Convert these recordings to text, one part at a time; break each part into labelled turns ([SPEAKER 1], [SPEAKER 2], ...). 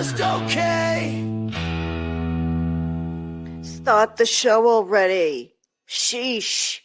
[SPEAKER 1] just okay.
[SPEAKER 2] Start the show already. Sheesh.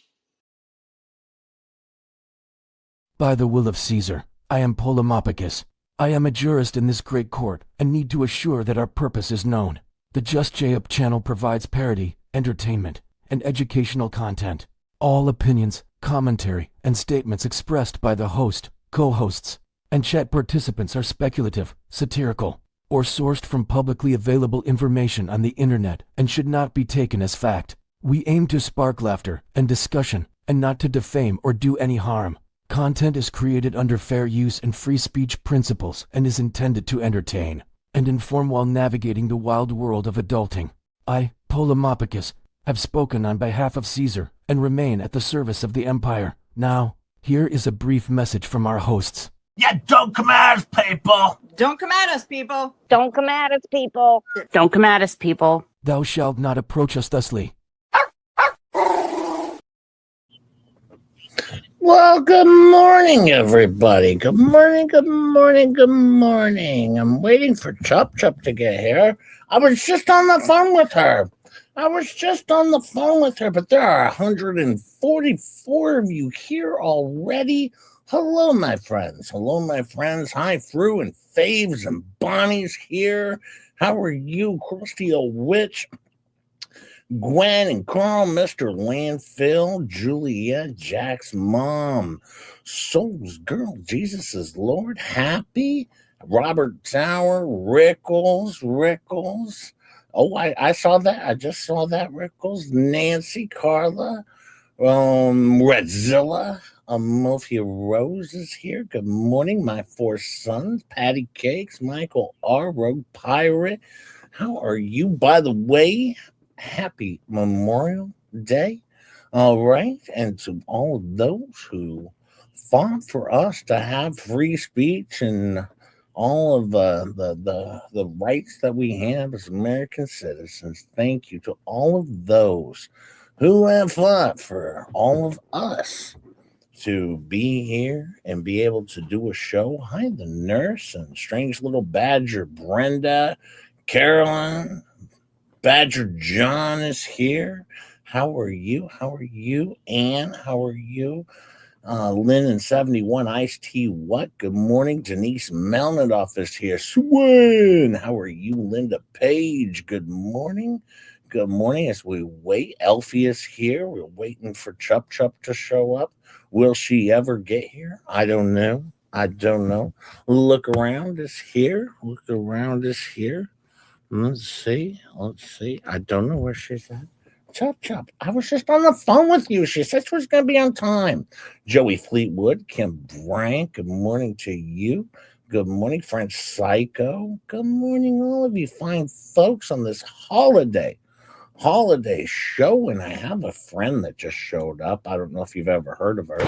[SPEAKER 3] By the will of Caesar, I am Polemopicus. I am a jurist in this great court and need to assure that our purpose is known. The Just J-Up channel provides parody, entertainment, and educational content. All opinions, commentary, and statements expressed by the host, co-hosts, and chat participants are speculative, satirical, or sourced from publicly available information on the internet and should not be taken as fact. We aim to spark laughter and discussion and not to defame or do any harm. Content is created under fair use and free speech principles and is intended to entertain and inform while navigating the wild world of adulting. I, Polemopicus, have spoken on behalf of Caesar and remain at the service of the Empire. Now, here is a brief message from our hosts.
[SPEAKER 1] Yeah, don't come at us, people.
[SPEAKER 4] Don't come at us, people.
[SPEAKER 5] Don't come at us, people.
[SPEAKER 6] Don't come at us, people.
[SPEAKER 3] Thou shalt not approach us thusly.
[SPEAKER 7] Well, good morning, everybody. Good morning, good morning, good morning. I'm waiting for Chop Chop to get here. I was just on the phone with her. But there are 144 of you here already. Hello, my friends. Hi, Fru and Faves and Bonnie's here. How are you, Krusty old witch? Gwen and Carl, Mr. Landfill, Juliet, Jack's mom, Soul's girl, Jesus is Lord, Happy, Robert Tower, Rickles. Oh, I saw that. I just saw that, Rickles. Nancy, Carla, Redzilla, Amophia Rose is here. Good morning, my four sons, Patty Cakes, Michael R. Rogue Pirate. How are you? By the way, happy Memorial Day. All right. And to all of those who fought for us to have free speech and all of the rights that we have as American citizens. Thank you to all of those who have fought for all of us to be here and be able to do a show. Hi, the nurse and strange little badger Brenda, Carolyn, Badger John is here. How are you? Ann, how are you? Lynn and 71 Iced Tea. What? Good morning. Denise Melnidoff is here. Swin. How are you? Linda Page. Good morning. As we wait, Elfie is here. We're waiting for Chup Chup to show up. Will she ever get here? I don't know. Look around is here. Let's see. I don't know where she's at. Chop Chop, I was just on the phone with you. She said she was going to be on time. Joey Fleetwood, Kim Brank, good morning to you. Good morning, French Psycho. Good morning, all of you fine folks on this holiday show. And I have a friend that just showed up. I don't know if you've ever heard of her.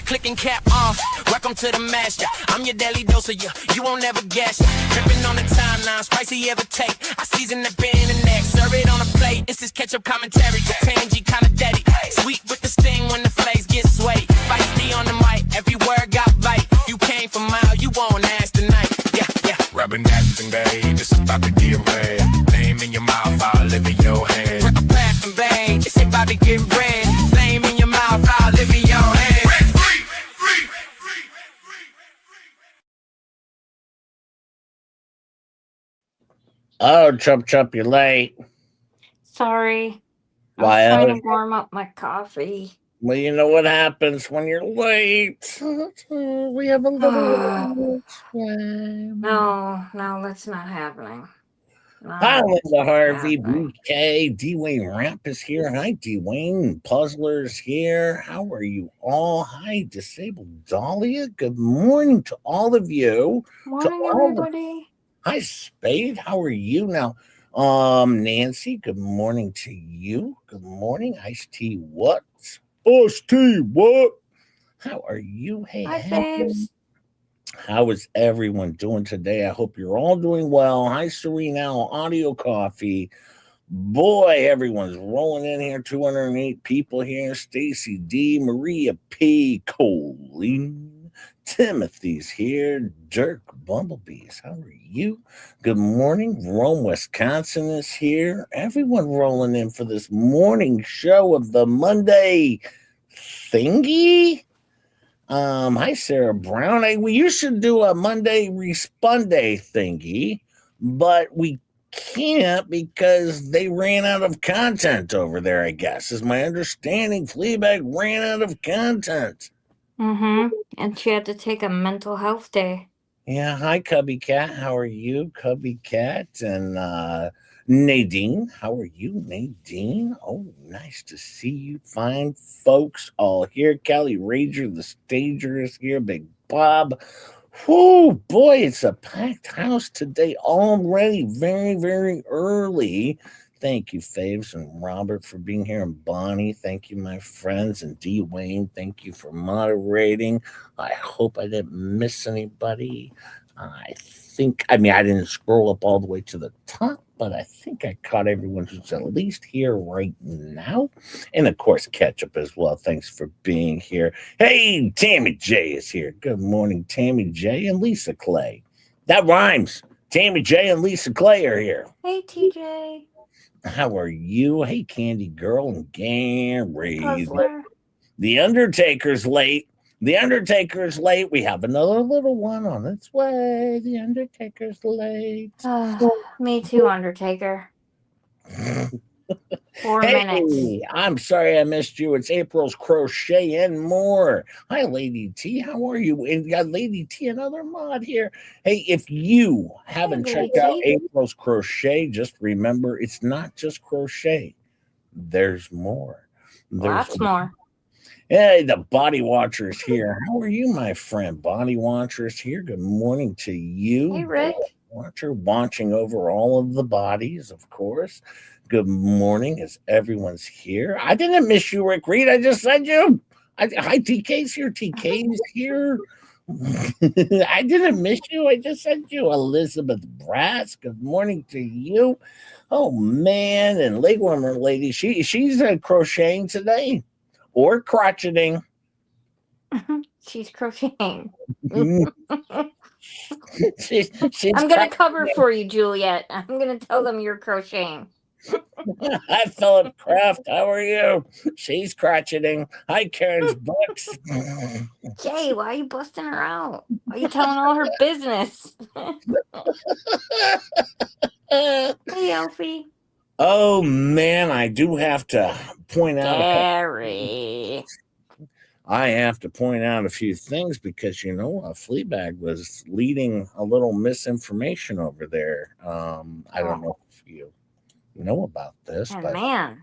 [SPEAKER 8] Clicking cap off, welcome to the master. I'm your daily dose of you won't never guess. Dripping on the timeline, spicy ever take. I season the pan and neck, serve it on a plate. This is ketchup commentary, the tangy kind of daddy. Sweet with the sting when the flakes get sweaty. Feisty on the mic, every word got bite. You came from mile, you won't ask tonight. Yeah.
[SPEAKER 9] Rubbing that thing, babe, this is about to get red. Name in your mouth, I'll live in your hand.
[SPEAKER 8] I'm laughing, babe, it's about to get red. Flame in your mouth, I'll live in your hand.
[SPEAKER 7] Oh, Chop Chop, you're late.
[SPEAKER 5] Sorry.
[SPEAKER 7] Why?
[SPEAKER 5] I'm trying to warm up my coffee.
[SPEAKER 7] Well, you know what happens when you're late. We have a little
[SPEAKER 5] No, that's not happening.
[SPEAKER 7] Hi, Linda Harvey, BK, Dwayne Ramp is here. Hi, Dwayne. Puzzler's here. How are you all? Hi, Disabled Dahlia. Good morning to all of you.
[SPEAKER 5] Morning, everybody.
[SPEAKER 7] Hi, Spade. How are you now? Nancy, good morning to you. Good morning. Iced Tea, what? Iced Tea, what? How are you? Hey,
[SPEAKER 5] hi, Faves.
[SPEAKER 7] How is everyone doing today? I hope you're all doing well. Hi, Serene Al, Audio Coffee. Boy, everyone's rolling in here. 208 people here. Stacy D, Maria P, Colleen, Timothy's here. Dirk Bumblebees, how are you? Good morning. Rome, Wisconsin is here. Everyone rolling in for this morning show of the Monday thingy. Hi, Sarah Brown. Hey, we used to do a Monday Responde thingy, but we can't because they ran out of content over there, I guess. Is my understanding. Fleabag ran out of content.
[SPEAKER 5] And she had to take a mental health day.
[SPEAKER 7] Yeah, hi, Cubby Cat. How are you, Cubby Cat? And Nadine, how are you, Nadine? Oh, nice to see you, fine folks all here. Callie Rager, the stager, is here. Big Bob. Whoo, boy, it's a packed house today already. Very, very early. Thank you, Faves and Robert, for being here, and Bonnie. Thank you, my friends, and D. Wayne. Thank you for moderating. I hope I didn't miss anybody. I didn't scroll up all the way to the top, but I think I caught everyone who's at least here right now. And of course, Ketchup as well. Thanks for being here. Hey, Tammy J is here. Good morning, Tammy J and Lisa Clay. That rhymes. Tammy J and Lisa Clay are here.
[SPEAKER 5] Hey, TJ.
[SPEAKER 7] How are you? Hey, Candy Girl and Gary.
[SPEAKER 5] Puzzler.
[SPEAKER 7] The Undertaker's late. The Undertaker's late. We have another little one on its way. The Undertaker's late.
[SPEAKER 5] Me too, Undertaker. 4 minutes.
[SPEAKER 7] I'm sorry I missed you. It's April's Crochet and More. Hi, Lady T. How are you? And got Lady T, another mod here. Hey, if you haven't checked out April's Crochet, just remember it's not just crochet. There's more.
[SPEAKER 5] Lots more.
[SPEAKER 7] Hey, the Body Watcher is here. How are you, my friend? Body Watcher is here. Good morning to you.
[SPEAKER 5] Hey, Rick.
[SPEAKER 7] Body Watcher, watching over all of the bodies, of course. Good morning as everyone's here. I didn't miss you, Rick Reed. I just said you. Hi, TK's here. TK's here. I didn't miss you. I just said you. Elizabeth Brass, good morning to you. Oh, man. And Legwarmer Lady, she's crocheting today. Or crotcheting.
[SPEAKER 5] She's crocheting.
[SPEAKER 7] she's
[SPEAKER 5] I'm going to cover for you, Juliet. I'm going to tell them you're crocheting.
[SPEAKER 7] Hi, Philip Kraft. How are you? She's crotcheting. Hi, Karen's Books.
[SPEAKER 5] Jay, why are you busting her out? Why are you telling all her business? Hey, Elfie.
[SPEAKER 7] Oh, man, I do have to point out.
[SPEAKER 5] Gary.
[SPEAKER 7] I have to point out a few things because, Fleabag was leading a little misinformation over there. I don't know if you know about this, but
[SPEAKER 5] man,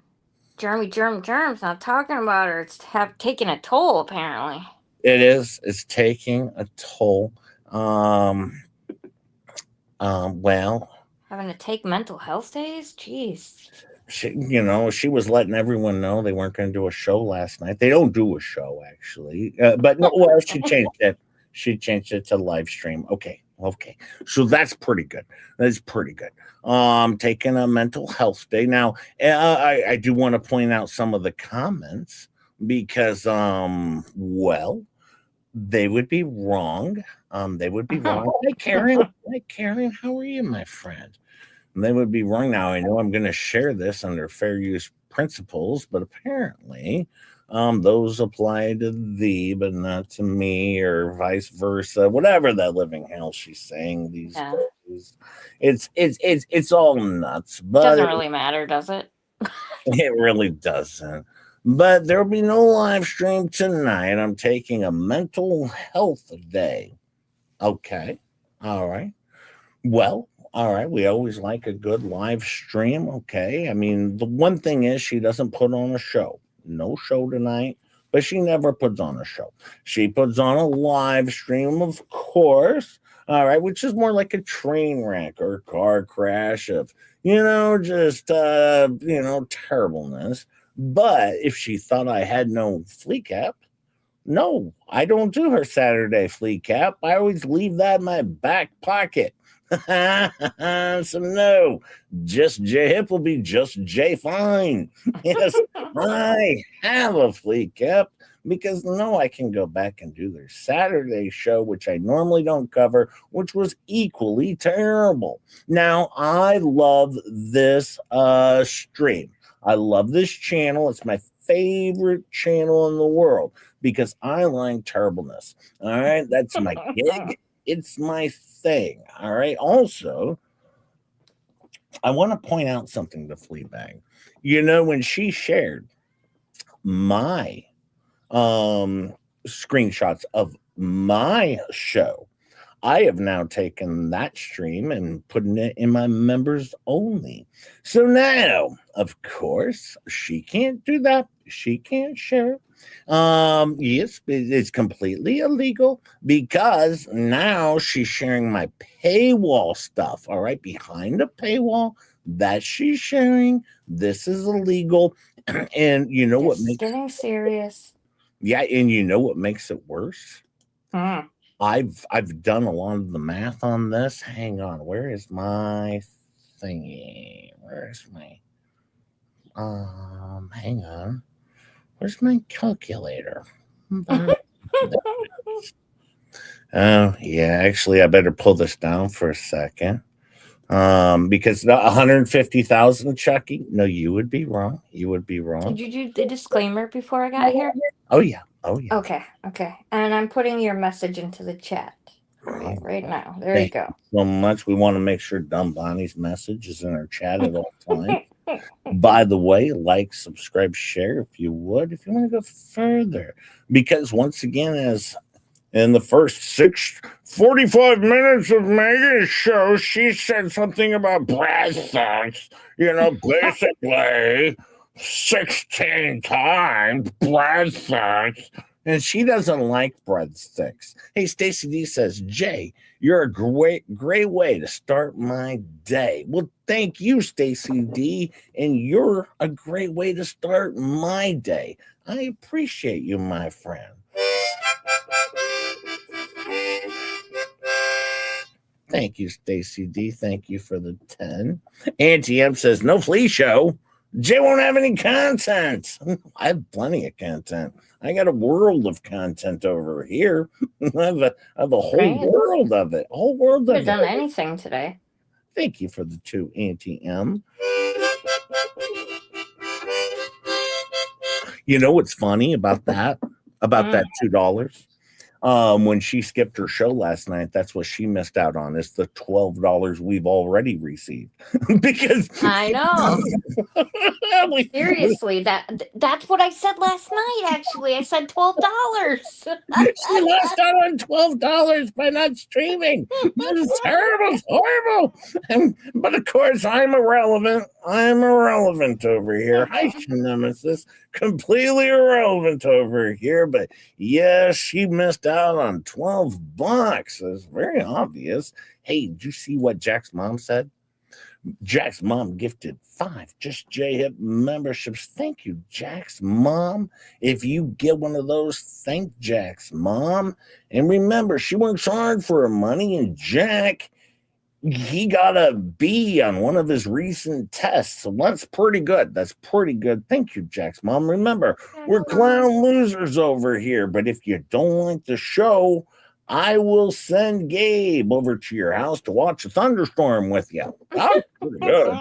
[SPEAKER 5] Germ's not talking about her. It's taking a toll, apparently.
[SPEAKER 7] It is. It's taking a toll. Well,
[SPEAKER 5] having to take mental health days? Jeez.
[SPEAKER 7] She was letting everyone know they weren't going to do a show last night. They don't do a show, actually. But no, well, she changed it. She changed it to live stream. Okay. So that's pretty good. Taking a mental health day. Now, I do want to point out some of the comments because, they would be wrong. They would be wrong. Hey, Karen, how are you, my friend? And they would be wrong. Now, I know I'm going to share this under fair use principles, but apparently those apply to thee, but not to me, or vice versa. Whatever that living hell she's saying these days. It's all nuts. But
[SPEAKER 5] doesn't really matter, does it?
[SPEAKER 7] It really doesn't. But there'll be no live stream tonight. I'm taking a mental health day. Okay. All right. Well, all right. We always like a good live stream. Okay. I mean, the one thing is she doesn't put on a show. No show tonight, but she never puts on a show. She puts on a live stream, of course. All right. Which is more like a train wreck or car crash of, just, terribleness. But if she thought I had no FLEACAP, no, I don't do her Saturday FLEACAP. I always leave that in my back pocket. So no, just J Hip will be just J Fine. Yes, I have a FLEACAP, because no, I can go back and do their Saturday show, which I normally don't cover, which was equally terrible. Now, I love this stream. I love this channel. It's my favorite channel in the world because I like terribleness. All right. That's my gig. It's my thing. All right. Also, I want to point out something to Fleabag. You know, when she shared my screenshots of my show, I have now taken that stream and putting it in my members only. So now, of course, she can't do that. She can't share. Yes, it's completely illegal because now she's sharing my paywall stuff. All right, behind a paywall that she's sharing. This is illegal. And you know what
[SPEAKER 5] It's
[SPEAKER 7] makes
[SPEAKER 5] getting serious.
[SPEAKER 7] yeah, and you know what makes it worse?
[SPEAKER 5] Hmm.
[SPEAKER 7] I've done a lot of the math on this. Hang on, where is my thingy? Where's my hang on. Where's my calculator? There it is. Oh yeah, actually I better pull this down for a second. Because the 150,000, Chucky. No, you would be wrong. You would be wrong.
[SPEAKER 5] Did you do the disclaimer before I got here?
[SPEAKER 7] Oh yeah. Oh yeah.
[SPEAKER 5] Okay, okay. And I'm putting your message into the chat right now. There you
[SPEAKER 7] Thank
[SPEAKER 5] go.
[SPEAKER 7] you so much. We want to make sure Dumb Bonnie's message is in our chat at all times. By the way, like, subscribe, share if you would, if you want to go further. Because once again, as in the first 45 minutes of Megan's show, she said something about breadsticks. You know, basically 16 times breadsticks. And she doesn't like breadsticks. Hey, Stacy D says, Jay, you're a great way to start my day. Well, thank you, Stacy D. And you're a great way to start my day. I appreciate you, my friend. Thank you, Stacy D. Thank you for the 10. Auntie M says, no flea show. Jay won't have any content. I have plenty of content. I got a world of content over here. I have a whole
[SPEAKER 5] Right.
[SPEAKER 7] world of it. A whole world
[SPEAKER 5] Could
[SPEAKER 7] of
[SPEAKER 5] have
[SPEAKER 7] it.
[SPEAKER 5] done anything today.
[SPEAKER 7] Thank you for the 2, Auntie M. You know what's funny about that? About that $2? When she skipped her show last night, that's what she missed out on, is the $12 we've already received. Because
[SPEAKER 5] I know. Seriously, that's what I said last night. Actually, I said $12.
[SPEAKER 7] She lost out on $12 by not streaming. This is terrible. It's horrible. But of course, I'm irrelevant. I'm irrelevant over here. Hi, Nemesis. Completely irrelevant over here. But yes, she missed out on $12. It's very obvious. Hey, did you see what Jack's mom said? Jack's mom gifted 5 Just J Hip memberships. Thank you, Jack's mom. If you get one of those, thank Jack's mom. And remember, she works hard for her money. And Jack, he got a B on one of his recent tests. So that's pretty good. That's pretty good. Thank you, Jack's mom. Remember, we're clown losers over here. But if you don't like the show, I will send Gabe over to your house to watch a thunderstorm with you. That's pretty good.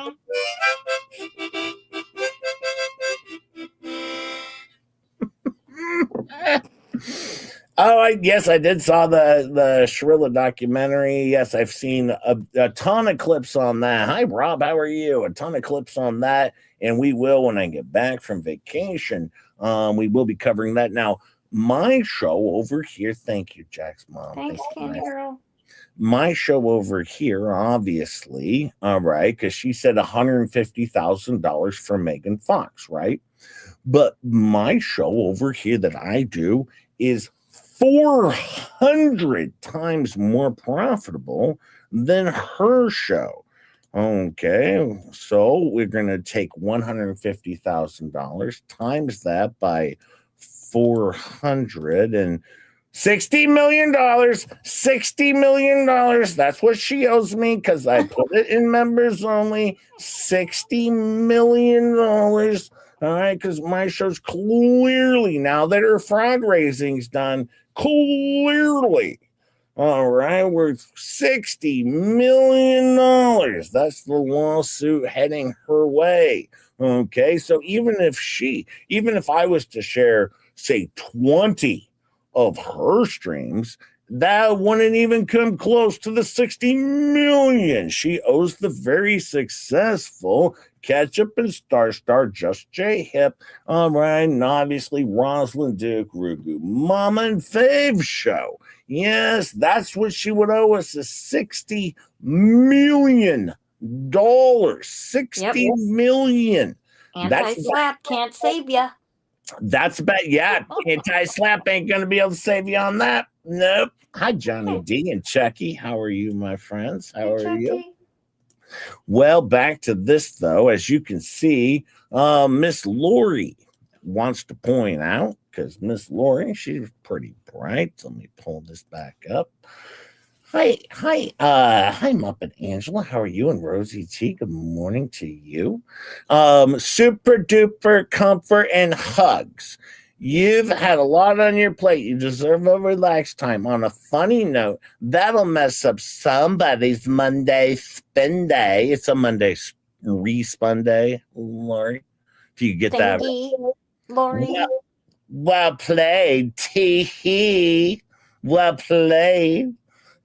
[SPEAKER 7] Yes, I did saw the Shrilla documentary. Yes, I've seen a ton of clips on that. Hi, Rob. How are you? A ton of clips on that. And we will, when I get back from vacation, we will be covering that. Now, my show over here, thank you, Jack's mom.
[SPEAKER 5] Thanks, Candy Girl.
[SPEAKER 7] My show over here, obviously, all right, because she said $150,000 for Megan Fox, right? But my show over here that I do is 400 times more profitable than her show. Okay, so we're going to take $150,000 times that by $460 million. $60 million. That's what she owes me because I put it in members only. $60 million. All right, because my show's clearly, now that her fraud raising's done, clearly, all right, worth $60 million. That's the lawsuit heading her way. Okay, so even if I was to share, say, 20 of her streams, that wouldn't even come close to the 60 million she owes the very successful Ketchup and Star Just J Hip, all right, and obviously Rosalind Duke, Rugu, Mama and Fave show. Yes, that's what she would owe us, is $60 million. $60 million.
[SPEAKER 5] Anti-slap can't save ya.
[SPEAKER 7] That's about, yeah. Anti-slap ain't gonna be able to save you on that. Nope. Hi, Johnny D and Chucky. How are you, my friends? How are you? Well, back to this though. As you can see, Miss Lori wants to point out, because Miss Lori, she's pretty bright. Let me pull this back up. Hi, Muppet Angela. How are you? And Rosie T, good morning to you. Super duper comfort and hugs. You've had a lot on your plate. You deserve a relaxed time. On a funny note, that'll mess up somebody's Monday spin day. It's a Monday respun day, Lori. Do you get that?
[SPEAKER 5] Lori.
[SPEAKER 7] Well played, tee-hee. Well played.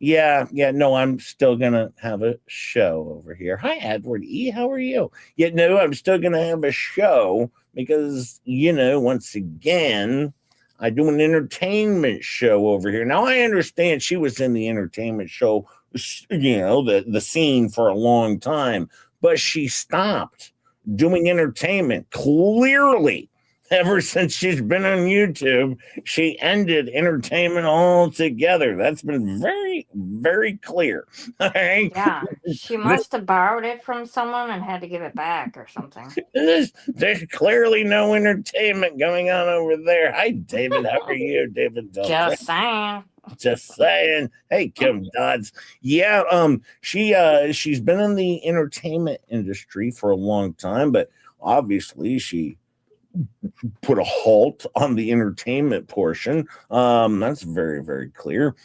[SPEAKER 7] Yeah, no, I'm still gonna have a show over here. Hi, Edward E. How are you? Yeah, no, I'm still gonna have a show because, once again, I do an entertainment show over here. Now, I understand she was in the entertainment show, the scene for a long time, but she stopped doing entertainment clearly. Ever since she's been on YouTube, she ended entertainment altogether. That's been very, very clear. All right?
[SPEAKER 5] Yeah, she must have borrowed it from someone and had to give it back or something.
[SPEAKER 7] There's clearly no entertainment going on over there. Hi, David. How are you, David?
[SPEAKER 5] Just saying.
[SPEAKER 7] Just saying. Hey, Kim Dodds. Yeah, she's been in the entertainment industry for a long time, but obviously she put a halt on the entertainment portion. That's very, very clear.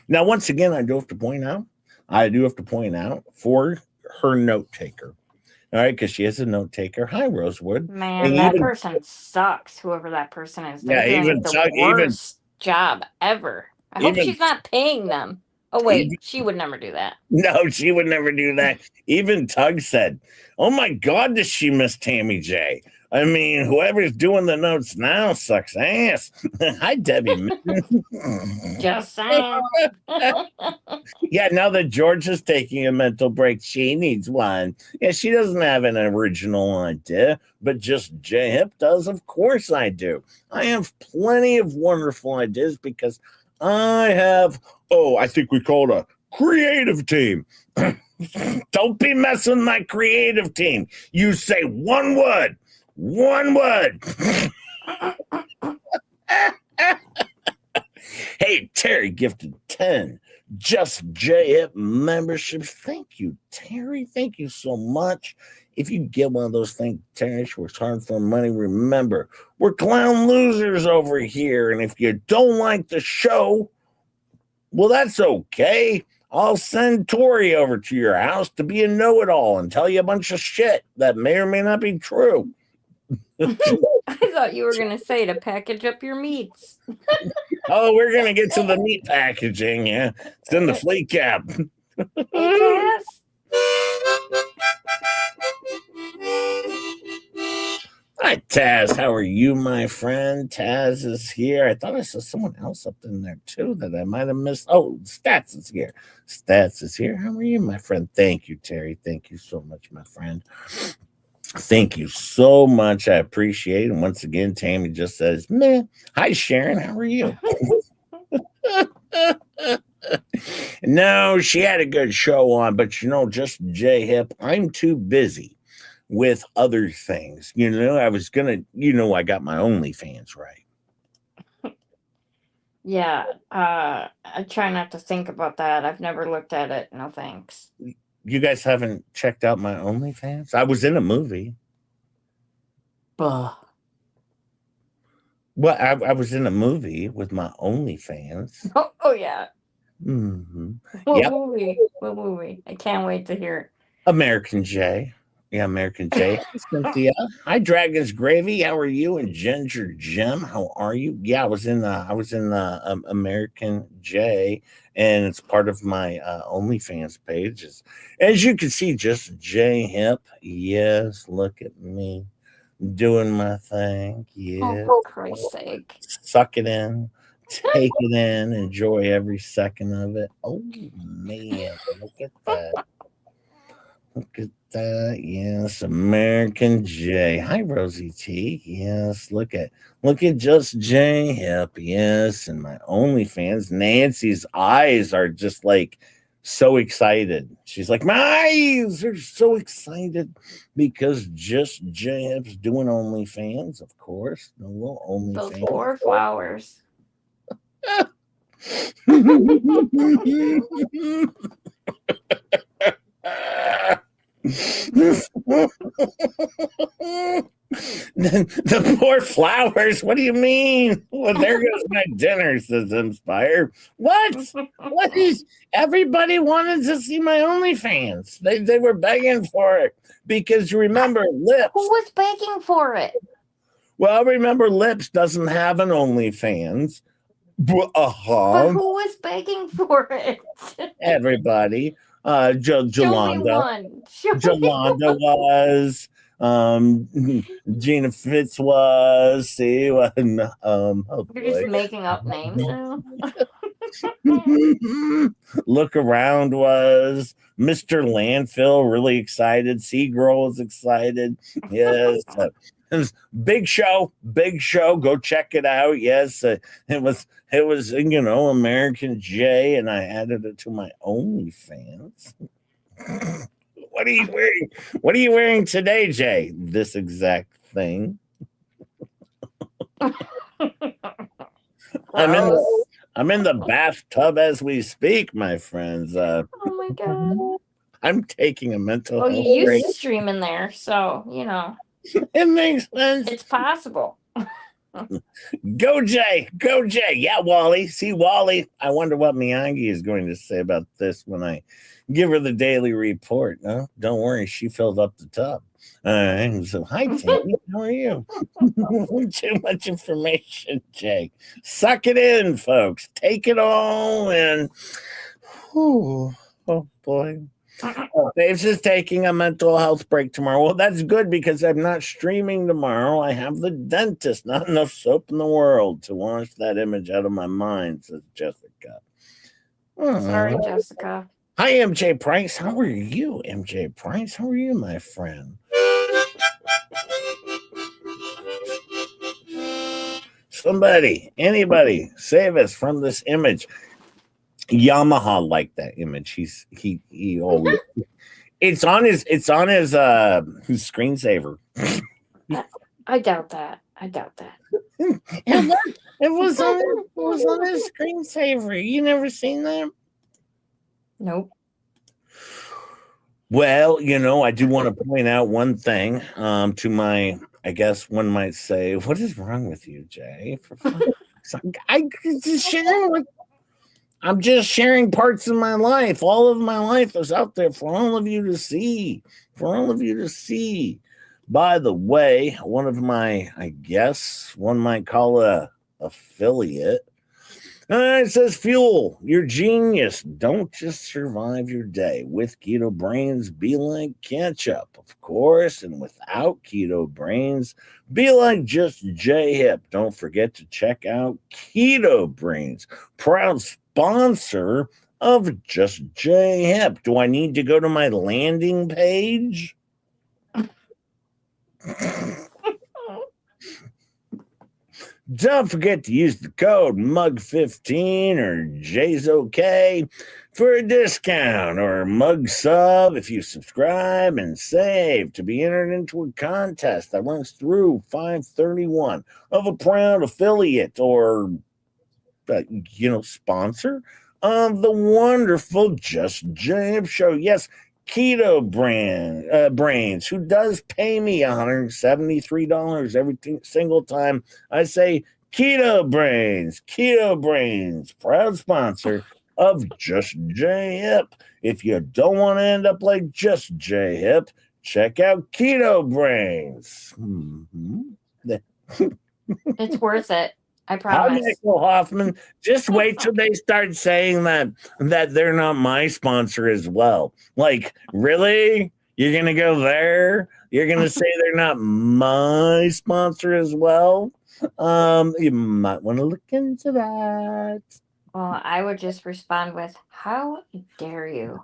[SPEAKER 7] Now, once again, I do have to point out for her note taker. All right, because she is a note taker. Hi, Rosewood.
[SPEAKER 5] Man,
[SPEAKER 7] And
[SPEAKER 5] that person sucks. Whoever that person is, they're doing the worst job ever. I hope she's not paying them. Oh wait, she would never do that.
[SPEAKER 7] No, she would never do that. Even Tug said, "Oh my God, does she miss Tammy J?" I mean, whoever's doing the notes now sucks ass. Hi, Debbie.
[SPEAKER 5] Just saying.
[SPEAKER 7] Yeah, now that George is taking a mental break, she needs one. Yeah, she doesn't have an original idea, but just J-Hip does. Of course I do. I have plenty of wonderful ideas because I have, I think we call it a creative team. Don't be messing with my creative team. You say one word. Hey, Terry gifted 10 Just J-Hip memberships. Thank you, Terry. Thank you so much. If you get one of those things, Terry, she works hard for money. Remember, we're clown losers over here. And if you don't like the show, well, that's okay. I'll send Tori over to your house to be a know-it-all and tell you a bunch of shit that may or may not be true.
[SPEAKER 5] I thought you were going to say to package up your meats.
[SPEAKER 7] Oh, we're going to get to the meat packaging. Yeah, it's in the FLEACAP.
[SPEAKER 5] Yes.
[SPEAKER 7] Hi, Taz. How are you, my friend? Taz is here. I thought I saw someone else up in there, too, that I might have missed. Oh, Stats is here. Stats is here. How are you, my friend? Thank you, Terry. Thank you so much, my friend. Thank you so much. I appreciate it. And once again, Tammy just says, meh. Hi, Sharon. How are you? No, she had a good show on, but just J-Hip, I'm too busy with other things. I was going to, I got my OnlyFans right.
[SPEAKER 5] Yeah, I try not to think about that. I've never looked at it. No thanks.
[SPEAKER 7] You guys haven't checked out my OnlyFans? I was in a movie.
[SPEAKER 5] Ugh.
[SPEAKER 7] Well, I was in a movie with my OnlyFans.
[SPEAKER 5] Oh yeah.
[SPEAKER 7] Mm-hmm.
[SPEAKER 5] What movie? What movie? I can't wait to hear.
[SPEAKER 7] American J. Yeah, American J. Hi, Cynthia. Hi, Dragon's Gravy. How are you? And Ginger Gem. How are you? Yeah, I was in American J, and it's part of my OnlyFans page. As you can see, just J Hip. Yes, look at me doing my thing. Yeah.
[SPEAKER 5] Oh, for Christ's sake.
[SPEAKER 7] Suck it in. Take it in. Enjoy every second of it. Oh man, look at that. Look at that. Yes, American J. Hi, Rosie T. Yes, look at just J Hip. Yes, and my OnlyFans. Nancy's eyes are just like so excited. She's like, my eyes are so excited because just J Hip's doing OnlyFans, of course. No little OnlyFans.
[SPEAKER 5] Those 4 flowers.
[SPEAKER 7] The poor flowers. What do you mean? Well, there goes my dinner, says Inspire. What is everybody wanted to see my OnlyFans? They were begging for it because you remember Lips.
[SPEAKER 5] Who was begging for it?
[SPEAKER 7] Well, remember Lips doesn't have an OnlyFans.
[SPEAKER 5] But who was begging for it?
[SPEAKER 7] Everybody. Jolanda was. Gina Fitz was. See,
[SPEAKER 5] You're just making up names now.
[SPEAKER 7] Look Around was. Mr. Landfill really excited. Sea Girl was excited. Yes. Big show. Go check it out. Yes, it was American J, and I added it to my OnlyFans. What are you wearing? What are you wearing today, Jay? This exact thing. I'm in the bathtub as we speak, my friends.
[SPEAKER 5] Oh my god.
[SPEAKER 7] I'm taking a mental health
[SPEAKER 5] you used
[SPEAKER 7] break.
[SPEAKER 5] to stream in there, so
[SPEAKER 7] It makes sense.
[SPEAKER 5] It's possible.
[SPEAKER 7] Go Jay. Yeah, Wally. See, Wally. I wonder what Miyagi is going to say about this when I give her the daily report. No, don't worry. She filled up the tub. All right. So, hi, Tammy. How are you? Too much information, Jay. Suck it in, folks. Take it all in. Oh, boy. Dave's is taking a mental health break tomorrow. Well, that's good because I'm not streaming tomorrow. I have the dentist. Not enough soap in the world to wash that image out of my mind, says Jessica.
[SPEAKER 5] Sorry, Jessica.
[SPEAKER 7] Hi, MJ Price. How are you, MJ Price? How are you, my friend? Anybody, save us from this image. Yamaha liked that image. He always it's on his screensaver.
[SPEAKER 5] I doubt that.
[SPEAKER 7] It was on his screensaver. You never seen that?
[SPEAKER 5] Nope.
[SPEAKER 7] Well, I do want to point out one thing to my, I guess one might say, what is wrong with you, Jay? I'm just sharing parts of my life. All of my life is out there for all of you to see. By the way, one of my, I guess one might call a affiliate. It says, Fuel, you're genius. Don't just survive your day. With Keto Brains, be like ketchup, of course. And without Keto Brains, be like just J-Hip. Don't forget to check out Keto Brains, proud sponsor of Just J-Hip. Do I need to go to my landing page? Don't forget to use the code MUG15 or JSOK for a discount or mug sub if you subscribe and save to be entered into a contest that runs through 5/31 of a proud affiliate or sponsor of the wonderful Just J-Hip show. Yes, Keto Brains, who does pay me $173 every single time I say Keto Brains, proud sponsor of Just J Hip. If you don't want to end up like Just J Hip, check out Keto Brains.
[SPEAKER 5] It's worth it. I
[SPEAKER 7] Hi,
[SPEAKER 5] promise.
[SPEAKER 7] Michael Hoffman. Just wait till they start saying that they're not my sponsor as well. Like, really? You're gonna go there? You're gonna say they're not my sponsor as well? You might want to look into that.
[SPEAKER 5] Well, I would just respond with, "How dare you?"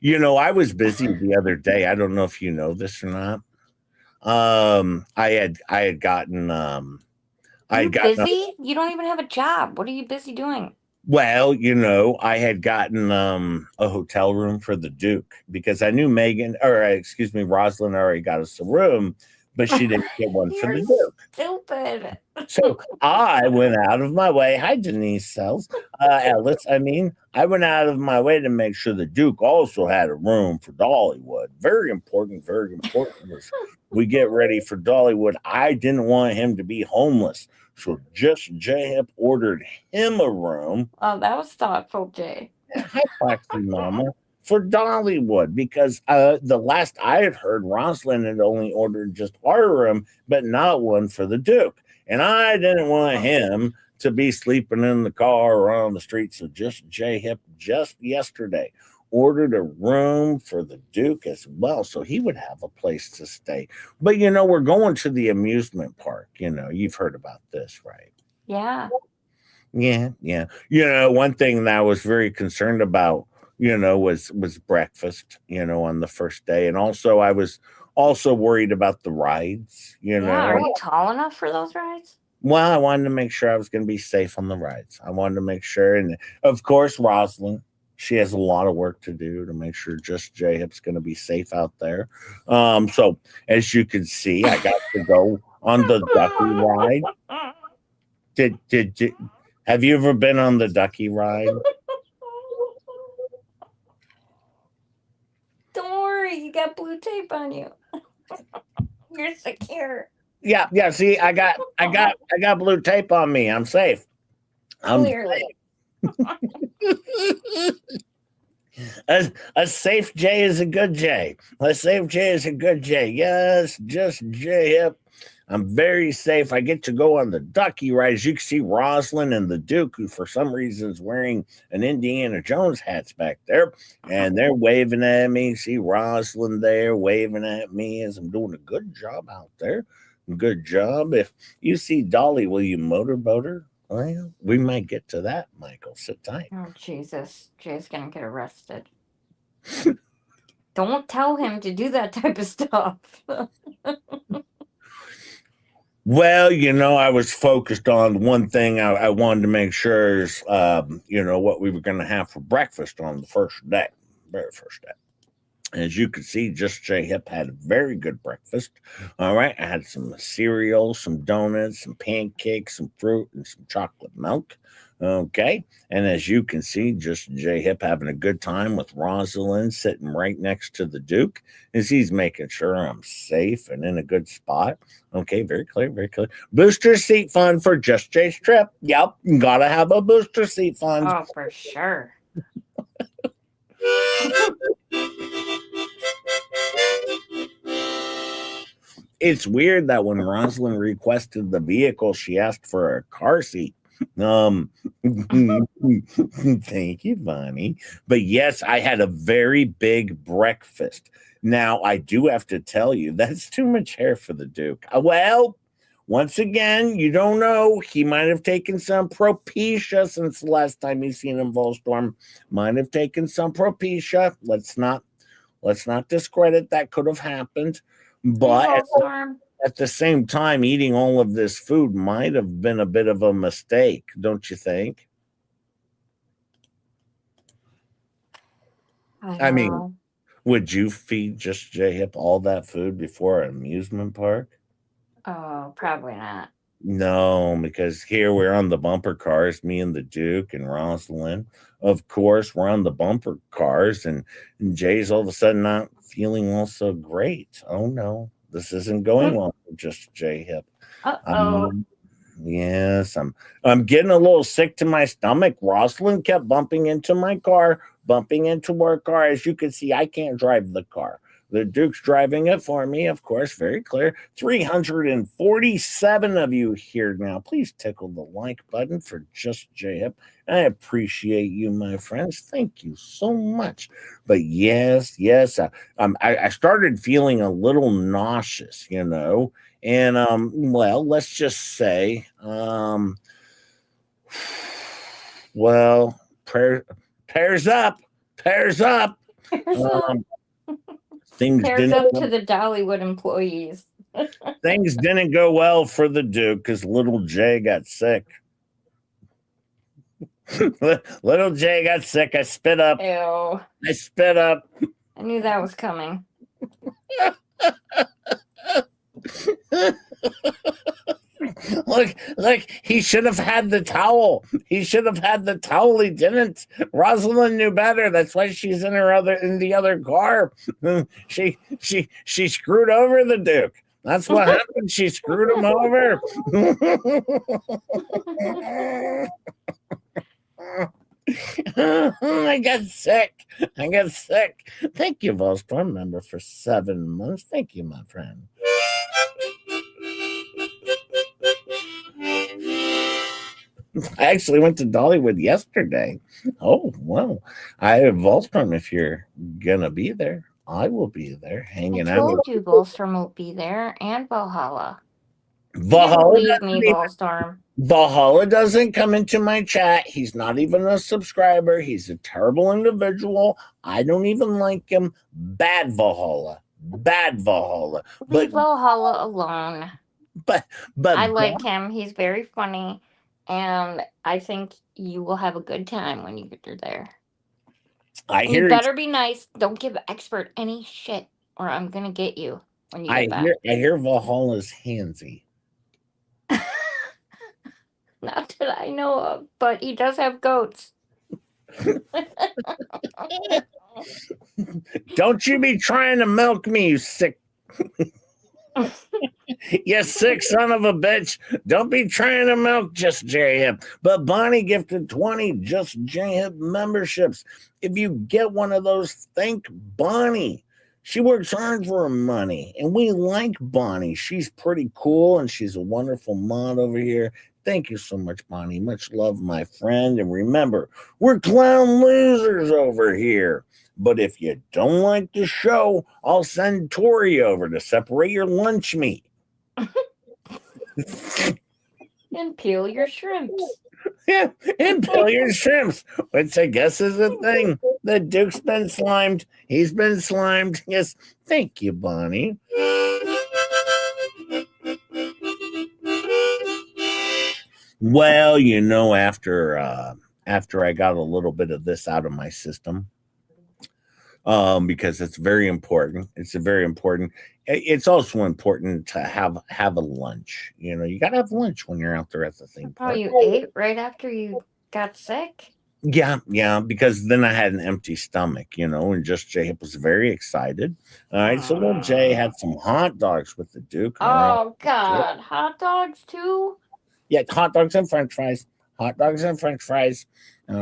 [SPEAKER 7] You know, I was busy the other day. I don't know if you know this or not. I had gotten
[SPEAKER 5] You busy? You don't even have a job. What are you busy doing?
[SPEAKER 7] Well, you know, I had gotten a hotel room for the Duke because I knew Rosalind already got us a room, but she didn't get one for the Duke.
[SPEAKER 5] Stupid.
[SPEAKER 7] So I went out of my way. Hi, Denise Ellis. I went out of my way to make sure the Duke also had a room for Dollywood. Very important, very important. As we get ready for Dollywood, I didn't want him to be homeless. So Just J Hip ordered him a room.
[SPEAKER 5] Oh, that was thoughtful, Jay.
[SPEAKER 7] Hi, Foxy Mama. For Dollywood, because the last I had heard, Rosalind had only ordered just our room, but not one for the Duke. And I didn't want him to be sleeping in the car or on the streets. So Just J Hip just yesterday ordered a room for the Duke as well, so he would have a place to stay. But you know, we're going to the amusement park. You know, you've heard about this, right?
[SPEAKER 5] Yeah.
[SPEAKER 7] Yeah. You know, one thing that I was very concerned about, you know, was breakfast, you know, on the first day. And also I was also worried about the rides, you know.
[SPEAKER 5] Are you tall enough for those rides?
[SPEAKER 7] Well, I wanted to make sure I was going to be safe on the rides. I wanted to make sure. And of course, Rosalind, she has a lot of work to do to make sure Just J Hip's going to be safe out there. So as you can see, I got to go on the Ducky ride. Have you ever been on the Ducky ride?
[SPEAKER 5] Don't worry, you got blue tape on you. You're secure.
[SPEAKER 7] Yeah. See, I got blue tape on me. I'm safe.
[SPEAKER 5] Clearly.
[SPEAKER 7] A safe J is a good J. A safe J is a good J. Yes, Just J Hip. I'm very safe. I get to go on the Ducky ride. As you can see, Rosalind and the Duke, who for some reason is wearing an Indiana Jones hats back there, and they're waving at me. See Rosalind there waving at me as I'm doing a good job out there. Good job. If you see Dolly, will you motorboat her? Well, we might get to that, Michael. Sit tight.
[SPEAKER 5] Oh, Jesus. Jay's going to get arrested. Don't tell him to do that type of stuff.
[SPEAKER 7] Well, you know, I was focused on one thing I wanted to make sure is, you know, what we were going to have for breakfast on the very first day. As you can see, Just J Hip had a very good breakfast. All right. I had some cereal, some donuts, some pancakes, some fruit, and some chocolate milk. Okay. And as you can see, Just J Hip having a good time with Rosalind sitting right next to the Duke as he's making sure I'm safe and in a good spot. Okay. Very clear. Very clear. Booster seat fund for Just J's trip. Yep. Gotta have a booster seat fund.
[SPEAKER 5] Oh, for sure.
[SPEAKER 7] It's weird that when Rosalind requested the vehicle, she asked for a car seat. Thank you, Bonnie. But yes, I had a very big breakfast. Now, I do have to tell you, that's too much hair for the Duke. Well, once again, you don't know. He might have taken some Propecia since the last time he's seen him, Volstorm. Might have taken some Propecia. Let's not discredit that could have happened. But at the same time, eating all of this food might have been a bit of a mistake, don't you think? I mean, would you feed Just J Hip all that food before an amusement park?
[SPEAKER 5] Oh, probably not.
[SPEAKER 7] No, because here we're on the bumper cars, me and the Duke and Rosalind. Of course, we're on the bumper cars, and Jay's all of a sudden not feeling well so great. Oh no, this isn't going well for just Jay Hip.
[SPEAKER 5] Uh-oh.
[SPEAKER 7] Yes, I'm getting a little sick to my stomach. Rosalind kept bumping into my car, bumping into our car. As you can see, I can't drive the car. The Duke's driving it for me, of course, very clear. 347 of you here now. Please tickle the like button for Just J-Hip. I appreciate you, my friends. Thank you so much. But yes, I started feeling a little nauseous, and well, let's just say, well, pairs up.
[SPEAKER 5] Pairs up.
[SPEAKER 7] Things
[SPEAKER 5] Pairs up to the Dollywood employees.
[SPEAKER 7] Things didn't go well for the Duke because little Jay got sick. Little Jay got sick. I spit up.
[SPEAKER 5] Ew.
[SPEAKER 7] I spit up.
[SPEAKER 5] I knew that was coming.
[SPEAKER 7] Look, he should have had the towel. He should have had the towel. He didn't. Rosalind knew better. That's why she's in the other car. She screwed over the Duke. That's what happened. She screwed him over. I got sick. Thank you, Volstorm member, for 7 months. Thank you, my friend. I actually went to Dollywood yesterday. Oh, well. I have Volstrom. If you're going to be there, I will be there hanging out.
[SPEAKER 5] I told you Volstrom will be there, and Valhalla.
[SPEAKER 7] Valhalla doesn't come into my chat. He's not even a subscriber. He's a terrible individual. I don't even like him. Bad Valhalla.
[SPEAKER 5] Leave Valhalla alone.
[SPEAKER 7] But
[SPEAKER 5] I like him. He's very funny. And I think you will have a good time when you get there. You better be nice. Don't give expert any shit, or I'm gonna get you when you get back.
[SPEAKER 7] I hear Valhalla's handsy.
[SPEAKER 5] Not that I know of, but he does have goats.
[SPEAKER 7] Don't you be trying to milk me, you sick. You sick son of a bitch. Don't be trying to milk Just J-Hip. But Bonnie gifted 20 Just J-Hip memberships. If you get one of those, thank Bonnie. She works hard for her money, and we like Bonnie. She's pretty cool, and she's a wonderful mod over here. Thank you so much, Bonnie. Much love, my friend. And remember, we're clown losers over here. But if you don't like the show, I'll send Tori over to separate your lunch meat.
[SPEAKER 5] And peel your shrimps.
[SPEAKER 7] Yeah, and peel your shrimps, which I guess is a thing. The Duke's been slimed. He's been slimed. Yes, thank you, Bonnie. Well, after I got a little bit of this out of my system, because it's very important. It's also important to have a lunch. You got to have lunch when you're out there at the theme park.
[SPEAKER 5] Oh, you ate right after you got sick?
[SPEAKER 7] Yeah, because then I had an empty stomach, and Just J-Hip was very excited. All right, so little Jay had some hot dogs with the Duke.
[SPEAKER 5] Oh, God. Hot dogs, too?
[SPEAKER 7] Yeah, hot dogs and french fries. All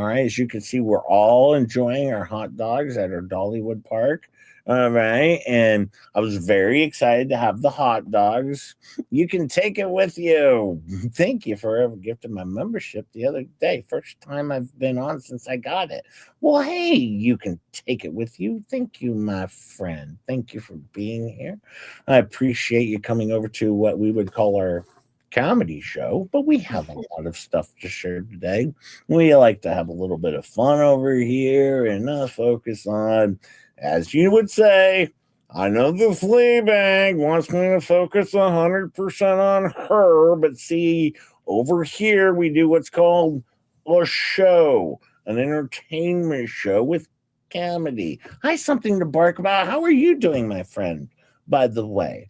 [SPEAKER 7] right, as you can see, we're all enjoying our hot dogs at our Dollywood Park. All right, and I was very excited to have the hot dogs. You can take it with you. Thank you for ever gifting my membership the other day. First time I've been on since I got it. Well, hey, you can take it with you. Thank you, my friend. Thank you for being here. I appreciate you coming over to what we would call our comedy show, but we have a lot of stuff to share today. We like to have a little bit of fun over here and focus on, as you would say, I know the FLEABAG wants me to focus 100% on her, but see, over here we do what's called a show, an entertainment show with comedy. Hi, something to bark about. How are you doing, my friend? By the way,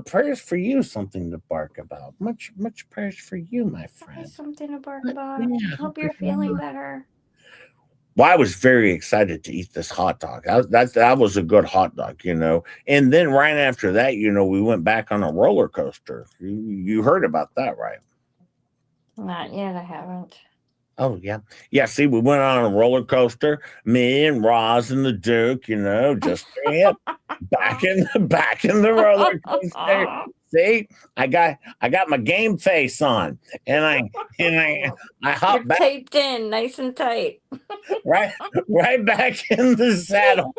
[SPEAKER 7] Prayers for you, something to bark about. Much prayers for you, my friend.
[SPEAKER 5] Something to bark about. Hope you're feeling better.
[SPEAKER 7] Well, I was very excited to eat this hot dog. That was a good hot dog, And then right after that, we went back on a roller coaster. You heard about that, right?
[SPEAKER 5] Not yet. I haven't.
[SPEAKER 7] Oh yeah. See, we went on a roller coaster. Me and Roz and the Duke, just back in the roller coaster. See, I got my game face on, and I hopped back,
[SPEAKER 5] taped in, nice and tight.
[SPEAKER 7] right back in the saddle,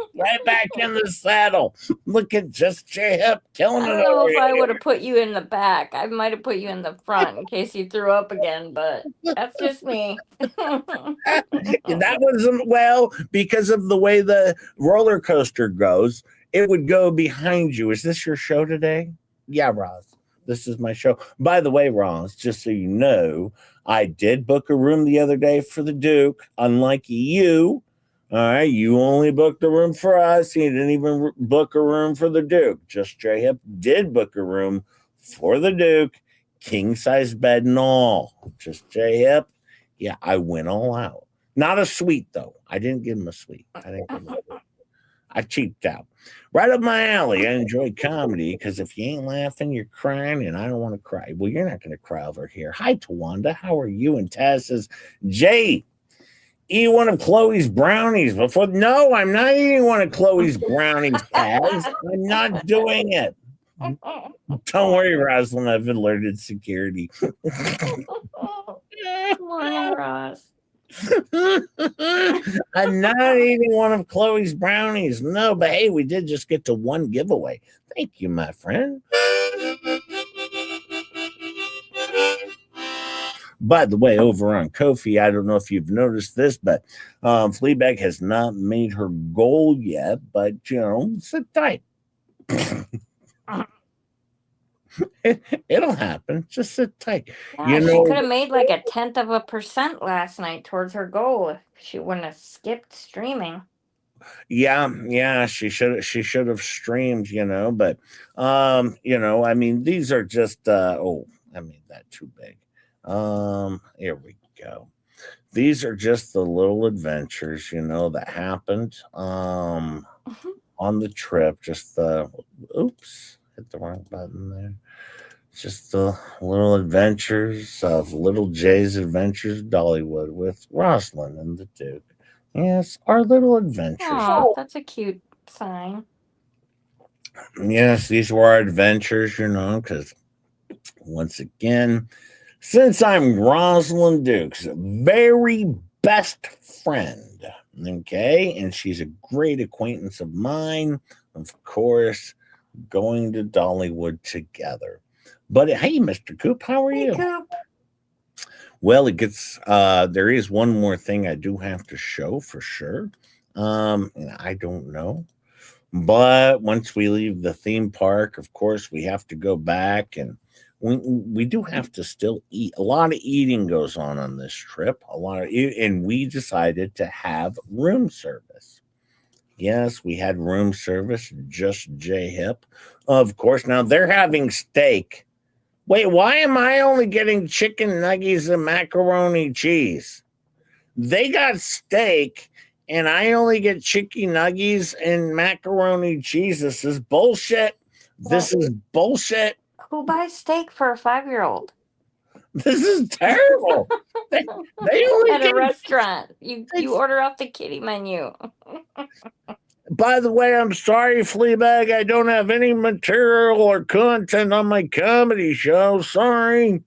[SPEAKER 7] Look at just J-Hip killing it.
[SPEAKER 5] I don't know if I would have put you in the back. I might have put you in the front in case you threw up again, but that's just me.
[SPEAKER 7] That wasn't well because of the way the roller coaster goes. It would go behind you. Is this your show today? Yeah, Roz. This is my show. By the way, Roz, just so you know, I did book a room the other day for the Duke. Unlike you, all right, you only booked a room for us. You didn't even book a room for the Duke. Just J-Hip did book a room for the Duke, king size bed and all. Just J-Hip. Yeah, I went all out. Not a suite though. I didn't give him a suite. I cheaped out. Right up my alley. I enjoy comedy because if you ain't laughing, you're crying, and I don't want to cry. Well, you're not going to cry over here. Hi, Tawanda. How are you? And Taz says, Jay, eat one of Chloe's brownies before. No, I'm not eating one of Chloe's brownies, Taz. I'm not doing it. Don't worry, Rosalind. I've alerted security.
[SPEAKER 5] Morning, Ross.
[SPEAKER 7] I'm not eating one of Chloe's brownies. No, but hey, we did just get to one giveaway. Thank you, my friend. By the way, over on Ko-fi, I don't know if you've noticed this, but Fleabag has not made her goal yet, but sit tight. It'll happen. Just sit tight.
[SPEAKER 5] Yeah, she could have made like 0.1% last night towards her goal if she wouldn't have skipped streaming.
[SPEAKER 7] Yeah, she should have streamed, but I mean, these are just I made that too big. Here we go. These are just the little adventures, that happened on the trip. Just oops. Hit the wrong button there. Just the little adventures of Little Jay's Adventures Dollywood with Rosalind and the Duke. Yes, our little adventures.
[SPEAKER 5] Oh, that's a cute sign.
[SPEAKER 7] Yes, these were our adventures, because once again, since I'm Rosalind Duke's very best friend, okay, and she's a great acquaintance of mine, of course, going to Dollywood together. But hey, Mr. Coop, how are you?
[SPEAKER 5] Coop.
[SPEAKER 7] Well, it gets there is one more thing I do have to show for sure. And I don't know. But once we leave the theme park, of course, we have to go back, and we do have to still eat. A lot of eating goes on this trip. And we decided to have room service. Yes, we had room service, just J-Hip. Of course, now they're having steak. Wait, why am I only getting chicken nuggets and macaroni cheese? They got steak, and I only get chicken nuggets and macaroni cheese. This is bullshit. This is bullshit.
[SPEAKER 5] Who buys steak for a 5-year-old?
[SPEAKER 7] This is terrible. they only
[SPEAKER 5] at a restaurant. You order off the kiddie menu.
[SPEAKER 7] By the way, I'm sorry, Fleabag. I don't have any material or content on my comedy show. Sorry.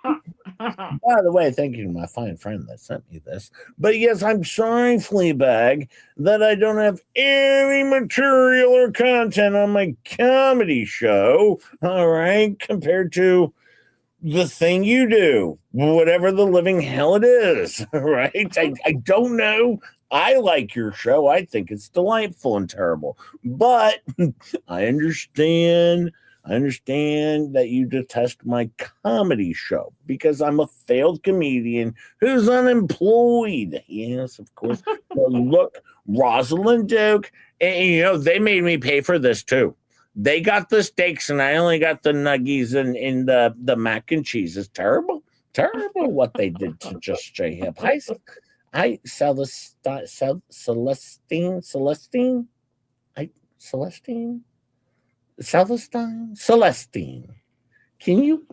[SPEAKER 7] By the way, thank you to my fine friend that sent me this. But yes, I'm sorry, Fleabag, that I don't have any material or content on my comedy show. All right, compared to the thing you do, whatever the living hell it is. Right? I don't know. I like your show. I think it's delightful and terrible. But I understand that you detest my comedy show because I'm a failed comedian who's unemployed. Yes, of course. But look, Rosalind Duke, and, they made me pay for this too. They got the steaks, and I only got the nuggies and in the mac and cheese. It's terrible, terrible what they did to Just J Hip. Hi, Celestine. Celestine. Can you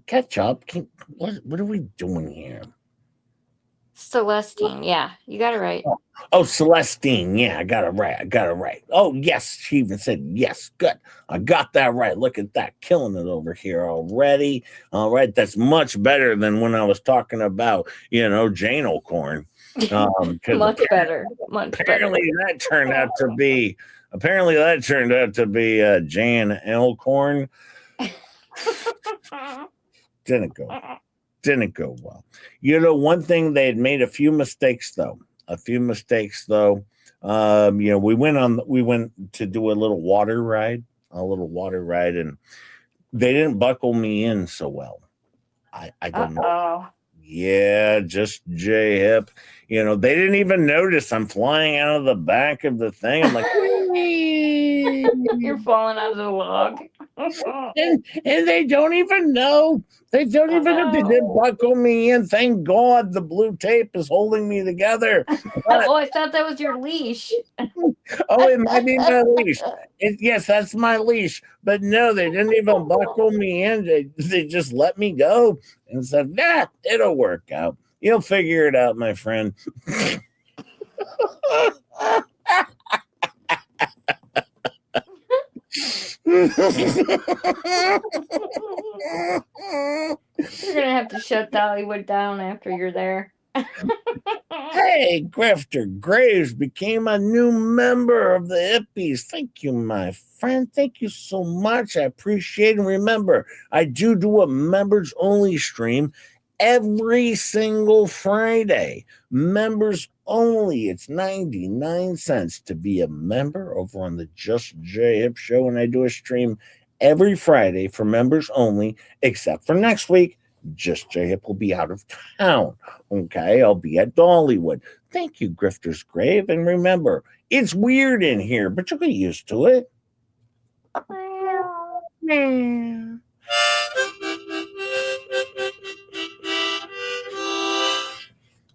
[SPEAKER 7] catch up? What are we doing here?
[SPEAKER 5] Celestine, yeah, you got it right.
[SPEAKER 7] Oh, Celestine. Yeah, I got it right. Oh, yes. She even said yes. Good. I got that right. Look at that. Killing it over here already. All right. That's much better than when I was talking about, Jane O'Corn.
[SPEAKER 5] Much better.
[SPEAKER 7] Apparently that turned out to be Jan Elkhorn. Didn't go well. One thing, they had made a few mistakes though. We went to do a little water ride, and they didn't buckle me in so well. I don't know. Yeah, Just J Hip. They didn't even notice I'm flying out of the back of the thing. I'm like,
[SPEAKER 5] you're falling out of the log.
[SPEAKER 7] and they don't even know. They don't even know. They didn't buckle me in. Thank God the blue tape is holding me together.
[SPEAKER 5] Oh, I thought that was your leash.
[SPEAKER 7] Oh, it might be my leash. Yes, that's my leash. But no, they didn't even buckle me in. They just let me go and said, nah, it'll work out. You'll figure it out, my friend.
[SPEAKER 5] You're gonna have to shut Dollywood down after you're there.
[SPEAKER 7] Hey, Grifter Graves became a new member of the Hippies. Thank you, my friend. Thank you so much. I appreciate it. And remember, I do a members only stream every single Friday. Members only. It's 99 cents to be a member over on the Just J Hip Show. And I do a stream every Friday for members only, except for next week. Just J Hip will be out of town. Okay, I'll be at Dollywood. Thank you, Grifter's Grave. And remember, it's weird in here, but you'll get used to it.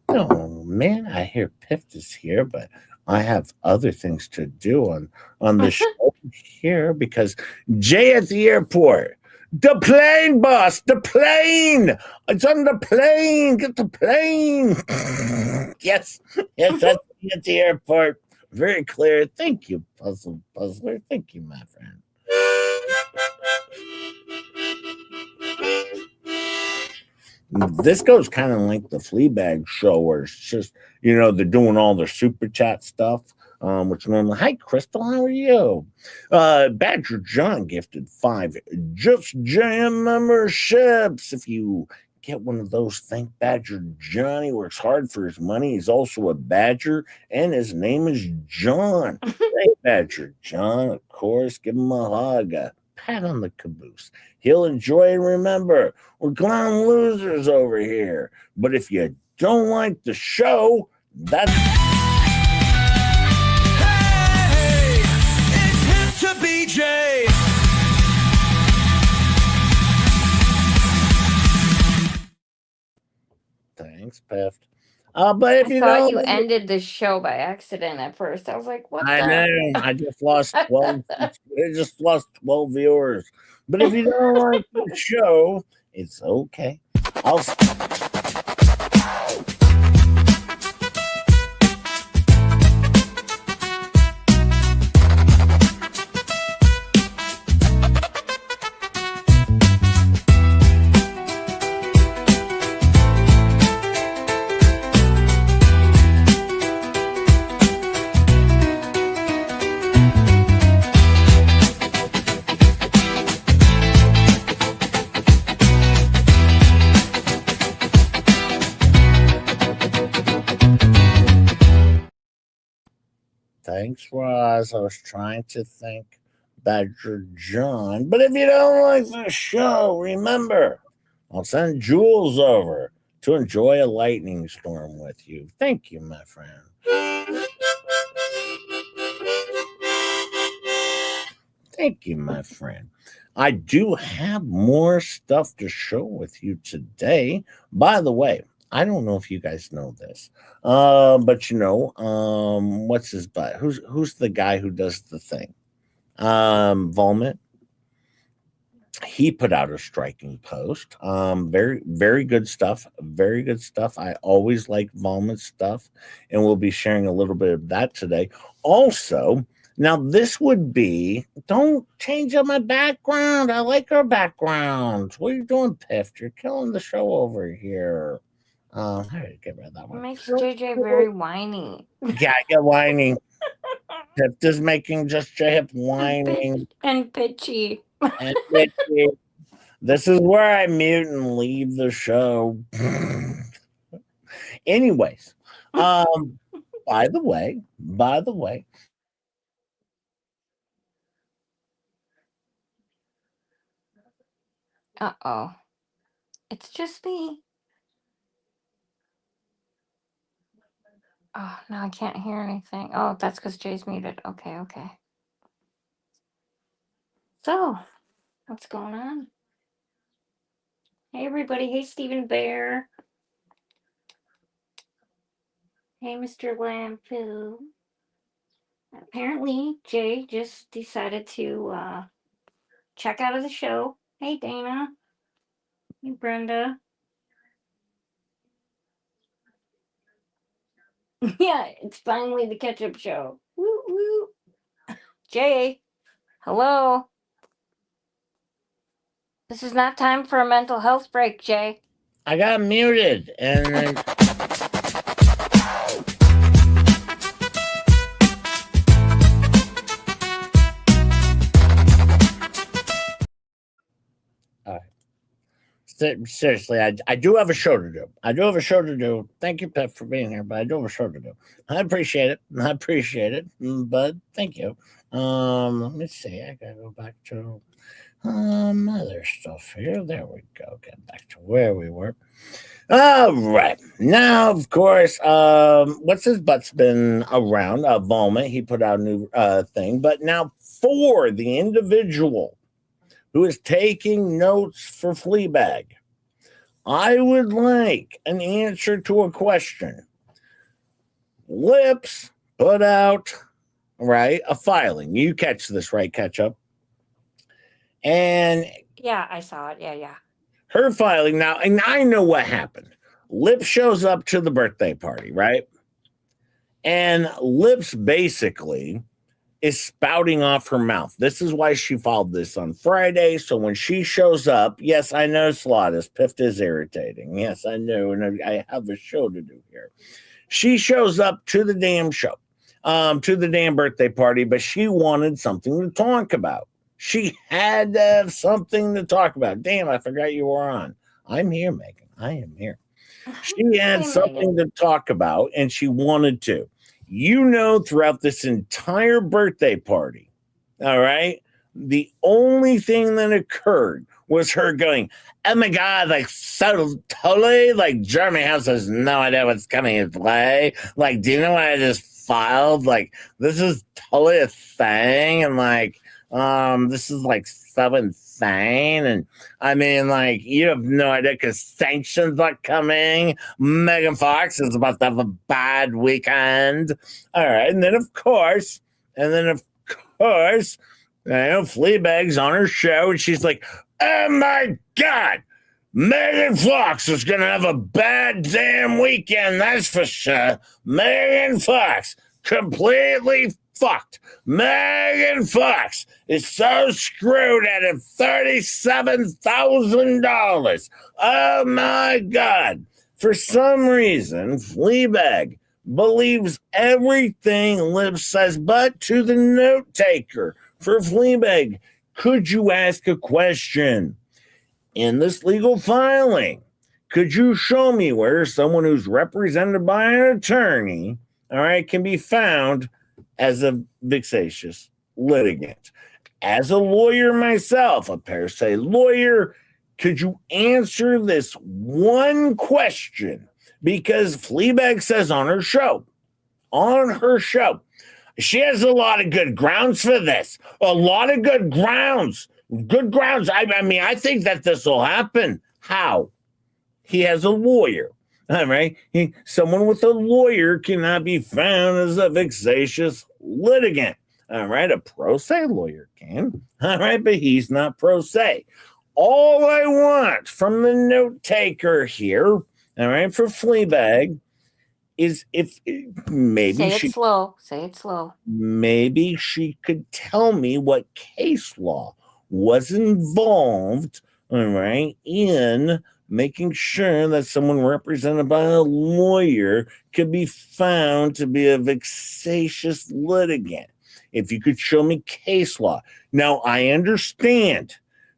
[SPEAKER 7] Oh man, I hear Pift is here, but I have other things to do on the show here because Jay at the airport. The plane, boss, the plane. It's on the plane. Get the plane. Yes, that's at the airport. Very clear. Thank you, Puzzler. Thank you, my friend. This goes kind of like the Fleabag show where it's just, they're doing all their super chat stuff. Which normally, hi Crystal, how are you? Badger John gifted 5 Just Jam memberships. If you get one of those, thank Badger John. He works hard for his money. He's also a badger, and his name is John. Thank Badger John, of course. Give him a hug, a pat on the caboose. He'll enjoy and remember, we're clown losers over here. But if you don't like the show, that's
[SPEAKER 8] BJ.
[SPEAKER 7] Thanks, Pift. But if
[SPEAKER 5] I thought you ended the show by accident at first. I was like, what?
[SPEAKER 7] I know. I just lost 12. I just lost 12 viewers. But if you don't like the show, it's okay. I'll. Thanks, Roz. I was trying to thank Badger John. But if you don't like the show, remember, I'll send Jules over to enjoy a lightning storm with you. Thank you, my friend. Thank you, my friend. I do have more stuff to share with you today. By the way, I don't know if you guys know this, but what's his butt? Who's the guy who does the thing? Volmit. He put out a striking post. Very, very good stuff. Very good stuff. I always like Volmit's stuff, and we'll be sharing a little bit of that today. Also, now this would be, don't change up my background. I like our background. What are you doing, Piff? You're killing the show over here. How do you get rid of that
[SPEAKER 5] It
[SPEAKER 7] one?
[SPEAKER 5] makes JJ very whiny.
[SPEAKER 7] Yeah, I get whining. Piff is making just J-Hip whining.
[SPEAKER 5] And bitchy.
[SPEAKER 7] And bitchy. This is where I mute and leave the show. Anyways, by the way,
[SPEAKER 5] Uh-oh. It's just me. Oh, now I can't hear anything. Oh, that's because Jay's muted. Okay. So, what's going on? Hey, everybody. Hey, Stephen Bear. Hey, Mr. Lampu. Apparently, Jay just decided to check out of the show. Hey, Dana. Hey, Brenda. Yeah, it's finally the catch-up show. Woo woo. Jay, hello. This is not time for a mental health break, Jay.
[SPEAKER 7] I got muted and then all right. Seriously, I do have a show to do. Thank you, Pep, for being here, but I do have a show to do. I appreciate it, but thank you. Let me see. I gotta go back to other stuff here. There we go. Get back to where we were. All right. Now, of course, what's his butt's been around? Volma. He put out a new thing. But now for the individual who is taking notes for Fleabag, I would like an answer to a question. Lips put out, right, a filing. You catch this, right, Catch Up? And
[SPEAKER 5] yeah, I saw it. Yeah.
[SPEAKER 7] Her filing now, and I know what happened. Lip shows up to the birthday party, right? And Lips basically is spouting off her mouth. This is why she filed this on Friday. So when she shows up, yes, I know Slatus, Piff is irritating. Yes, I know, and I have a show to do here. She shows up to the damn show, to the damn birthday party, but she wanted something to talk about. She had to have something to talk about. Damn, I forgot you were on. I'm here, Megan. I am here. She had something to talk about, and she wanted to. Throughout this entire birthday party, all right, the only thing that occurred was her going, oh my God, like, so totally, like, GERMY House has no idea what's coming in play. Like, do you know what I just filed? Like, this is totally a thing, and, like, this is, like, so insane, and I mean, like, you have no idea because sanctions are coming. Megan Fox is about to have a bad weekend. All right, and then of course, Fleabag's on her show, and she's like, oh my God, Megan Fox is gonna have a bad damn weekend, that's for sure. Megan Fox, completely fucked. Megan Fox is so screwed at it. $37,000. Oh my God. For some reason, Fleabag believes everything Liv says, but to the note taker for Fleabag, could you ask a question? In this legal filing, could you show me where someone who's represented by an attorney, all right, can be found as a vexatious litigant? As a lawyer myself, a per se lawyer, could you answer this one question? Because Fleabag says on her show, She has a lot of good grounds for this. A lot of good grounds. Good grounds. I mean, I think that this will happen. How? He has a lawyer. All right. Someone with a lawyer cannot be found as a vexatious litigant. All right. A pro se lawyer can. All right. But he's not pro se. All I want from the note taker here, all right, for Fleabag is if maybe
[SPEAKER 5] Say it slow. Say it slow.
[SPEAKER 7] Maybe she could tell me what case law was involved, all right, in making sure that someone represented by a lawyer could be found to be a vexatious litigant. If you could show me case law. Now, I understand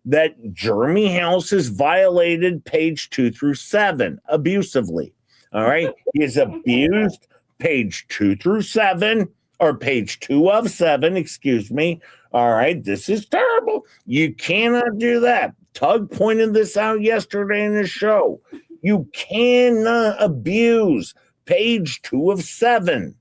[SPEAKER 7] that GERMY House has violated page 2 through 7 abusively. All right. He is abused page 2 through 7, or page 2 of 7, excuse me. All right. This is terrible. You cannot do that. Tug pointed this out yesterday in the show. You cannot abuse page 2 of 7.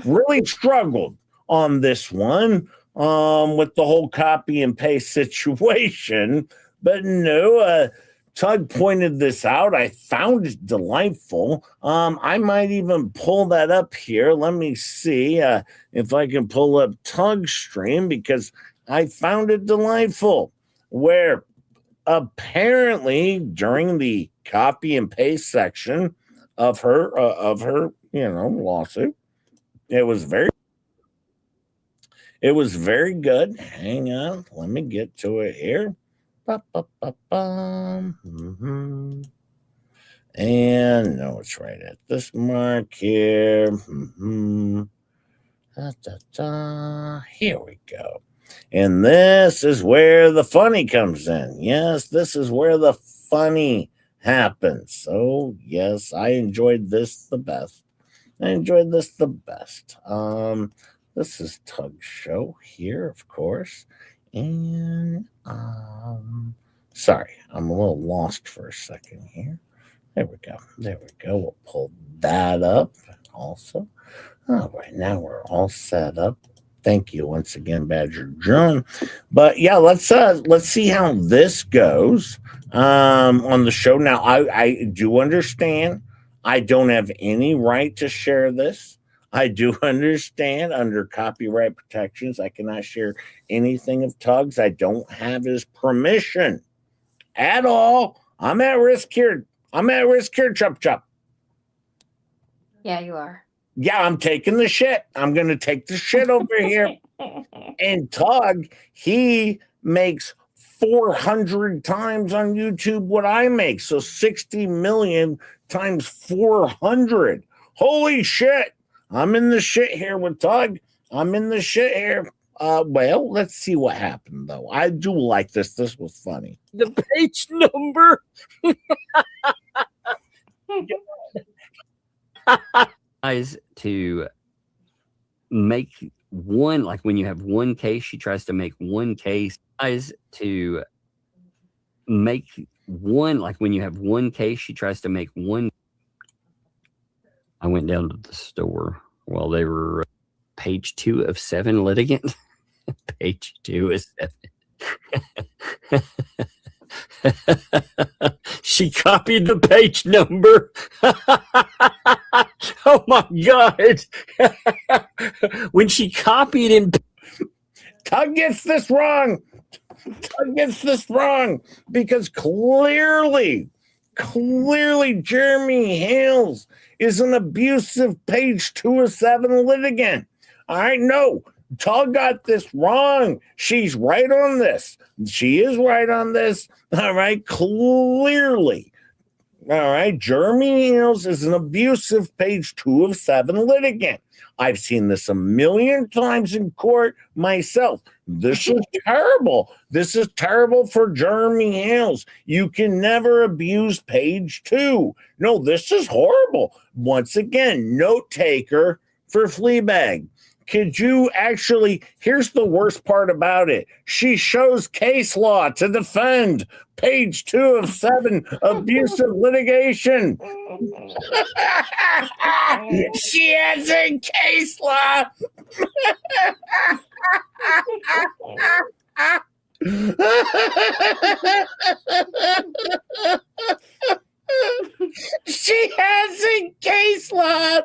[SPEAKER 7] Really struggled on this one. With the whole copy and paste situation. But no, Tug pointed this out. I found it delightful. I might even pull that up here. Let me see if I can pull up Tug's stream, because I found it delightful. Where apparently during the copy and paste section of her lawsuit, it was very good. Hang on. Let me get to it here. Mm-hmm. And no, it's right at this mark here. Mm-hmm. Here we go. And this is where the funny comes in. Yes, this is where the funny happens. So, yes, I enjoyed this the best. This is Tug's show here, of course. And sorry, I'm a little lost for a second here. There we go. We'll pull that up also. All right, now we're all set up. Thank you once again, Badger John. But yeah, let's see how this goes on the show. Now, I do understand I don't have any right to share this. I do understand under copyright protections, I cannot share anything of Tug's. I don't have his permission at all. I'm at risk here. Chop Chop.
[SPEAKER 5] Yeah, you are.
[SPEAKER 7] Yeah, I'm taking the shit. I'm going to take the shit over here. And Tug, he makes 400 times on YouTube what I make. So 60 million times 400. Holy shit. I'm in the shit here with Tug. I'm in the shit here. Well, let's see what happened, though. I do like this. This was funny.
[SPEAKER 4] The page number. Guys, to make one, like when you have one case, she tries to make one case. Guys, to make one, like when you have one case, she tries to make one. I went down to the store while they were page 2 of 7 litigant. Page 2 of 7. She copied the page number. Oh my God. When she copied and
[SPEAKER 7] Tug gets this wrong. Because clearly Jeremy Hales is an abusive page 2 of 7 litigant. All right, no, Tug got this wrong. She's right on this. She is right on this. All right, clearly. All right, Jeremy Hales is an abusive page 2 of 7 litigant. I've seen this a million times in court myself. This is terrible. This is terrible for Jeremy Hales. You can never abuse page 2. No, this is horrible. Once again, note taker for Fleabag. could you actually, here's the worst part about it. She shows case law to defend page 2 of 7, abusive litigation. She has a case law. She has a case law.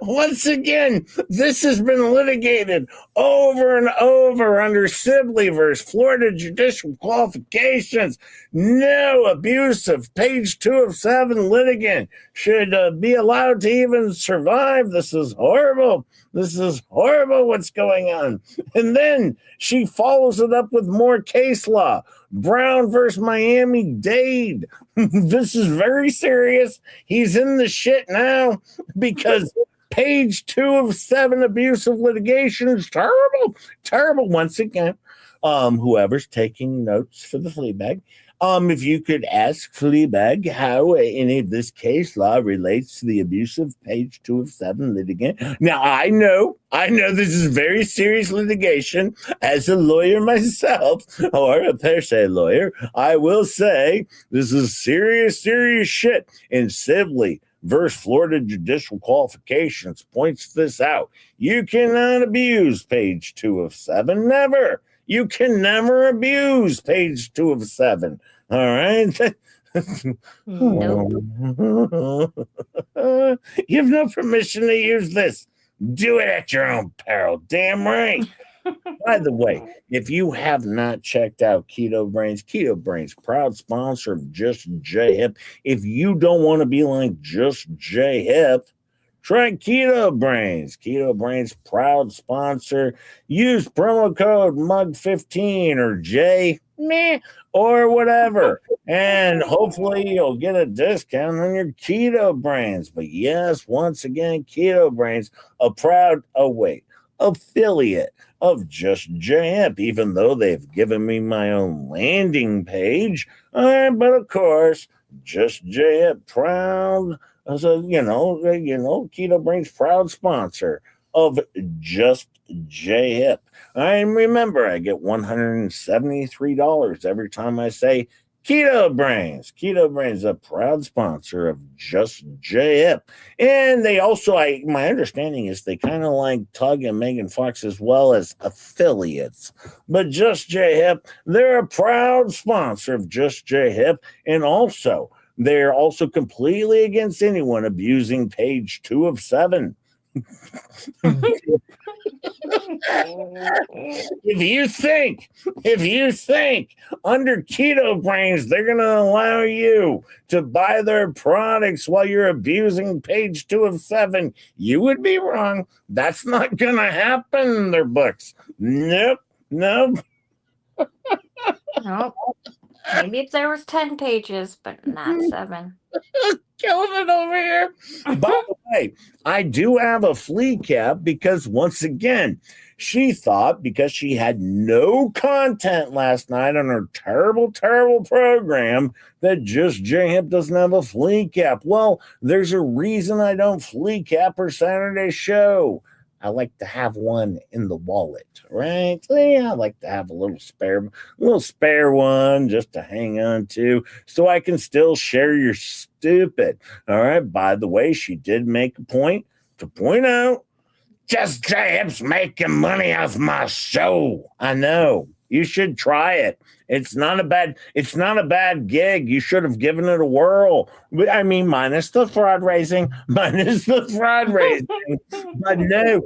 [SPEAKER 7] Once again, this has been litigated over and over under Sibley versus Florida Judicial Qualifications. No abuse of page 2 of 7 litigant should be allowed to even survive. This is horrible. This is horrible what's going on. And then she follows it up with more case law. Brown versus Miami-Dade. This is very serious. He's in the shit now because page 2 of 7 abusive litigation is terrible. Terrible once again. Whoever's taking notes for the Fleabag, if you could ask Fleabag how any of this case law relates to the abusive page 2 of 7 litigant. Now, I know this is very serious litigation. As a lawyer myself, or a per se lawyer, I will say this is serious shit. And Sibley versus Florida Judicial Qualifications points this out. You cannot abuse page 2 of 7. Never. You can never abuse page 2 of 7. All right?
[SPEAKER 5] Nope.
[SPEAKER 7] You have no permission to use this. Do it at your own peril. Damn right. By the way, if you have not checked out Keto Brains, proud sponsor of Just J Hip. If you don't want to be like Just J Hip, try Keto Brains. Keto Brains, proud sponsor. Use promo code MUG15 or J, meh, or whatever. And hopefully you'll get a discount on your Keto Brains. But yes, once again, Keto Brains, a proud affiliate of Just J-Hip, even though they've given me my own landing page. But of course, Just J-Hip, proud. So, Keto Brains, proud sponsor of Just J-Hip. And remember, I get $173 every time I say Keto Brains. Keto Brains, a proud sponsor of Just J-Hip. And they also, my understanding is they kind of like Tug and Megan Fox as well as affiliates. But Just J-Hip, they're a proud sponsor of Just J-Hip. And also, they're also completely against anyone abusing page 2 of 7. If you think under Keto Brains they're going to allow you to buy their products while you're abusing page 2 of 7, you would be wrong. That's not going to happen in their books. Nope.
[SPEAKER 5] Nope. Maybe if there was 10 pages, but not 7.
[SPEAKER 7] Killing it over here. By the way, I do have a FLEACAP because once again, she thought because she had no content last night on her terrible program that Just J-Hip doesn't have a FLEACAP. Well, there's a reason I don't FLEACAP her Saturday show. I like to have one in the wallet, right? Yeah, I like to have a little spare one just to hang on to so I can still share your stupid. All right. By the way, she did make a point to point out Just J-Hip's making money off my show. I know. You should try it. It's not a bad gig. You should have given it a whirl. I mean, minus the fraud raising. But no,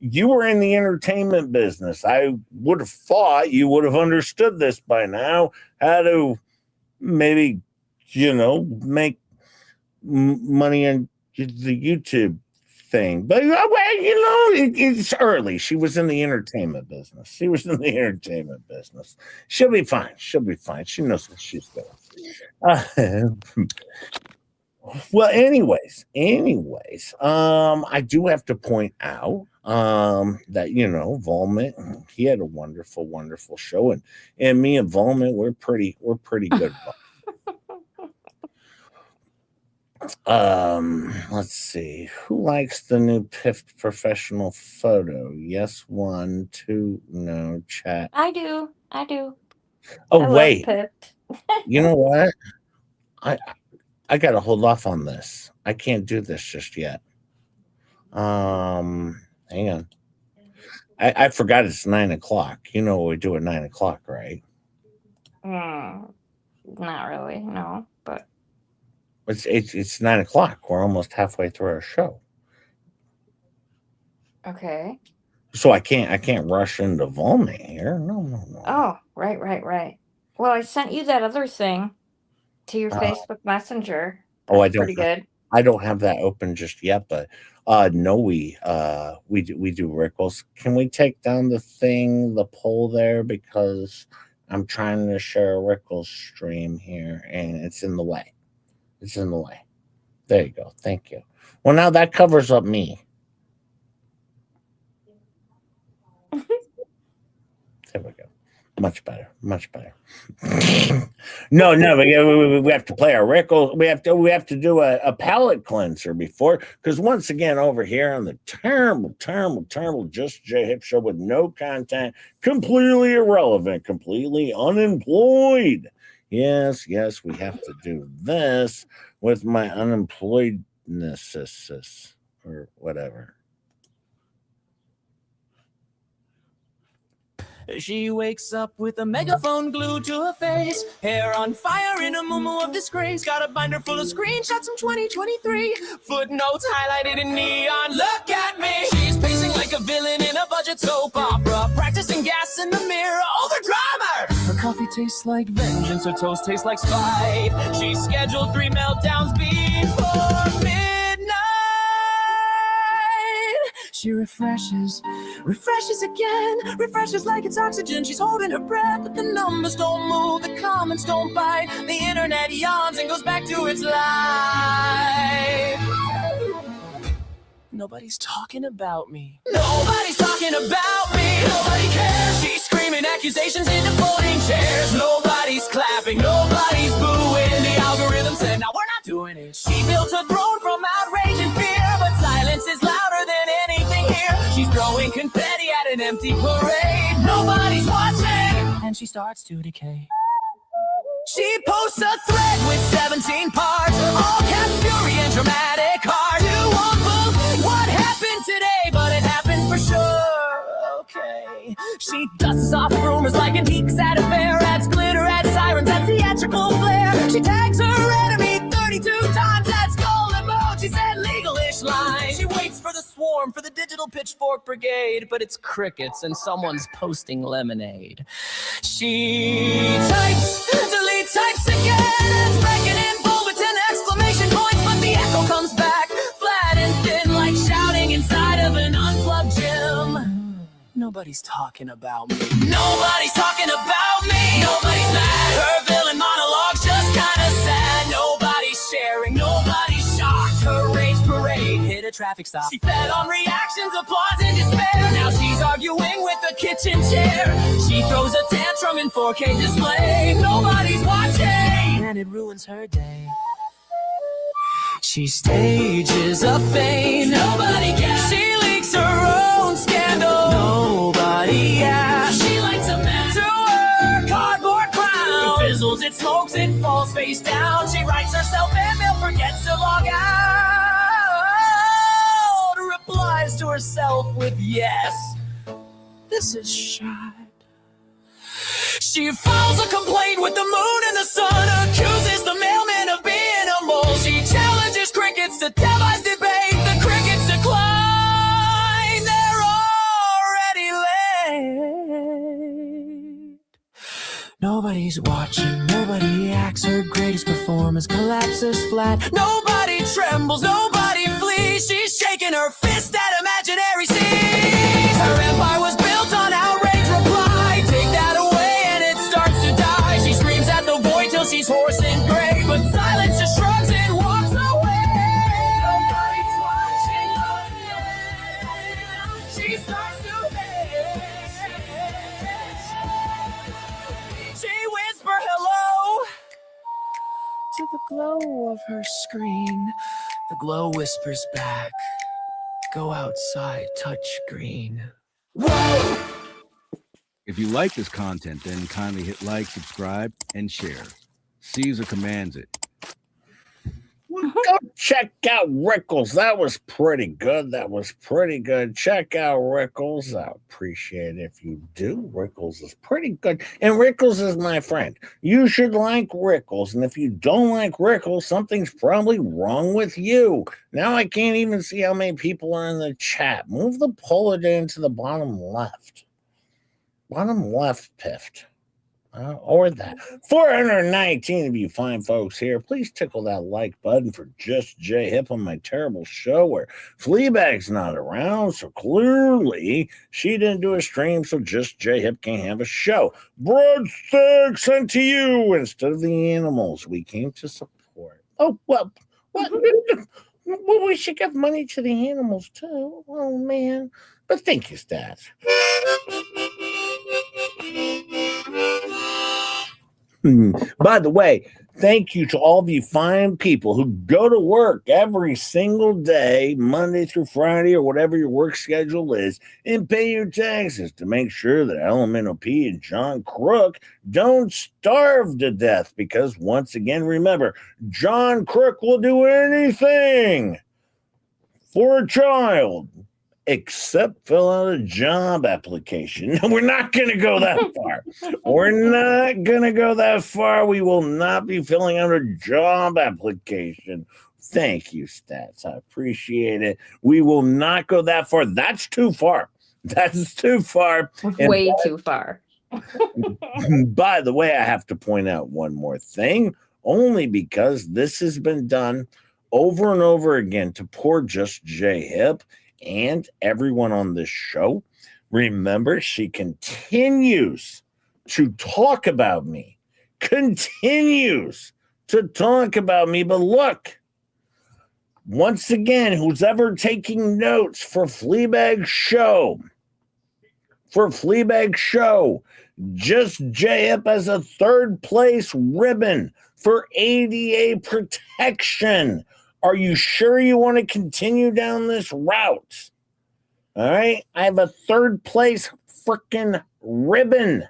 [SPEAKER 7] you were in the entertainment business. I would have thought you would have understood this by now, how to maybe, make money on the YouTube thing. But it's early. She was in the entertainment business. She'll be fine. She knows what she's doing. Well, anyways, I do have to point out that Volmit, he had a wonderful show, and me and Volmit, we're pretty good. Let's see. Who likes the new Pift professional photo? Yes, 1, 2, no, chat.
[SPEAKER 5] I do. I do.
[SPEAKER 7] Oh,
[SPEAKER 5] I love
[SPEAKER 7] wait.
[SPEAKER 5] Pipped.
[SPEAKER 7] You know what? I gotta hold off on this. I can't do this just yet. Hang on. I forgot it's 9 o'clock. You know what we do at 9 o'clock, right?
[SPEAKER 5] Not really, no, but
[SPEAKER 7] It's 9 o'clock. We're almost halfway through our show.
[SPEAKER 5] okay.
[SPEAKER 7] So I can't rush into Volney here. No.
[SPEAKER 5] Oh, right. Well, I sent you that other thing to your Facebook Messenger.
[SPEAKER 7] Oh,
[SPEAKER 5] That's pretty good.
[SPEAKER 7] I don't have that open just yet, but no, we do Rickles. Can we take down the poll there, because I'm trying to share a Rickles stream here and it's in the way. There you go. Thank you. Well, now that covers up me. There we go. Much better. No, we have to play our Rickles. We have to do a palate cleanser before, because once again over here on the terrible Just J Hip show with no content, completely irrelevant, completely unemployed. Yes, we have to do this with my unemployedness or whatever.
[SPEAKER 8] She wakes up with a megaphone glued to her face, hair on fire in a muumuu of disgrace. Got a binder full of screenshots from 2023, footnotes highlighted in neon. Look at me, she's pacing like a villain in a budget soap opera, practicing gas in the mirror over drama. Her coffee tastes like vengeance, her toast tastes like spite. She's scheduled 3 meltdowns before midnight. She refreshes again, refreshes like it's oxygen. She's holding her breath, but the numbers don't move, the comments don't bite. The internet yawns and goes back to its life. Nobody's talking about me. Nobody's talking about me. Nobody cares. She's screaming accusations into folding chairs. Nobody's clapping, nobody's booing. The algorithm said, now we're not doing it. She built a throne from outrage and fear, but silence is louder than anything here. She's throwing confetti at an empty parade. Nobody's watching, and she starts to decay. She posts a thread with 17 parts, all caps, fury, and dramatic heart. You won't believe what happened today, but it happened for sure. Okay. She dusts off rumors like an geeks at a fair, adds glitter, adds sirens, adds theatrical flair. She tags her enemy 32 times, adds skull emojis and legal-ish lines. She waits for the swarm, for the digital pitchfork brigade, but it's crickets and someone's posting lemonade. She types again, and breaking in bold with 10 exclamation points, but the echo comes back flat and thin, like shouting inside of an unplugged gym. Nobody's talking about me. Nobody's talking about me. Nobody's mad. Her villain monologue's just kinda sad. Nobody's sharing, nobody's shocked. Her rage parade hit a traffic stop. She fed on reactions, applause, and despair. Now she's arguing with the kitchen chair. She throws a tantrum in 4K display. Nobody's watching, and it ruins her day. She stages a feign. Nobody cares. She leaks her own scandal. Nobody asks. She lights a match to her cardboard crown. It fizzles, it smokes, it falls face down. She writes herself email, forgets to log out. Replies to herself with yes. This is shot. She files a complaint with the moon and the sun, accuses the mailman of being a mole. She challenges crickets to televised debate. The crickets decline. They're already late. Nobody's watching, nobody acts. Her greatest performance collapses flat. Nobody trembles, nobody flees. She's shaking her fist at imaginary seas. Her empire was built on outrage reply. Take that away and it starts to die. She screams at the void till she's hoarse and gray, but silence just shrugs and walks away. Nobody's watching. She starts to fade. She whisper hello to the glow glow of her screen. The glow whispers back, go outside, touch green. Whoa!
[SPEAKER 6] If you like this content, then kindly hit like, subscribe, and share. Caesar commands it.
[SPEAKER 7] Go check out Rickles. That was pretty good. Check out Rickles. I appreciate it if you do. Rickles is pretty good. And Rickles is my friend. You should like Rickles. And if you don't like Rickles, something's probably wrong with you. Now I can't even see how many people are in the chat. Move the poll down to the bottom left. Bottom left, Pift. Or that. 419 of you fine folks here. Please tickle that like button for Just J Hip on my terrible show where Fleabag's not around. So clearly she didn't do a stream, so Just J Hip can't have a show. Breadsticks sent to you instead of the animals we came to support. Oh, well, what? Well, we should give money to the animals too. Oh, man. But thank you, Stats. By the way, thank you to all of you fine people who go to work every single day, Monday through Friday, or whatever your work schedule is, and pay your taxes to make sure that Elemental P and John Crook don't starve to death. Because once again, remember, John Crook will do anything for a child except fill out a job application. No, we're not going to go that far. We will not be filling out a job application. Thank you, Stats. I appreciate it. We will not go that far. That's too far. That's too far.
[SPEAKER 5] Way too far.
[SPEAKER 7] By the way, I have to point out one more thing, only because this has been done over and over again to poor Just J Hip and everyone on this show. Remember, she continues to talk about me. But look, once again, who's ever taking notes for Fleabag Show, Just J Up as a third place ribbon for ADA protection. Are you sure you want to continue down this route? All right. I have a third place freaking ribbon.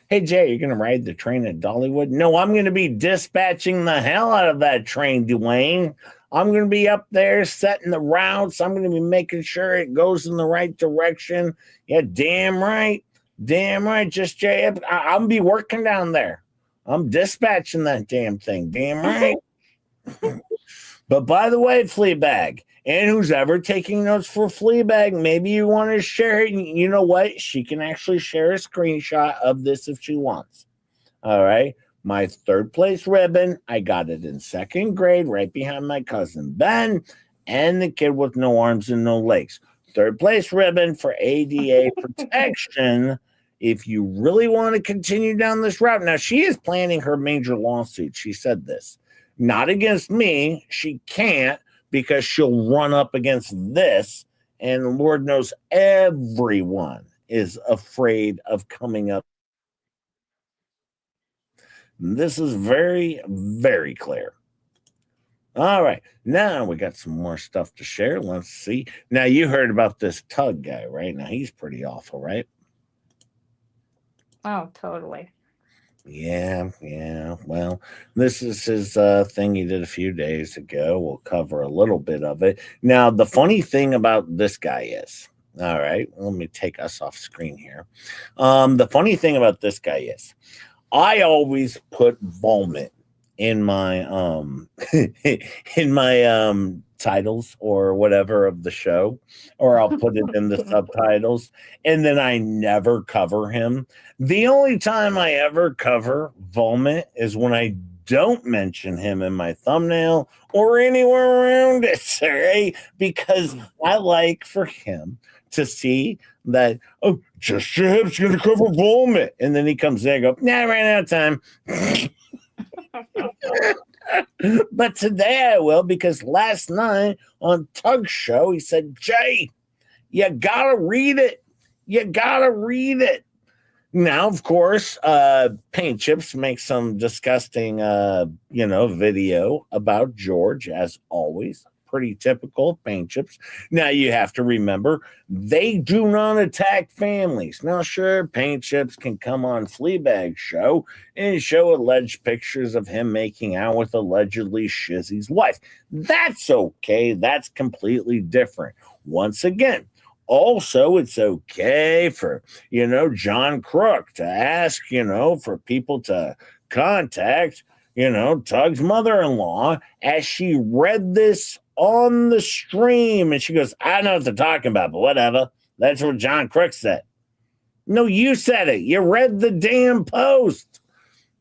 [SPEAKER 7] Hey, Jay, you're going to ride the train at Dollywood? No, I'm going to be dispatching the hell out of that train, Dwayne. I'm going to be up there setting the routes. I'm going to be making sure it goes in the right direction. Yeah, damn right. Just Jay. I'm going to be working down there. I'm dispatching that damn thing. Damn right. But by the way, Fleabag, and who's ever taking notes for Fleabag, maybe you want to share it. You know what? She can actually share a screenshot of this if she wants. All right. My third place ribbon, I got it in second grade, right behind my cousin Ben and the kid with no arms and no legs. Third place ribbon for ADA protection. If you really want to continue down this route. Now, she is planning her major lawsuit. She said this. Not against me. She can't, because she'll run up against this. And Lord knows everyone is afraid of coming up. This is very, very clear. All right. Now we got some more stuff to share. Let's see. Now, you heard about this Tug guy, right? Now, he's pretty awful, right?
[SPEAKER 5] Oh, totally.
[SPEAKER 7] Yeah. Well, this is his thing he did a few days ago. We'll cover a little bit of it. Now, the funny thing about this guy is, all right, let me take us off screen here. The funny thing about this guy is, I always put vomit in my titles or whatever of the show, or I'll put it in the subtitles, and then I never cover him. The only time I ever cover vomit is when I don't mention him in my thumbnail or anywhere around it, right? Because I like for him to see that, oh, Just Your Hips gonna cover vomit, and then he comes there and go, nah, ran out of time. But today I will, because last night on Tug's show, he said, Jay, you gotta read it. Now, of course, Paint Chips makes some disgusting, video about George, as always. Pretty typical of Paint Chips. Now, you have to remember, they do not attack families. Now, sure, Paint Chips can come on Fleabag's show and show alleged pictures of him making out with allegedly Shizzy's wife. That's okay. That's completely different. Once again, also, it's okay for, John Crook to ask, for people to contact, Tug's mother-in-law as she read this on the stream. And she goes, I don't know what they're talking about, but whatever. That's what John Crook said. No, you said it. You read the damn post.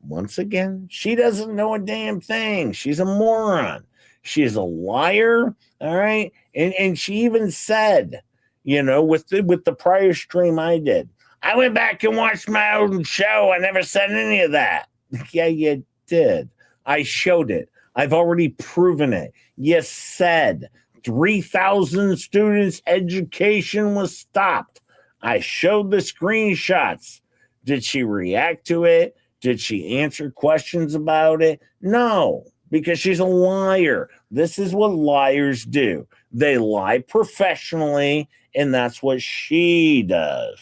[SPEAKER 7] Once again, she doesn't know a damn thing. She's a moron. She is a liar. All right. And she even said, with the prior stream I did, I went back and watched my own show. I never said any of that. Yeah, you did. I showed it. I've already proven it. You said 3,000 students' education was stopped. I showed the screenshots. Did she react to it? Did she answer questions about it? No, because she's a liar. This is what liars do. They lie professionally, and that's what she does.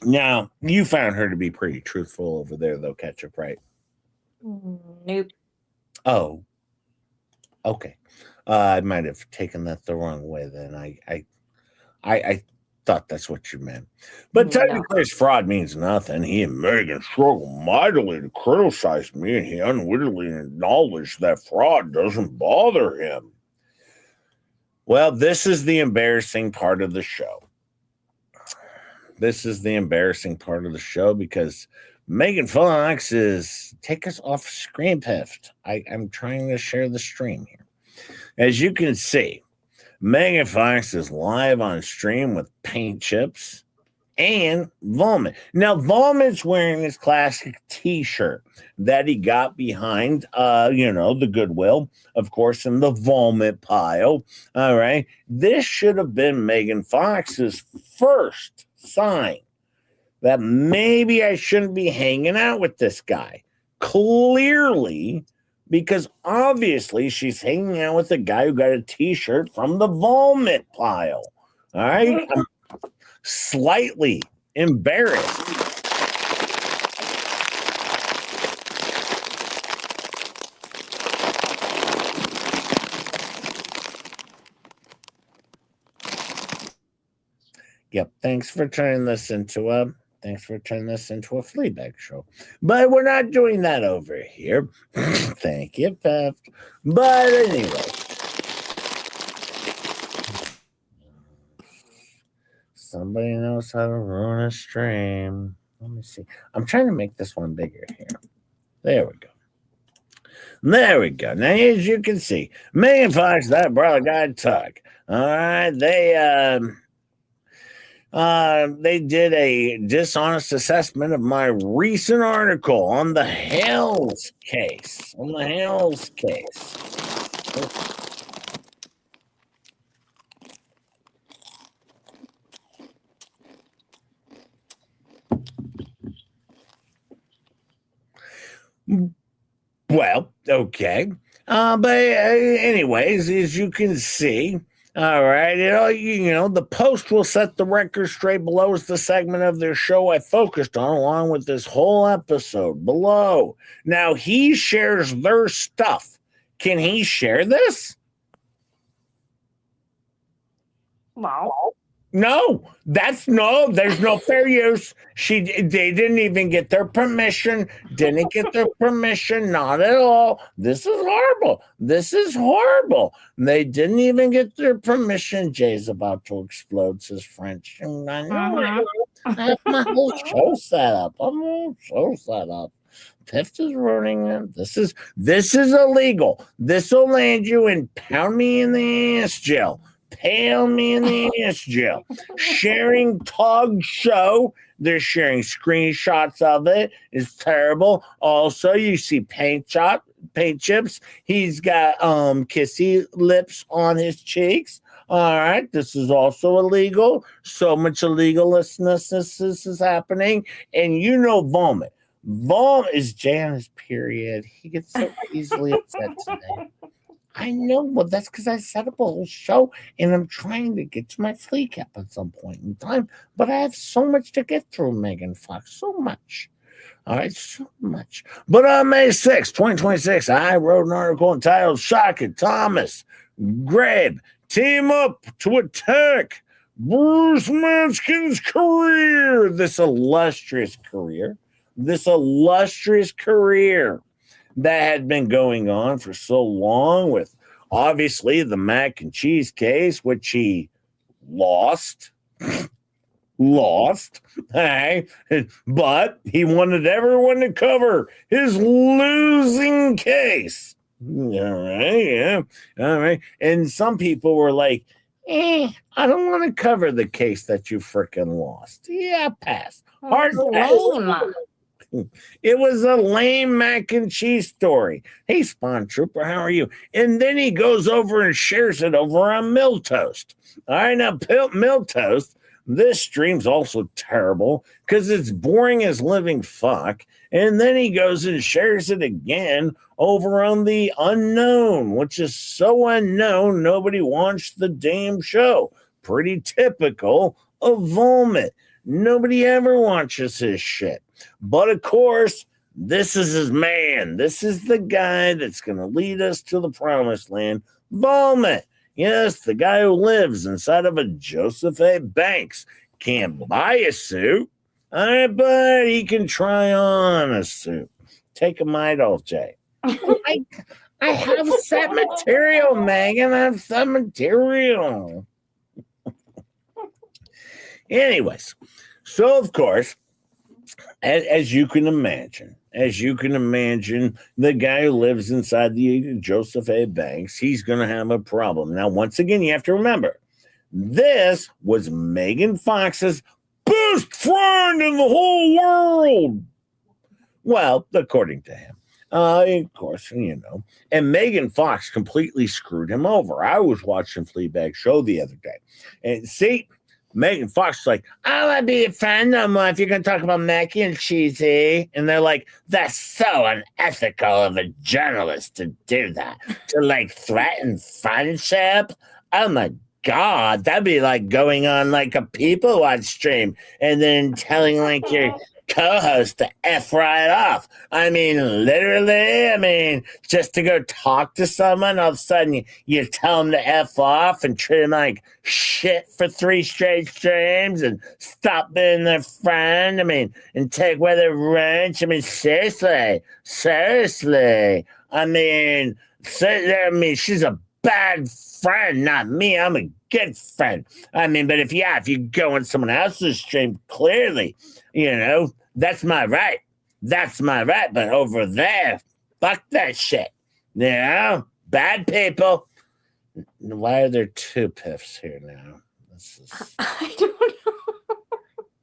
[SPEAKER 7] Now, you found her to be pretty truthful over there, though, Ketchup, right?
[SPEAKER 5] Nope.
[SPEAKER 7] Oh, okay. I might have taken that the wrong way then. I thought that's what you meant. But technically, his fraud means nothing. He and Megan struggle mightily to criticize me, and he unwittingly acknowledged that fraud doesn't bother him. Well, this is the embarrassing part of the show. This is the embarrassing part of the show because Megan Fox is take us off screen piffed. I'm trying to share the stream here. As you can see, Megan Fox is live on stream with Paint Chips and Vomit. Now, Vomit's wearing his classic t-shirt that he got behind, the Goodwill, of course, in the Vomit pile. All right. This should have been Megan Fox's first sign that maybe I shouldn't be hanging out with this guy. Clearly, because obviously she's hanging out with a guy who got a t-shirt from the Vomit pile. All right. I'm slightly embarrassed. Yep. Thanks for turning this into a Fleabag show. But we're not doing that over here. Thank you, Pep. But anyway. Somebody knows how to ruin a stream. Let me see. I'm trying to make this one bigger here. There we go. There we go. Now, as you can see, Megan Fox, that brother got Tug. All right. They did a dishonest assessment of my recent article on the Hells case. Well, okay. But anyways, as you can see, all right, the post will set the record straight below is the segment of their show I focused on along with this whole episode below. Now, he shares their stuff. Can he share this?
[SPEAKER 5] Wow.
[SPEAKER 7] No, there's no fair use. They didn't even get their permission. Not at all. This is horrible. They didn't even get their permission. Jay's about to explode, says French. I know. I have my whole show set up. Pift is ruining it. This is illegal. This will land you in pound me in the ass jail. Pale me in the ass jail. Sharing Tug's show. They're sharing screenshots of it. It's terrible. Also, you see Paint Chips. He's got kissy lips on his cheeks. All right, this is also illegal. So much illegalness is happening. And you know Vomit. Vomit is Janice, period. He gets so easily upset today. I know, well, that's because I set up a whole show and I'm trying to get to my FLEACAP at some point in time. But I have so much to get through, Megan Fox. So much. All right, so much. But on May 6, 2026, I wrote an article entitled Shock and Thomas Grabe Team Up to Attack Bruce Manskin's Career. This illustrious career that had been going on for so long, with obviously the mac and cheese case, which he lost, hey, but he wanted everyone to cover his losing case. All right, yeah, all right. And some people were like, I don't want to cover the case that you freaking lost. Yeah, pass. Hard pass. It was a lame mac and cheese story. Hey, Spawn Trooper, how are you? And then he goes over and shares it over on Miltoast. All right, now, Miltoast, this stream's also terrible because it's boring as living fuck. And then he goes and shares it again over on the Unknown, which is so unknown, nobody watched the damn show. Pretty typical of Vomit. Nobody ever watches his shit. But of course, this is his man. This is the guy that's going to lead us to the promised land. Vomit. Yes, the guy who lives inside of a Joseph A. Banks. Can't buy a suit. All right, but he can try on a suit. Take a Midol, Jay. I have set material, Megan. I have set material. Anyways, so of course, as you can imagine, the guy who lives inside the Joseph A. Banks, he's going to have a problem. Now, once again, you have to remember, this was Megan Fox's best friend in the whole world. Well, according to him. Of course, and Megan Fox completely screwed him over. I was watching Fleabag show the other day, and see, Megan Fox is like, I want to be a friend no more if you're going to talk about mac and cheese, eh? And they're like, that's so unethical of a journalist to do that, to threaten friendship. Oh my God, that'd be like going on like a People Watch stream and then telling your co-host to F right off. I mean, literally, just to go talk to someone, all of a sudden you tell them to F off and treat them like shit for 3 straight streams and stop being their friend, and take away their wrench. Seriously. She's a bad friend, not me. I'm a good friend. But if you go on someone else's stream, clearly, that's my right. But over there, fuck that shit. Bad people. Why are there 2 piffs here now?
[SPEAKER 5] I don't know.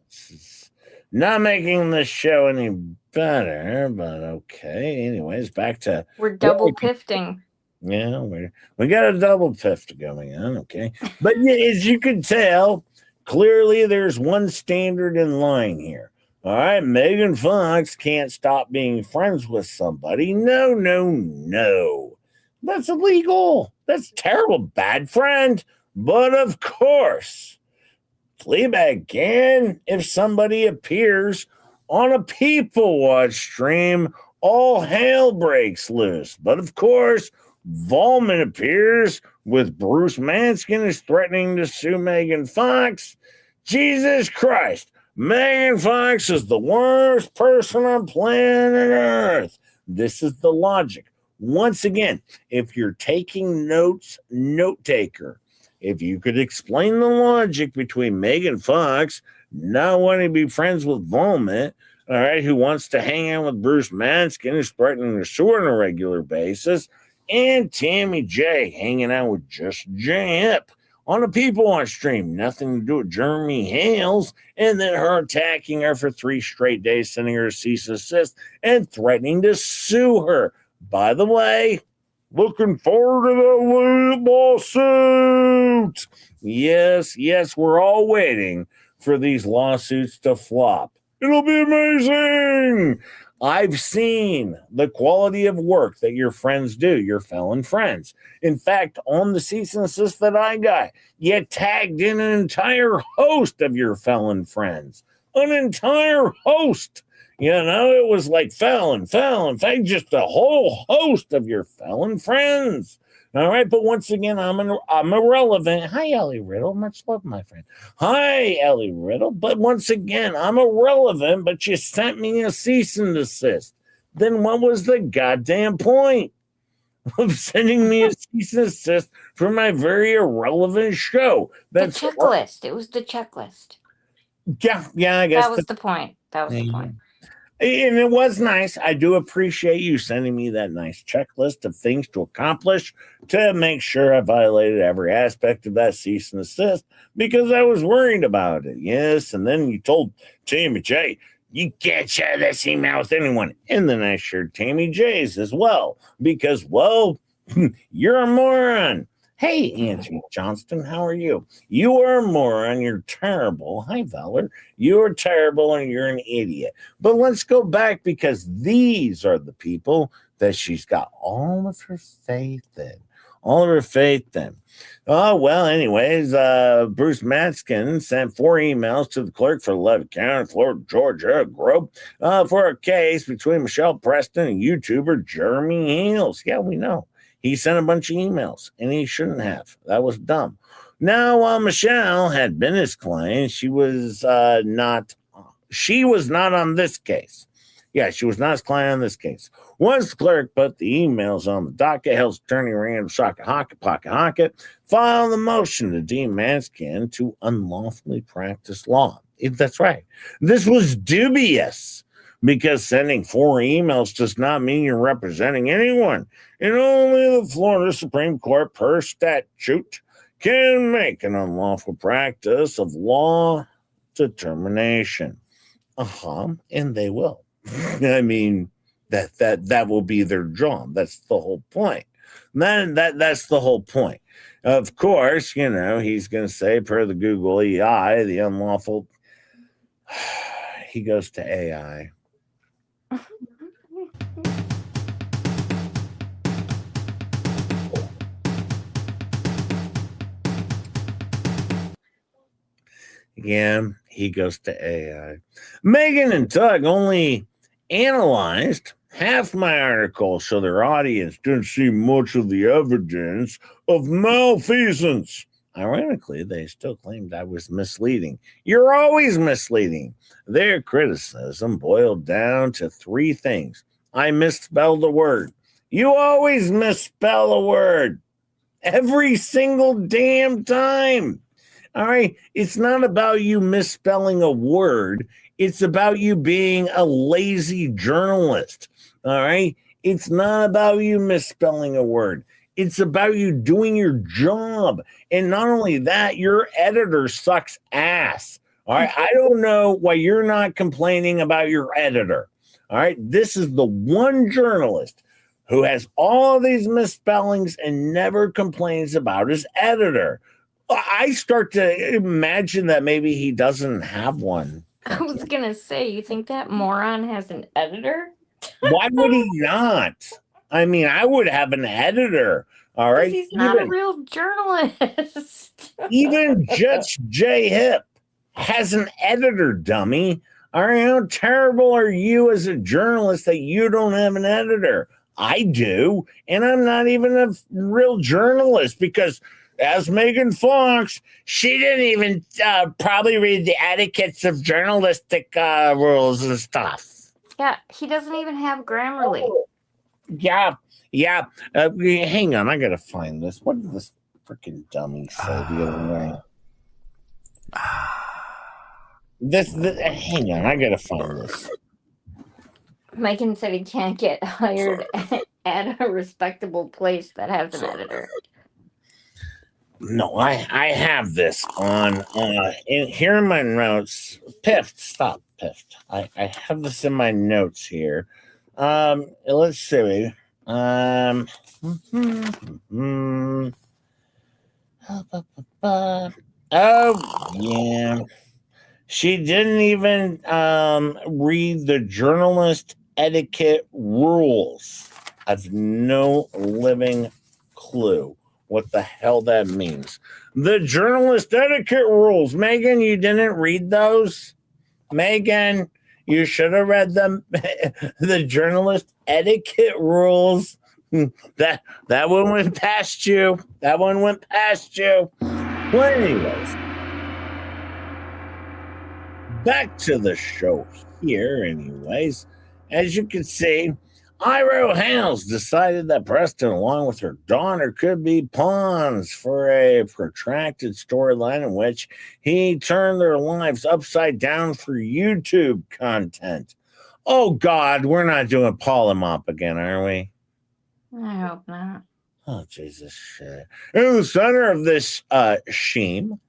[SPEAKER 7] This is not making the show any better, but okay. Anyways, back to...
[SPEAKER 5] We're double piffing.
[SPEAKER 7] Yeah, we got a double piff going on, okay? But as you can tell, clearly there's one standard in line here. All right, Megan Fox can't stop being friends with somebody. No. That's illegal. That's terrible. Bad friend. But of course, Fleabag can if somebody appears on a People Watch stream, all hell breaks loose. But of course, Volman appears with Bruce Manskin is threatening to sue Megan Fox. Jesus Christ. Megan Fox is the worst person on planet Earth. This is the logic. Once again, if you're taking notes, note taker, if you could explain the logic between Megan Fox not wanting to be friends with Vomit, all right, who wants to hang out with Bruce Manskin, who's threatening to sue on a regular basis, and Tammy J hanging out with Just Jip on a People Watch stream, nothing to do with Jeremy Hales, and then her attacking her for 3 straight days, sending her a cease and desist, and threatening to sue her. By the way, looking forward to the lawsuit. lawsuit. Yes, we're all waiting for these lawsuits to flop. It'll be amazing. I've seen the quality of work that your friends do, your felon friends. In fact, on the cease and desist that I got, you tagged in an entire host of your felon friends. An entire host. You know, it was like felon, just a whole host of your felon friends. All right, but once again, I'm irrelevant. Hi, Ellie Riddle. Much love, my friend. Hi, Ellie Riddle. But once again, I'm irrelevant, but you sent me a cease and desist. Then what was the goddamn point of sending me a cease and desist for my very irrelevant show?
[SPEAKER 5] That's the checklist. It was the checklist.
[SPEAKER 7] Yeah, I guess.
[SPEAKER 5] That was the point. That was the point.
[SPEAKER 7] And it was nice. I do appreciate you sending me that nice checklist of things to accomplish to make sure I violated every aspect of that cease and desist because I was worried about it. Yes, and then you told Tammy J, you can't share this email with anyone. And then I shared Tammy J's as well because, well, you're a moron. Hey, Angie Johnston, how are you? You are a moron. You're terrible. Hi, Valor. You're terrible and you're an idiot. But let's go back because these are the people that she's got all of her faith in. All of her faith in. Oh, well, anyways, Bruce Matskin sent 4 emails to the clerk for Levitt County, Florida, Georgia, Grove, for a case between Michelle Preston and YouTuber Jeremy Hales. Yeah, we know. He sent a bunch of emails, and he shouldn't have. That was dumb. Now, while Michelle had been his client, she was not on this case. Yeah, she was not his client on this case. Once the clerk put the emails on the docket, Hale's attorney ran to Pocket Hocket, filed the motion to deem Manskin to unlawfully practice law. That's right. This was dubious. Because sending 4 emails does not mean you're representing anyone. And only the Florida Supreme Court, per statute, can make an unlawful practice of law determination. And they will. I mean, that will be their job. That's the whole point. That's the whole point. Of course, you know, he's going to say, per the Google EI, the unlawful, he goes to AI. Yeah, he goes to AI. Megan and Doug only analyzed half my article, so their audience didn't see much of the evidence of malfeasance. Ironically, they still claimed I was misleading. You're always misleading. Their criticism boiled down to 3 things. I misspelled a word. You always misspell a word. Every single damn time. All right? It's not about you misspelling a word. It's about you being a lazy journalist. All right? It's not about you misspelling a word. It's about you doing your job. And not only that, your editor sucks ass. All right. I don't know why you're not complaining about your editor. All right. This is the one journalist who has all these misspellings and never complains about his editor. I start to imagine that maybe he doesn't have one.
[SPEAKER 5] I was going to say, you think that moron has an editor?
[SPEAKER 7] Why would he not? I mean, I would have an editor. All right.
[SPEAKER 5] He's not a real journalist.
[SPEAKER 7] Even Judge J. Hip has an editor, dummy. All right. How terrible are you as a journalist that you don't have an editor? I do. And I'm not even a real journalist because, as Megan Fox, she didn't even probably read the etiquettes of journalistic rules and stuff.
[SPEAKER 5] Yeah. He doesn't even have Grammarly.
[SPEAKER 7] Yeah. Hang on, I gotta find this. What did this freaking dummy say the other way? Hang on, I gotta find this.
[SPEAKER 5] Megan said he can't get hired at a respectable place that has an editor.
[SPEAKER 7] No, I have this on here in my notes. Piffed, stop, Piffed. I have this in my notes here. Let's see. Oh, yeah. She didn't even read the journalist etiquette rules. I've no living clue what the hell that means. The journalist etiquette rules. Megan, you didn't read those? Megan, you should have read them. The journalist etiquette rules. That one went past you. That one went past you. Well, anyways, back to the show here, anyways. As you can see, Iro Hales decided that Preston, along with her daughter, could be pawns for a protracted storyline in which he turned their lives upside down for YouTube content. Oh, God, we're not doing Paul and Mop again, are we?
[SPEAKER 5] I hope not.
[SPEAKER 7] Oh, Jesus shit. In the center of this scheme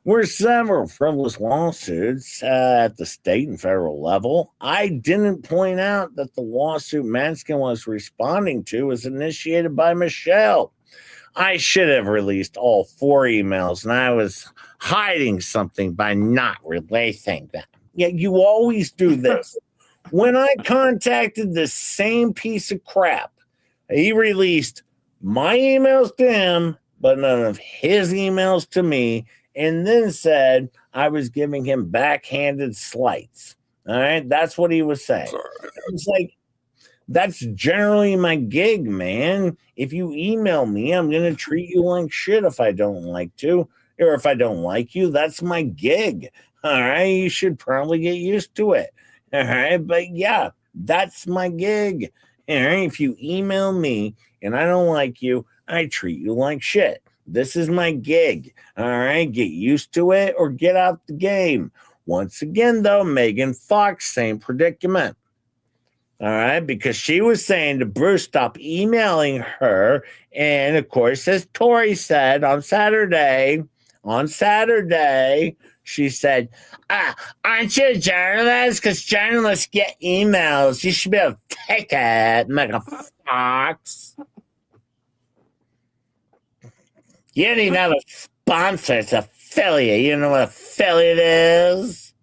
[SPEAKER 7] were several frivolous lawsuits at the state and federal level. I didn't point out that the lawsuit Manskin was responding to was initiated by Michelle. I should have released all 4 emails, and I was hiding something by not releasing them. Yet you always do this. When I contacted the same piece of crap, he released my emails to him, but none of his emails to me, and then said I was giving him backhanded slights. All right, that's what he was saying. It's like, that's generally my gig, man. If you email me, I'm going to treat you like shit if I don't like to, or if I don't like you, that's my gig. All right, you should probably get used to it. All right, but yeah, that's my gig. All right, if you email me and I don't like you, I treat you like shit. This is my gig. All right, get used to it or get out the game. Once again, though, Megan Fox, same predicament. All right, because she was saying to Bruce, stop emailing her. And of course, as Tori said on Saturday, she said, aren't you a journalist? Because journalists get emails. You should be able to take it, Megan Fox. You don't even have a sponsor. It's affiliate. You don't know what affiliate is?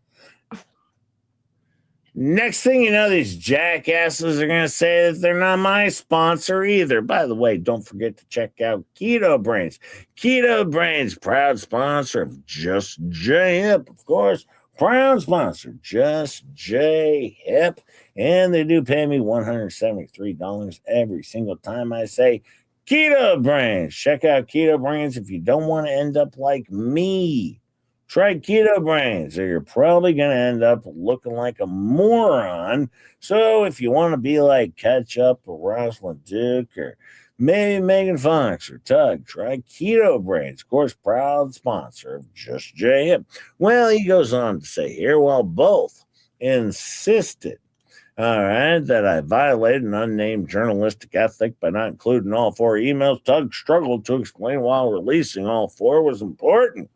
[SPEAKER 7] Next thing you know, these jackasses are going to say that they're not my sponsor either. By the way, don't forget to check out Keto Brains. Keto Brains, proud sponsor of Just J Hip, of course. Proud sponsor, Just J Hip. And they do pay me $173 every single time I say Keto Brains. Check out Keto Brains if you don't want to end up like me. Try Keto Brains, or you're probably going to end up looking like a moron. So if you want to be like Ketchup or Rosalind Duke or maybe Megan Fox or Tug, try Keto Brains. Of course, proud sponsor of Just J Hip. Well, he goes on to say here, while both insisted, all right, that I violated an unnamed journalistic ethic by not including all 4 emails, Tug struggled to explain why releasing all 4 was important.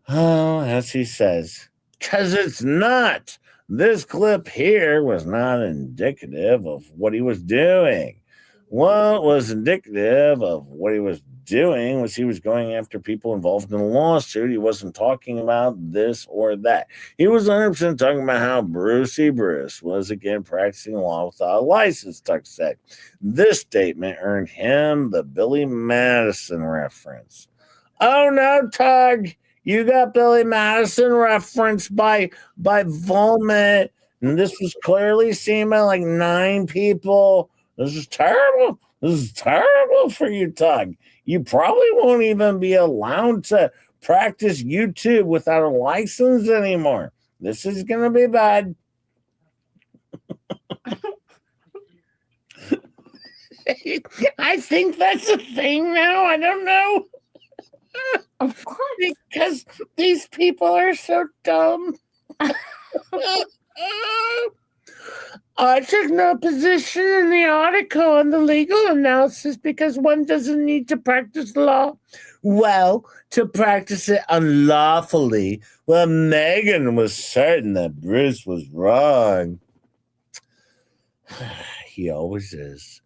[SPEAKER 7] Oh, as he says, because it's not. This clip here was not indicative of what he was doing. What was indicative of what he was doing was he was going after people involved in the lawsuit. He wasn't talking about this or that. He was 100% talking about how Brucey Bruce was again practicing law without a license, Tuck said. This statement earned him the Billy Madison reference. Oh no, Tug! You got Billy Madison referenced by Volmet, and this was clearly seen by like 9 people. This is terrible. This is terrible for you, Tug. You probably won't even be allowed to practice YouTube without a license anymore. This is going to be bad. I think that's a thing now. I don't know.
[SPEAKER 5] Of course.
[SPEAKER 7] Because these people are so dumb. I took no position in the article on the legal analysis because one doesn't need to practice law. Well, to practice it unlawfully, well, Megan was certain that Bruce was wrong. He always is.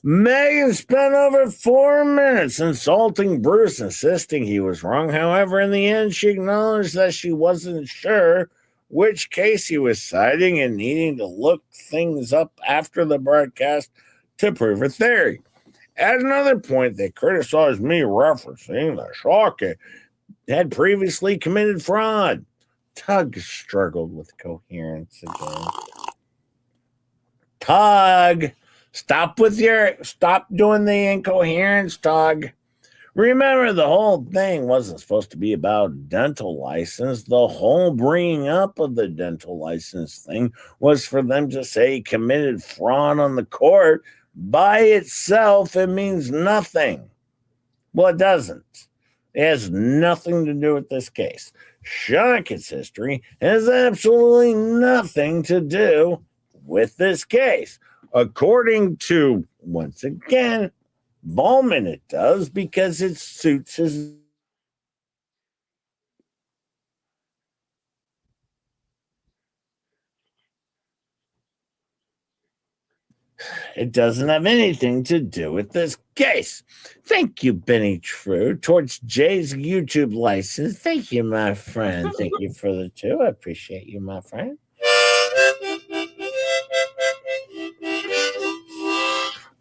[SPEAKER 7] Megan spent over 4 minutes insulting Bruce, insisting he was wrong. However, in the end, she acknowledged that she wasn't sure which case he was citing and needing to look things up after the broadcast to prove her theory. At another point, they criticized me referencing that Shockey had previously committed fraud. Tug struggled with coherence again. Tug, stop doing the incoherence, Tug. Remember, the whole thing wasn't supposed to be about dental license. The whole bringing up of the dental license thing was for them to say he committed fraud on the court. By itself, it means nothing. Well, it doesn't. It has nothing to do with this case. Shockett's history has absolutely nothing to do with this case. According to, once again, Ballman, it does because it suits his. It doesn't have anything to do with this case. Thank you, Benny True, towards Jay's YouTube license. Thank you, my friend. Thank you for the 2. I appreciate you, my friend.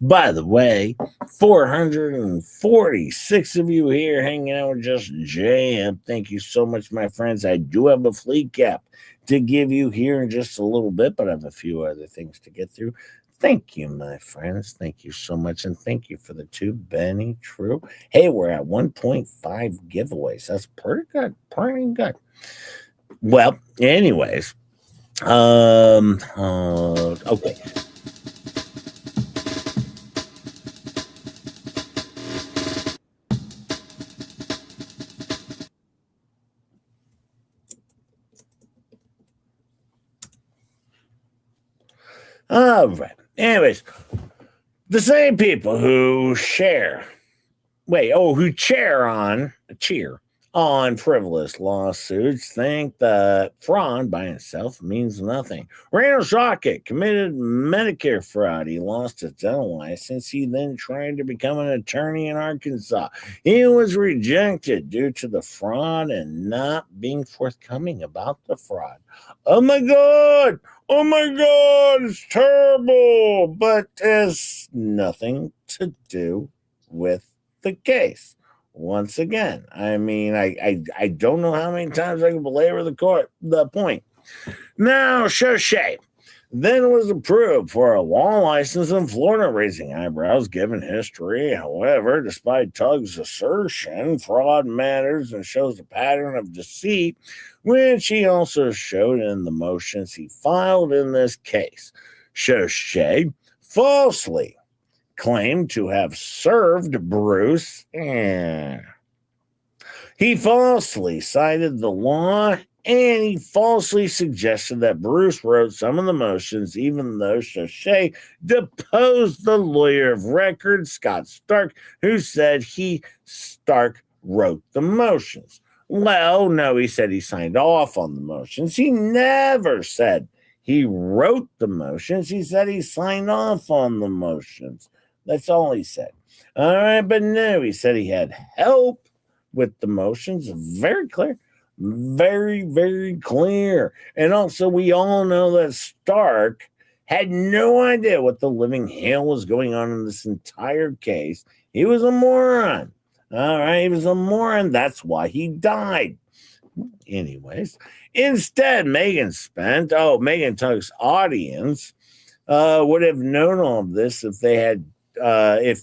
[SPEAKER 7] By the way, 446 of you here hanging out with just Jay. Thank you so much, my friends. I do have a FLEACAP to give you here in just a little bit, but I have a few other things to get through. Thank you, my friends. Thank you so much. And thank you for the 2, Benny True. Hey, we're at 1.5 giveaways. That's pretty good. Pretty good. Well, anyways. Okay. All right. Anyways, the same people who cheer on frivolous lawsuits think that fraud by itself means nothing. Randall Shockett committed Medicare fraud. He lost his dental license. He then tried to become an attorney in Arkansas. He was rejected due to the fraud and not being forthcoming about the fraud. Oh my God! Oh my God! It's terrible! But it's nothing to do with the case. Once again, I mean, I don't know how many times I can belabor the point. Now, Shoshay then was approved for a law license in Florida, raising eyebrows given history. However, despite Tug's assertion, fraud matters and shows a pattern of deceit, which he also showed in the motions he filed in this case. Shoshay falsely claimed to have served Bruce. He falsely cited the law, and he falsely suggested that Bruce wrote some of the motions, even though Shoshay deposed the lawyer of record, Scott Stark, who said Stark wrote the motions. Well, no, he said he signed off on the motions. He never said he wrote the motions. He said he signed off on the motions. That's all he said. All right, but no, he said he had help with the motions. Very clear. Very, very clear. And also, we all know that Stark had no idea what the living hell was going on in this entire case. He was a moron. All right, he was a moron. That's why he died. Anyways, instead, Megan Tug's audience would have known all of this if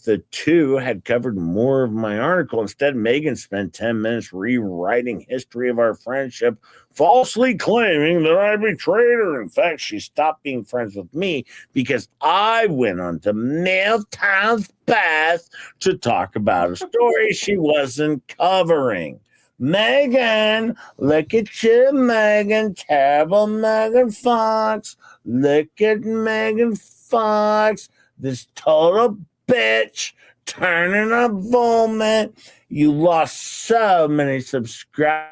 [SPEAKER 7] the 2 had covered more of my article. Instead, Megan spent 10 minutes rewriting history of our friendship, falsely claiming that I betrayed her. In fact, she stopped being friends with me because I went on to Milltown's Path to talk about a story she wasn't covering. Megan, look at you, Megan, terrible Megan Fox. Look at Megan Fox. This total bitch turning a vomit. You lost so many subscribers.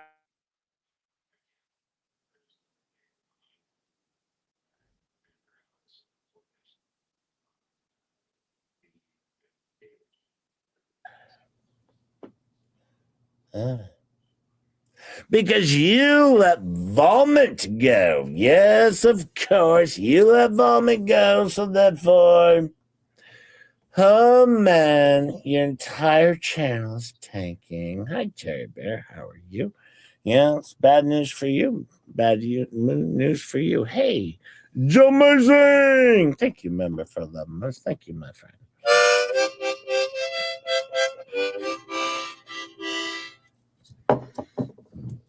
[SPEAKER 7] Because you let vomit go. Yes, of course, you let vomit go, so therefore, oh man, your entire channel is tanking. Hi, Jerry Bear, how are you? Yeah, it's bad news for you. News for you. Hey, Joe Amazing! Thank you, member, for 11 months. Thank you, my friend.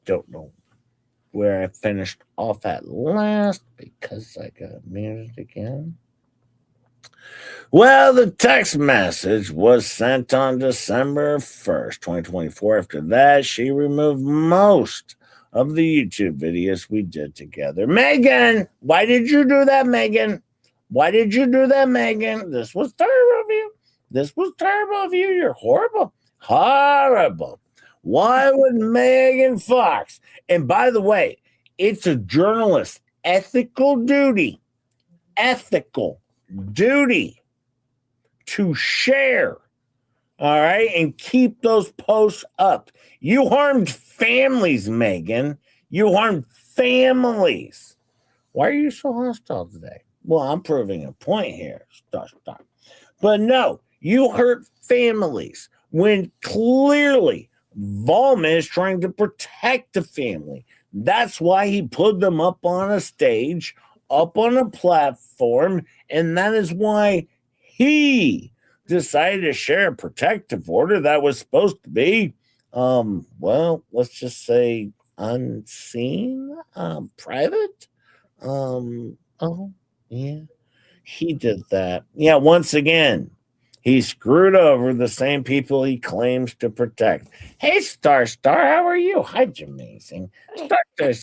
[SPEAKER 7] Don't know where I finished off at last because I got muted again. Well, the text message was sent on December 1st, 2024. After that, she removed most of the YouTube videos we did together. Megan, why did you do that, Megan? Why did you do that, Megan? This was terrible of you. This was terrible of you. You're horrible. Horrible. Why would Megan Fox? And by the way, it's a journalist's ethical duty to share, all right, and keep those posts up. You harmed families, Megan. You harmed families. Why are you so hostile today? Well, I'm proving a point here. Stop. But no, you hurt families when clearly Volman is trying to protect the family. That's why he put them up on a stage, up on a platform, and that is why he decided to share a protective order that was supposed to be, well, let's just say unseen, private. Oh, yeah, he did that. Yeah, once again, he screwed over the same people he claims to protect. Hey, Star, how are you? Hi, Amazing. Star. By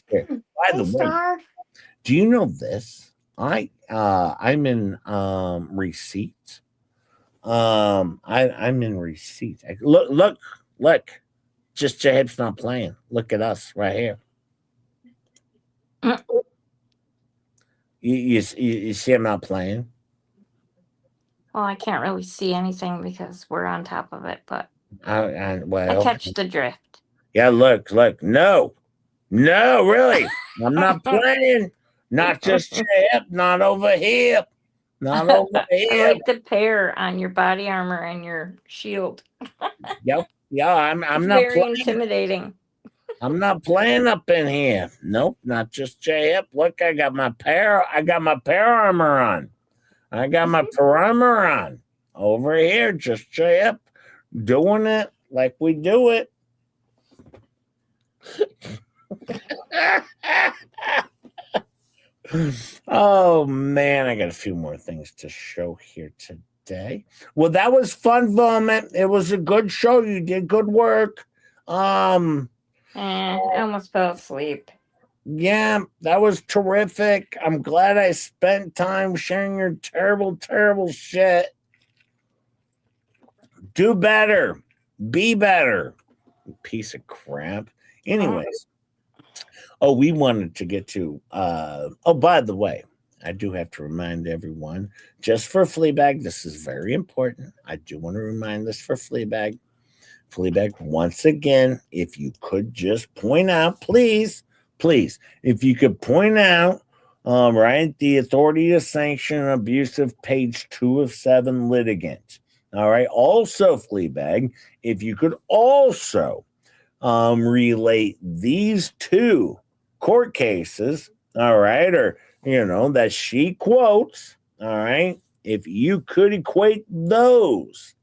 [SPEAKER 7] the way, do you know this? I'm in receipt. I'm in receipt. Look. Just your hips not playing. Look at us right here. You see I'm not playing?
[SPEAKER 5] Well, I can't really see anything because we're on top of it, but
[SPEAKER 7] well,
[SPEAKER 5] I catch the drift.
[SPEAKER 7] Yeah, look. No, really. I'm not playing. Not just your hip, not over here. Not over here.
[SPEAKER 5] I like the pair on your body armor and your shield.
[SPEAKER 7] Yep. Yeah, I'm
[SPEAKER 5] It's
[SPEAKER 7] not
[SPEAKER 5] very
[SPEAKER 7] playing.
[SPEAKER 5] intimidating.
[SPEAKER 7] I'm not playing up in here. Nope, not just your hip. Look, I got my pair armor on. I got my parameter on. Over here, just your hip. Doing it like we do it. Oh man, I got a few more things to show here today. Well, that was fun, Vomit. It was a good show. You did good work.
[SPEAKER 5] I almost fell asleep.
[SPEAKER 7] Yeah, that was terrific. I'm glad I spent time sharing your terrible, terrible shit. Do better. Be better. Piece of crap. Anyways. Oh, we wanted to get to, by the way, I do have to remind everyone, just for Fleabag, this is very important. I do want to remind this for Fleabag. Fleabag, once again, if you could just point out, please, if you could point out, right, the authority to sanction an abusive page 2 of 7 litigant. All right. Also, Fleabag, if you could also relate these two court cases, all right, or, that she quotes, all right, if you could equate those,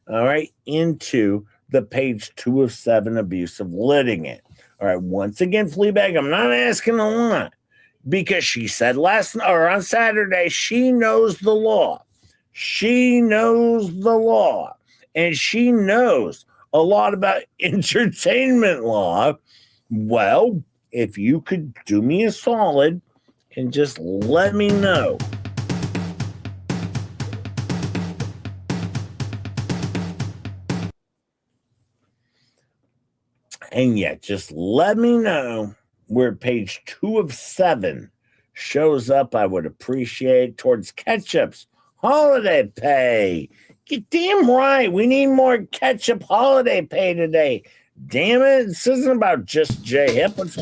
[SPEAKER 7] all right, into the page 2 of 7 abusive litigant. All right, once again, Fleabag, I'm not asking a lot because she said on Saturday, she knows the law. She knows the law, and she knows a lot about entertainment law. Well, if you could do me a solid and just let me know. And yeah, just let me know where page 2 of 7 shows up. I would appreciate towards Ketchup's holiday pay. Get damn right. We need more Ketchup holiday pay today. Damn it. This isn't about just J Hip. It's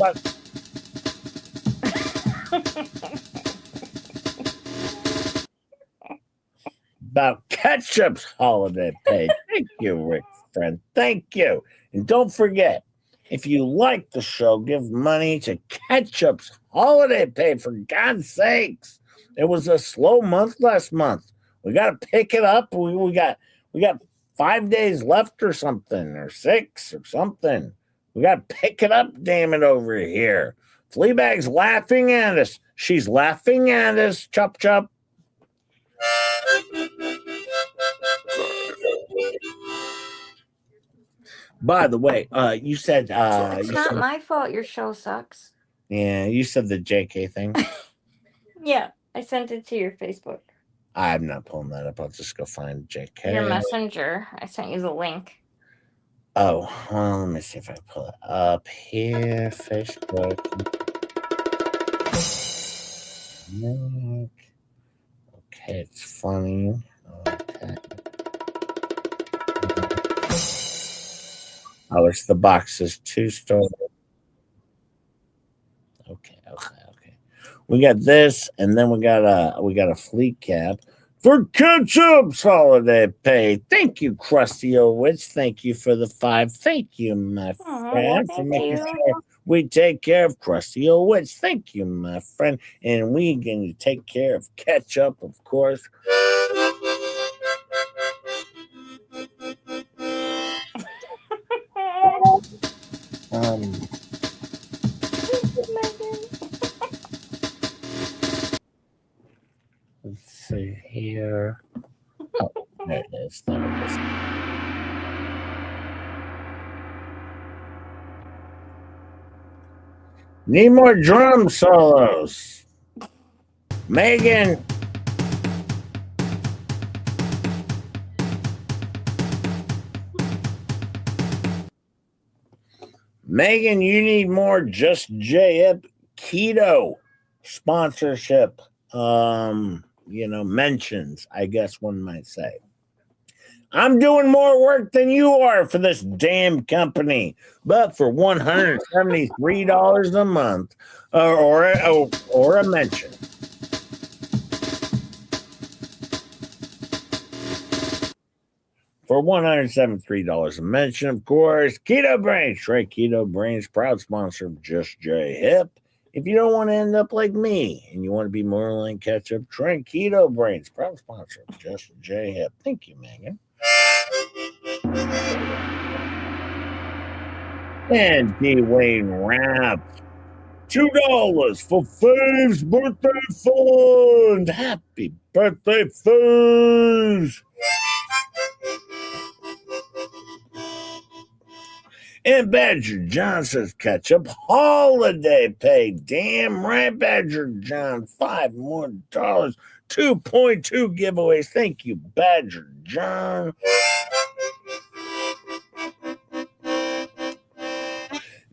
[SPEAKER 7] about Ketchup's holiday pay. Thank you, Rick friend. Thank you. And don't forget, if you like the show, give money to Ketchup's holiday pay, for God's sakes. It was a slow month last month. We got to pick it up. We got 5 days left or something, or 6 or something. We got to pick it up, damn it, over here. Fleabag's laughing at us. She's laughing at us. Chop, chop. By the way, you said
[SPEAKER 5] it's not my fault your show sucks.
[SPEAKER 7] Yeah, you said the JK thing.
[SPEAKER 5] Yeah, I sent it to your Facebook.
[SPEAKER 7] I'm not pulling that up. I'll just go find JK.
[SPEAKER 5] Your messenger. I sent you the link.
[SPEAKER 7] Oh, well, let me see if I pull it up here. Facebook. Okay, it's funny. Okay. Oh, it's the boxes 2 story. Okay. We got this, and then we got a FLEACAP for Ketchup's holiday pay. Thank you, Krusty Owitz. Thank you for the 5. Thank you, my friend, for making sure we take care of Krusty Owitz. Thank you, my friend. And we going to take care of Ketchup, of course. Let's see here. Oh, there it is. There it is. Need more drum solos. Megan. Megan, you need more Just J-Hip keto sponsorship. Mentions, I guess one might say. I'm doing more work than you are for this damn company, but for $173 a month, or a mention. For $173 a mention, of course, Keto Brains, Trey Keto Brains, proud sponsor of Just J Hip. If you don't want to end up like me and you want to be more like Ketchup, try Keto Brains, proud sponsor of Just J Hip. Thank you, Megan. And D. Wayne Rapp, $2 for Fave's birthday fund. Happy birthday, Fave! And Badger John says Ketchup holiday pay. Damn right, Badger John. $5 more. 2.2 giveaways. Thank you, Badger John.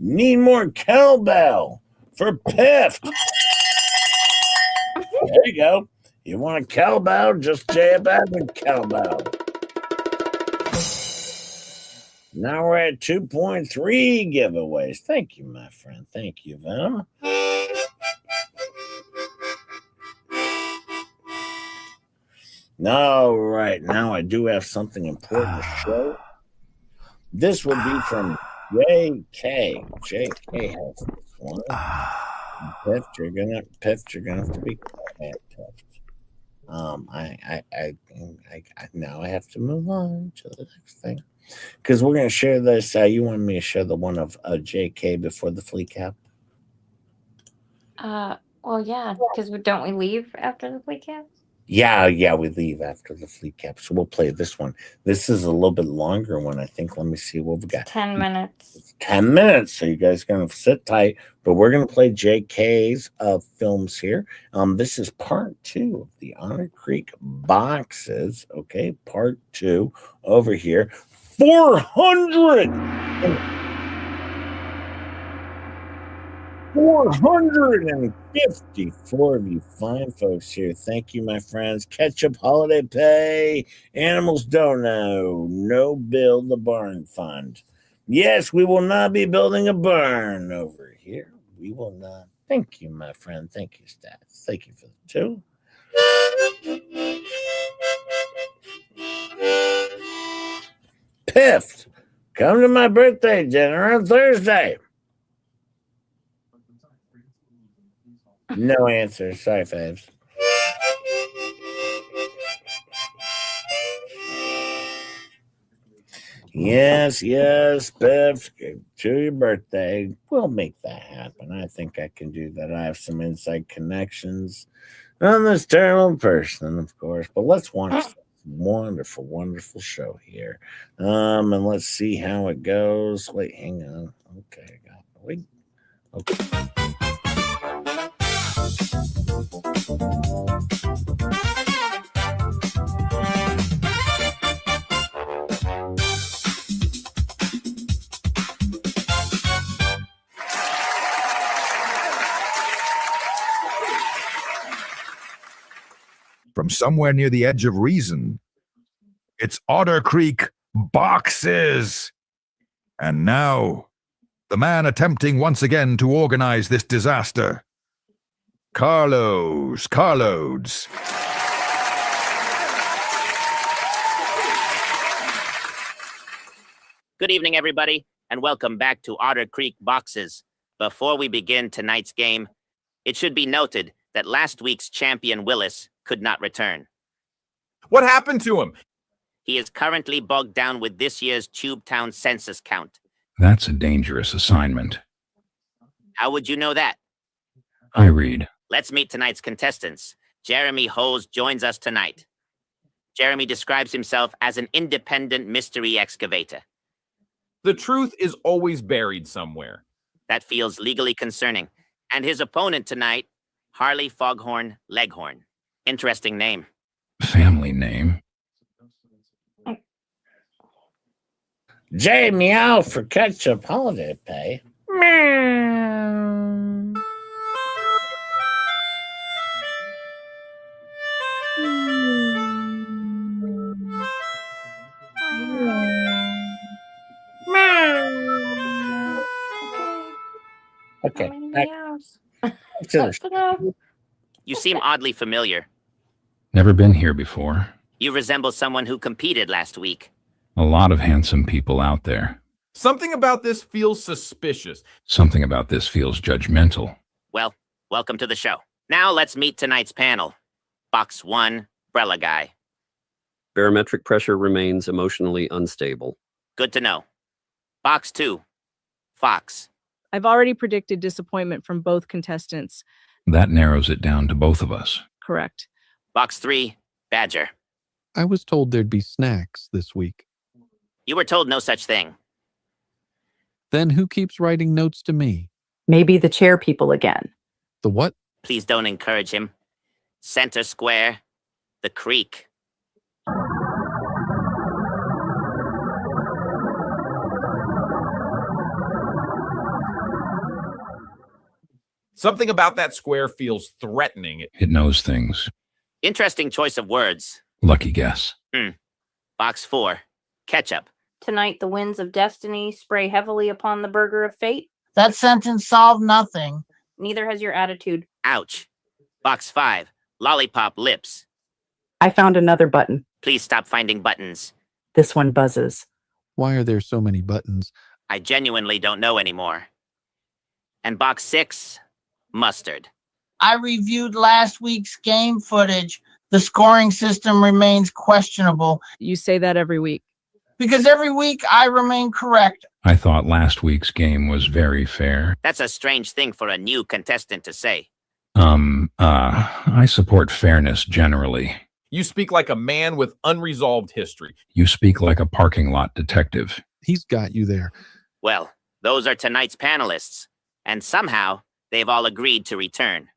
[SPEAKER 7] Need more cowbell for Piff. There you go. You want a cowbell? Just jab out and cowbell. Now we're at 2.3 giveaways. Thank you, my friend. Thank you, Val. All right. Now I do have something important to show. This would be from JK. JK has this one. Piff, you're gonna have to be quiet, Piff. Now I have to move on to the next thing. Because we're going to share this. You wanted me to share the one of JK before the FLEACAP?
[SPEAKER 5] Well, yeah, because don't we leave after the FLEACAP?
[SPEAKER 7] Yeah, we leave after the FLEACAP. So we'll play this one. This is a little bit longer one, I think. Let me see what we got.
[SPEAKER 5] 10 minutes.
[SPEAKER 7] It's 10 minutes. So you guys are going to sit tight. But we're going to play JK's films here. This is part 2 of the Honor Creek boxes. Okay, part 2 over here. 454 of you fine folks here. Thank you, my friends. Ketchup holiday pay. Animals don't know. No bill the barn fund. Yes, we will not be building a barn over here. We will not. Thank you, my friend. Thank you, Stats. Thank you for the 2. Piff, come to my birthday dinner on Thursday. No answer. Sorry, Faves. Yes, Biff, to your birthday. We'll make that happen. I think I can do that. I have some inside connections on this terrible person, of course. But let's watch this wonderful, wonderful show here. And let's see how it goes. Wait, hang on. Okay, I got it. Wait. Okay.
[SPEAKER 10] From somewhere near the edge of reason, it's Otter Creek Boxes. And now, the man attempting once again to organize this disaster, Carloads.
[SPEAKER 11] Good evening, everybody, and welcome back to Otter Creek Boxes. Before we begin tonight's game, it should be noted that last week's champion Willis could not return.
[SPEAKER 12] What happened to him?
[SPEAKER 11] He is currently bogged down with this year's Tubetown census count.
[SPEAKER 10] That's a dangerous assignment.
[SPEAKER 11] How would you know that?
[SPEAKER 10] I read.
[SPEAKER 11] Let's meet tonight's contestants. Jeremy Hose joins us tonight. Jeremy describes himself as an independent mystery excavator.
[SPEAKER 12] The truth is always buried somewhere.
[SPEAKER 11] That feels legally concerning. And his opponent tonight, Harley Foghorn Leghorn. Interesting name.
[SPEAKER 10] Family name.
[SPEAKER 7] J meow for ketchup holiday pay. Meow. Okay.
[SPEAKER 11] You seem oddly familiar.
[SPEAKER 10] Never been here before.
[SPEAKER 11] You resemble someone who competed last week.
[SPEAKER 10] A lot of handsome people out there.
[SPEAKER 12] Something about this feels suspicious.
[SPEAKER 10] Something about this feels judgmental.
[SPEAKER 11] Well, welcome to the show. Now let's meet tonight's panel. Box 1, Brella Guy.
[SPEAKER 13] Barometric pressure remains emotionally unstable.
[SPEAKER 11] Good to know. Box 2, Fox.
[SPEAKER 14] I've already predicted disappointment from both contestants.
[SPEAKER 10] That narrows it down to both of us.
[SPEAKER 14] Correct.
[SPEAKER 11] Box 3, Badger.
[SPEAKER 15] I was told there'd be snacks this week.
[SPEAKER 11] You were told no such thing.
[SPEAKER 15] Then who keeps writing notes to me?
[SPEAKER 16] Maybe the chair people again.
[SPEAKER 15] The what?
[SPEAKER 11] Please don't encourage him. Center Square, the creek.
[SPEAKER 12] Something about that square feels threatening.
[SPEAKER 10] It knows things.
[SPEAKER 11] Interesting choice of words.
[SPEAKER 10] Lucky guess.
[SPEAKER 11] Box 4, Ketchup.
[SPEAKER 5] Tonight, the winds of destiny spray heavily upon the burger of fate.
[SPEAKER 17] That sentence solved nothing.
[SPEAKER 5] Neither has your attitude.
[SPEAKER 11] Ouch. Box 5, Lollipop Lips.
[SPEAKER 16] I found another button.
[SPEAKER 11] Please stop finding buttons.
[SPEAKER 16] This one buzzes.
[SPEAKER 15] Why are there so many buttons?
[SPEAKER 11] I genuinely don't know anymore. And box 6, Mustard.
[SPEAKER 17] I reviewed last week's game footage. The scoring system remains questionable.
[SPEAKER 14] You say that every week.
[SPEAKER 17] Because every week I remain correct.
[SPEAKER 10] I thought last week's game was very fair.
[SPEAKER 11] That's a strange thing for a new contestant to say.
[SPEAKER 10] I support fairness generally.
[SPEAKER 12] You speak like a man with unresolved history.
[SPEAKER 10] You speak like a parking lot detective.
[SPEAKER 15] He's got you there.
[SPEAKER 11] Well, those are tonight's panelists. And somehow, they've all agreed to return.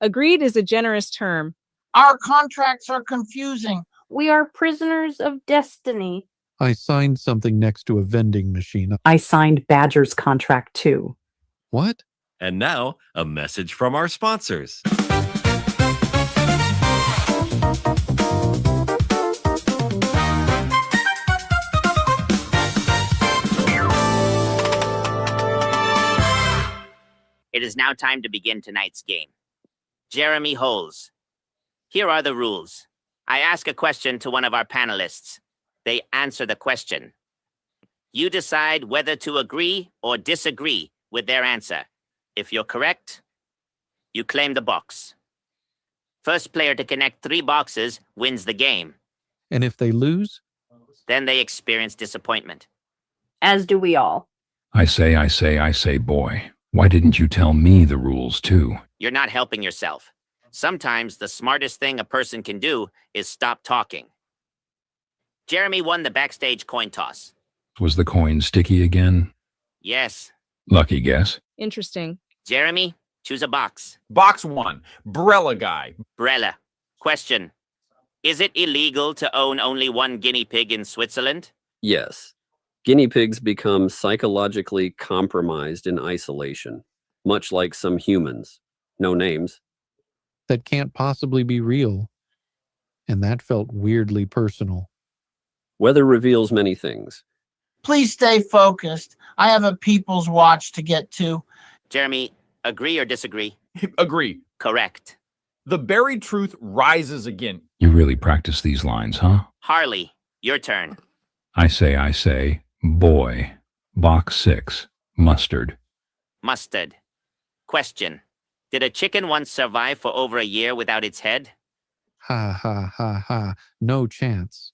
[SPEAKER 14] Agreed is a generous term.
[SPEAKER 17] Our contracts are confusing.
[SPEAKER 5] We are prisoners of destiny.
[SPEAKER 15] I signed something next to a vending machine.
[SPEAKER 16] I signed Badger's contract too.
[SPEAKER 15] What?
[SPEAKER 18] And now, a message from our sponsors.
[SPEAKER 11] It is now time to begin tonight's game. Jeremy Holes. Here are the rules. I ask a question to one of our panelists. They answer the question. You decide whether to agree or disagree with their answer. If you're correct, you claim the box. First player to connect 3 boxes wins the game.
[SPEAKER 15] And if they lose?
[SPEAKER 11] Then they experience disappointment.
[SPEAKER 16] As do we all.
[SPEAKER 10] I say, boy. Why didn't you tell me the rules too?
[SPEAKER 11] You're not helping yourself. Sometimes the smartest thing a person can do is stop talking. Jeremy won the backstage coin toss.
[SPEAKER 10] Was the coin sticky again?
[SPEAKER 11] Yes.
[SPEAKER 10] Lucky guess.
[SPEAKER 14] Interesting.
[SPEAKER 11] Jeremy, choose a box.
[SPEAKER 12] Box 1. Brella guy.
[SPEAKER 11] Brella. Question. Is it illegal to own only one guinea pig in Switzerland?
[SPEAKER 13] Yes. Guinea pigs become psychologically compromised in isolation, much like some humans. No names.
[SPEAKER 15] That can't possibly be real. And that felt weirdly personal.
[SPEAKER 13] Weather reveals many things.
[SPEAKER 17] Please stay focused. I have a people's watch to get to.
[SPEAKER 11] Jeremy, agree or disagree?
[SPEAKER 12] Agree.
[SPEAKER 11] Correct.
[SPEAKER 12] The buried truth rises again.
[SPEAKER 10] You really practice these lines, huh?
[SPEAKER 11] Harley, your turn.
[SPEAKER 10] I say, boy. Box 6. Mustard.
[SPEAKER 11] Mustard. Question. Did a chicken once survive for over a year without its head?
[SPEAKER 15] Ha ha ha ha. No chance.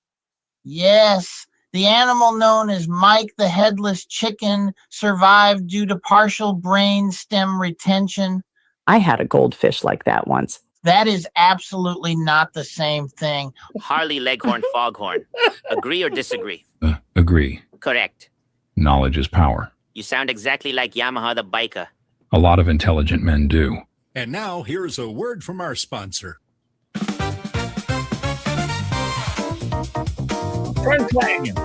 [SPEAKER 17] Yes, the animal known as Mike the Headless Chicken survived due to partial brain stem retention.
[SPEAKER 16] I had a goldfish like that once.
[SPEAKER 17] That is absolutely not the same thing.
[SPEAKER 11] Harley Leghorn Foghorn. Agree or disagree?
[SPEAKER 10] Agree.
[SPEAKER 11] Correct.
[SPEAKER 10] Knowledge is power.
[SPEAKER 11] You sound exactly like Yamaha the biker.
[SPEAKER 10] A lot of intelligent men do.
[SPEAKER 19] And now here's a word from our sponsor.
[SPEAKER 7] Volkswagen.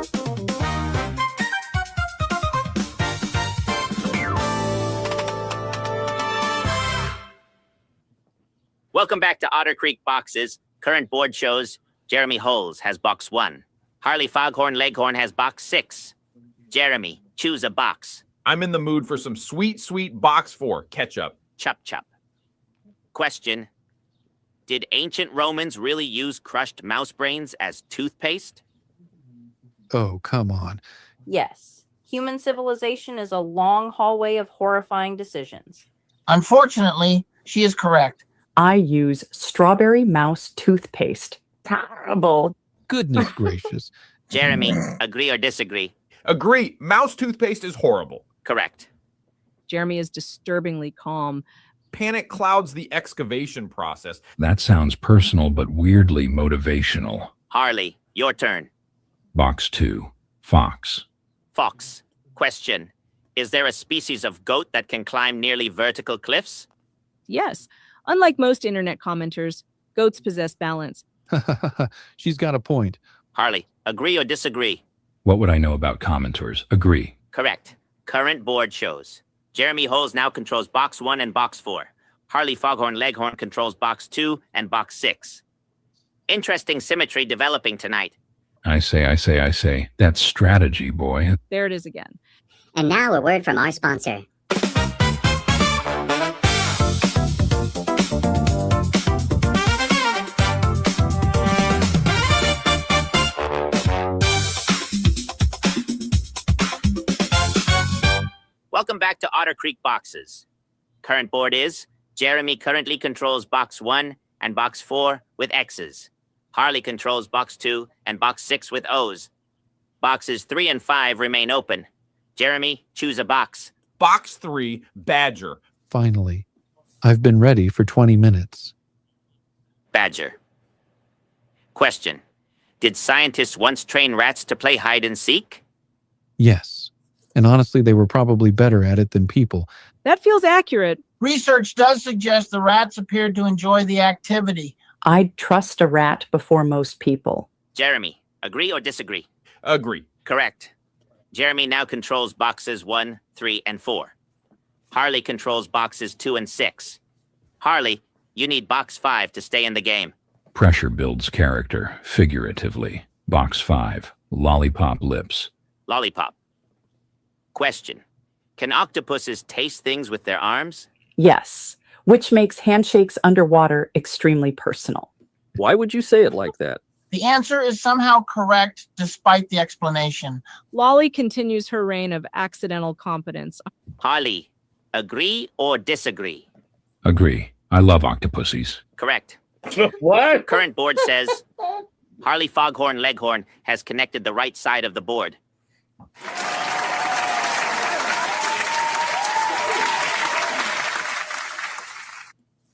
[SPEAKER 11] Welcome back to Otter Creek Boxes. Current board shows Jeremy Holes has box 1. Harley Foghorn Leghorn has box 6. Jeremy, choose a box.
[SPEAKER 12] I'm in the mood for some sweet, sweet box 4 ketchup.
[SPEAKER 11] Chup chup. Question. Did ancient Romans really use crushed mouse brains as toothpaste?
[SPEAKER 15] Oh, come on.
[SPEAKER 5] Yes. Human civilization is a long hallway of horrifying decisions.
[SPEAKER 17] Unfortunately, she is correct.
[SPEAKER 16] I use strawberry mouse toothpaste. Terrible.
[SPEAKER 15] Goodness gracious.
[SPEAKER 11] Jeremy, agree or disagree?
[SPEAKER 12] Agree. Mouse toothpaste is horrible.
[SPEAKER 11] Correct.
[SPEAKER 14] Jeremy is disturbingly calm.
[SPEAKER 12] Panic clouds the excavation process.
[SPEAKER 10] That sounds personal but weirdly motivational.
[SPEAKER 11] Harley, your turn.
[SPEAKER 10] Box 2. Fox.
[SPEAKER 11] Fox. Question. Is there a species of goat that can climb nearly vertical cliffs?
[SPEAKER 14] Yes. Unlike most internet commenters, goats possess balance.
[SPEAKER 15] She's got a point.
[SPEAKER 11] Harley, agree or disagree?
[SPEAKER 10] What would I know about commenters? Agree.
[SPEAKER 11] Correct. Current board shows. Jeremy Holes now controls box 1 and box 4. Harley Foghorn Leghorn controls box 2 and box 6. Interesting symmetry developing tonight.
[SPEAKER 10] I say. That's strategy, boy.
[SPEAKER 14] There it is again.
[SPEAKER 20] And now a word from our sponsor.
[SPEAKER 11] Welcome back to Otter Creek Boxes. Current board is Jeremy currently controls box 1 and box 4 with X's. Harley controls box 2 and box 6 with O's. Boxes 3 and 5 remain open. Jeremy, choose a box.
[SPEAKER 12] Box 3, Badger.
[SPEAKER 15] Finally. I've been ready for 20 minutes.
[SPEAKER 11] Badger. Question. Did scientists once train rats to play hide and seek?
[SPEAKER 15] Yes. And honestly, they were probably better at it than people.
[SPEAKER 14] That feels accurate.
[SPEAKER 17] Research does suggest the rats appeared to enjoy the activity.
[SPEAKER 16] I'd trust a rat before most people.
[SPEAKER 11] Jeremy, agree or disagree?
[SPEAKER 12] Agree.
[SPEAKER 11] Correct. Jeremy now controls boxes 1, 3, and 4. Harley controls boxes 2 and 6. Harley, you need box 5 to stay in the game.
[SPEAKER 10] Pressure builds character, figuratively. Box 5. Lollipop lips.
[SPEAKER 11] Lollipop. Question. Can octopuses taste things with their arms?
[SPEAKER 16] Yes, which makes handshakes underwater extremely personal.
[SPEAKER 13] Why would you say it like that?
[SPEAKER 17] The answer is somehow correct despite the explanation.
[SPEAKER 14] Lolly continues her reign of accidental competence.
[SPEAKER 11] Harley, agree or disagree?
[SPEAKER 10] Agree. I love octopussies.
[SPEAKER 11] Correct.
[SPEAKER 7] What?
[SPEAKER 11] Current board says Harley Foghorn Leghorn has connected the right side of the board.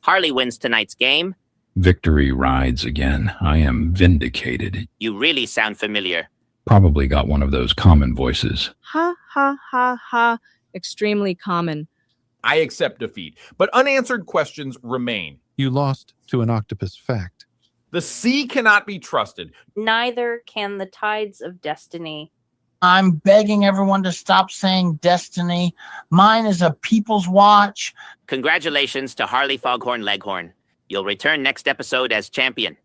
[SPEAKER 11] Harley wins tonight's game.
[SPEAKER 10] Victory rides again. I am vindicated.
[SPEAKER 11] You really sound familiar.
[SPEAKER 10] Probably got one of those common voices.
[SPEAKER 14] Ha ha ha ha. Extremely common.
[SPEAKER 12] I accept defeat, but unanswered questions remain.
[SPEAKER 15] You lost to an octopus fact.
[SPEAKER 12] The sea cannot be trusted.
[SPEAKER 21] Neither can the tides of destiny.
[SPEAKER 17] I'm begging everyone to stop saying destiny. Mine is a people's watch.
[SPEAKER 11] Congratulations to Harley Foghorn Leghorn. You'll return next episode as champion.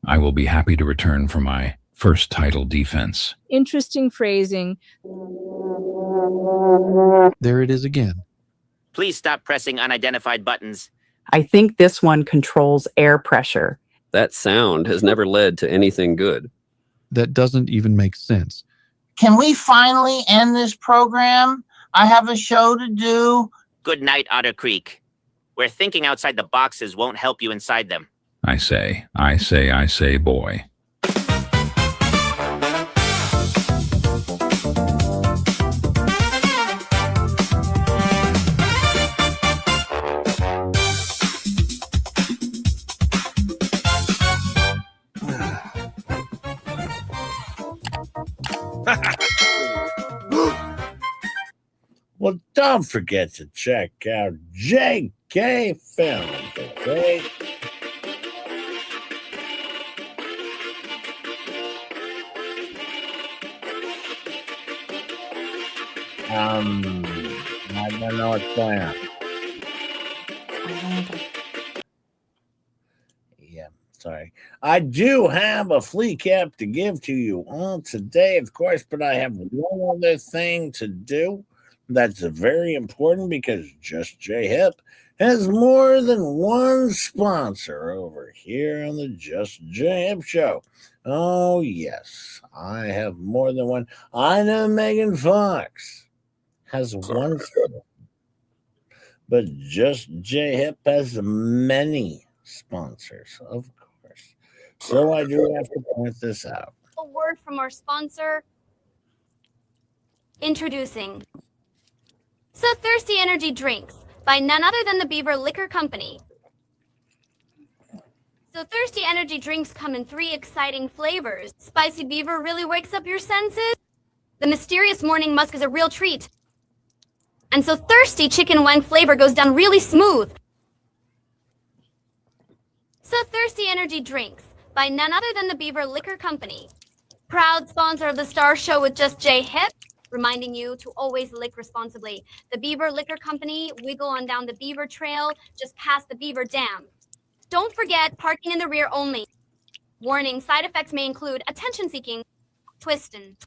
[SPEAKER 10] I will be happy to return for my first title defense.
[SPEAKER 14] Interesting phrasing.
[SPEAKER 15] There it is again.
[SPEAKER 11] Please stop pressing unidentified buttons.
[SPEAKER 16] I think this one controls air pressure.
[SPEAKER 13] That sound has never led to anything good.
[SPEAKER 15] That doesn't even make sense.
[SPEAKER 17] Can we finally end this program? I have a show to do.
[SPEAKER 11] Good night, Otter Creek. Where thinking outside the boxes won't help you inside them.
[SPEAKER 10] I say, boy.
[SPEAKER 7] Well, don't forget to check out JK Films, okay? I don't know what's going on. Yeah, sorry. I do have a FLEACAP to give to you all today, of course, but I have one other thing to do. That's very important because Just J Hip has more than one sponsor over here on the Just J Hip Show. Oh, yes, I have more than one. I know Megan Fox has one sponsor, but Just J Hip has many sponsors, of course. So I do have to point this out.
[SPEAKER 22] A word from our sponsor. Introducing So Thirsty Energy Drinks by none other than the Beaver Liquor Company. So Thirsty Energy Drinks come in 3 exciting flavors. Spicy Beaver really wakes up your senses. The Mysterious Morning Musk is a real treat. And So Thirsty Chicken Wang flavor goes down really smooth. So Thirsty Energy Drinks by none other than the Beaver Liquor Company. Proud sponsor of the Star Show with Just J Hip. Reminding you to always lick responsibly. The Beaver Liquor Company, wiggle on down the Beaver Trail, just past the Beaver Dam. Don't forget, parking in the rear only. Warning, side effects may include attention-seeking, twistin',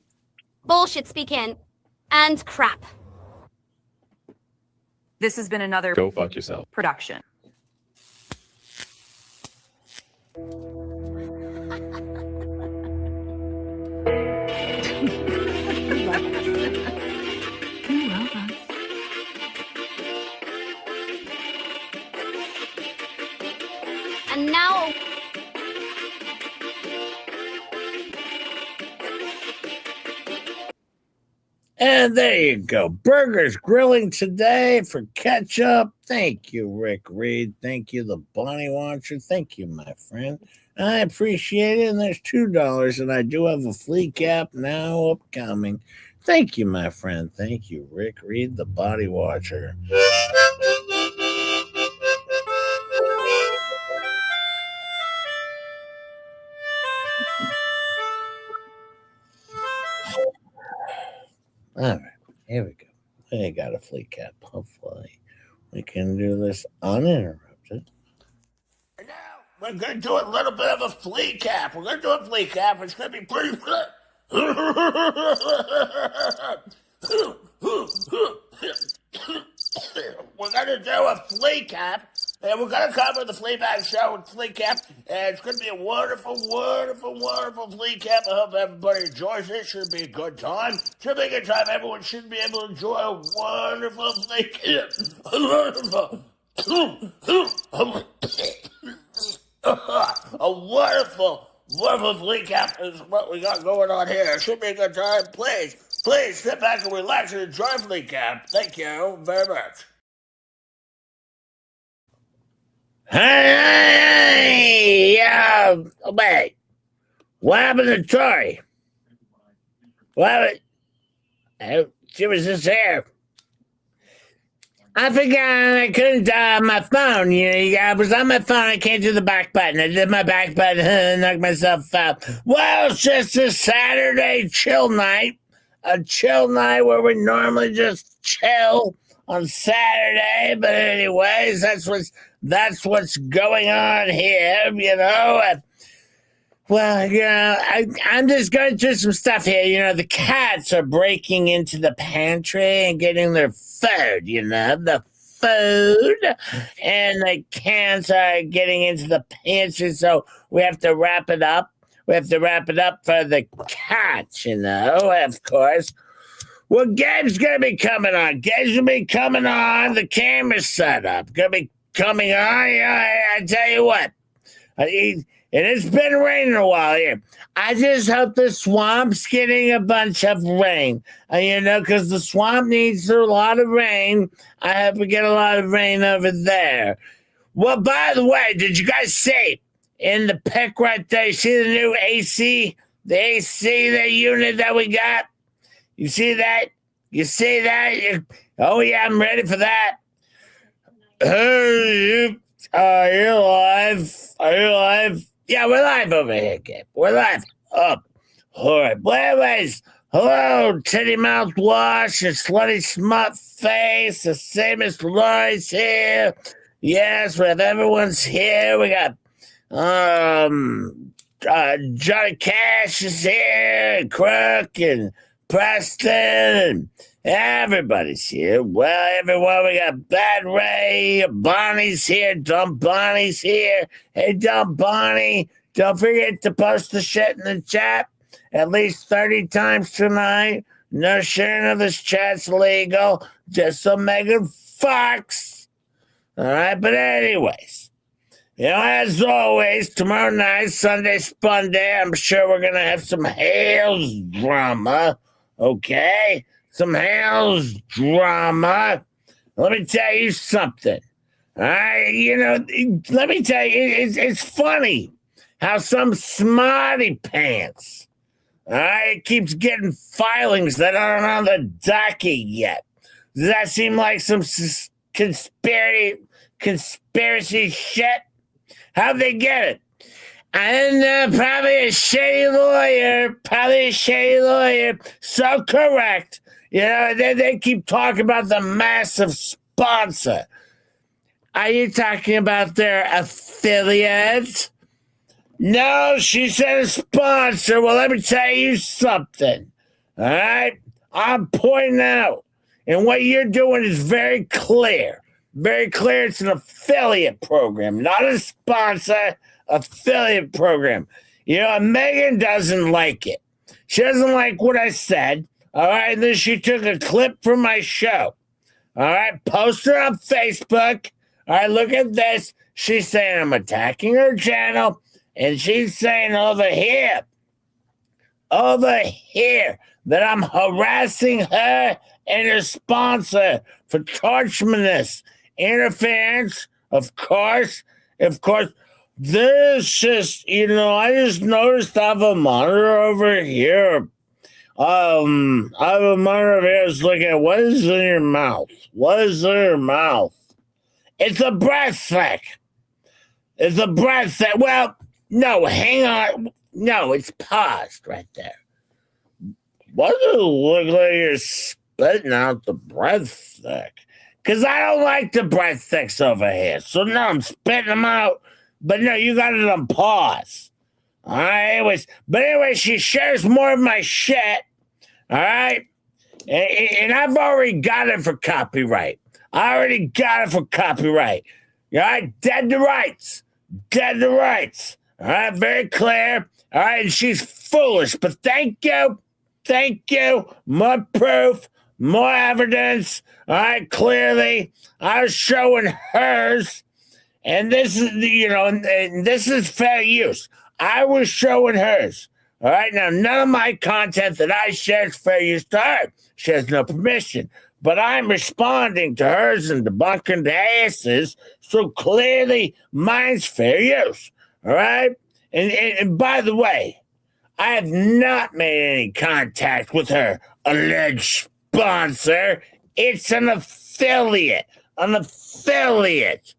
[SPEAKER 22] bullshit speaking, and crap.
[SPEAKER 23] This has been another
[SPEAKER 18] Go fuck yourself
[SPEAKER 23] production.
[SPEAKER 22] And now,
[SPEAKER 7] and there you go. Burgers grilling today for ketchup. Thank you, Rick Reed. Thank you, the Bonnie Watcher. Thank you, my friend. I appreciate it. And there's $2, and I do have a FLEACAP now upcoming. Thank you, my friend. Thank you, Rick Reed, the Body Watcher. All right, here we go. I got a FLEACAP. Hopefully, we can do this uninterrupted. And now we're going to do a little bit of a FLEACAP. We're going to do a FLEACAP. It's going to be pretty good. We're going going to do a FLEACAP, and we're going to cover the FLEABAG show with FLEACAP, and it's going to be a wonderful, wonderful, wonderful FLEACAP. I hope everybody enjoys it. Should be a good time. Should be a good time. Everyone should be able to enjoy a wonderful FLEACAP. A wonderful, wonderful FLEACAP is what we got going on here. It should be a good time. Please sit back and relax and enjoy FLEACAP. Thank you very much. Hey, wait. What happened to Tori? What happened? She was just here. I forgot I couldn't my phone. I was on my phone. I can't do the back button. I did my back button and knocked myself out. Well, it's just a Saturday chill night. A chill night where we normally just chill on Saturday. But anyways, that's what's going on here, I'm just going through some stuff here. The cats are breaking into the pantry and getting their food, the food. And the cats are getting into the pantry, so we have to wrap it up. We have to wrap it up for the cats, of course. Well, Gabe's going to be coming on. Gabe's going to be coming on. The camera's set up. Going to be coming on. I tell you what. And it's been raining a while here. I just hope the swamp's getting a bunch of rain. Because the swamp needs a lot of rain. I hope we get a lot of rain over there. Well, by the way, did you guys see in the pic right there, you see the new AC? The AC, the unit that we got? You see that? Oh, yeah, I'm ready for that. Hey, are you live? Yeah, we're live over here, Gabe. We're live. All right. Well, anyways, hello, titty mouth wash, and slutty smut face. The same as Lori's here. Yes, we have everyone's here. We got Johnny Cash is here, and Crook, and Preston, and everybody's here. Well, everyone, we got Bad Ray, Bonnie's here, Dumb Bonnie's here. Hey, Dumb Bonnie, don't forget to post the shit in the chat at least 30 times tonight. No sharing of this chat's legal, just so Megan Fox. All right, but anyways, as always, tomorrow night, Sunday Spun Day, I'm sure we're going to have some Hales drama, okay? Some Hales drama. Let me tell you something. All right, let me tell you, it's funny how some smarty pants, all right, keeps getting filings that aren't on the docket yet. Does that seem like some conspiracy shit? How'd they get it? And probably a shady lawyer. So correct. They keep talking about the massive sponsor. Are you talking about their affiliates? No, she said a sponsor. Well, let me tell you something. All right? I'm pointing out. And what you're doing is very clear. Very clear. It's an affiliate program, not a sponsor. Affiliate program. Megan doesn't like it. She doesn't like what I said. All right, and then she took a clip from my show. All right, posted on Facebook. All right, look at this. She's saying I'm attacking her channel, and she's saying over here, that I'm harassing her and her sponsor for torchmanist interference. Of course. This just, I just noticed I have a monitor over here. I have a monitor over here that's looking at what is in your mouth. It's a breath thick. Well, no, hang on. No, it's paused right there. What does it look like you're spitting out the breath thick? Because I don't like the breath thicks over here. So no, I'm spitting them out. But no, you got it on pause. All right, anyway, she shares more of my shit. All right. And I've already got it for copyright. I already got it for copyright. All right, dead to rights. Dead to rights. All right, very clear. All right, and she's foolish, but thank you. Thank you. More proof, more evidence. All right, clearly, I was showing hers, and this is, and this is fair use. I was showing hers. All right, now none of my content that I share is fair use to her. She has no permission. But I'm responding to hers and debunking the asses, so clearly mine's fair use. All right? And by the way, I have not made any contact with her alleged sponsor. It's an affiliate. An affiliate.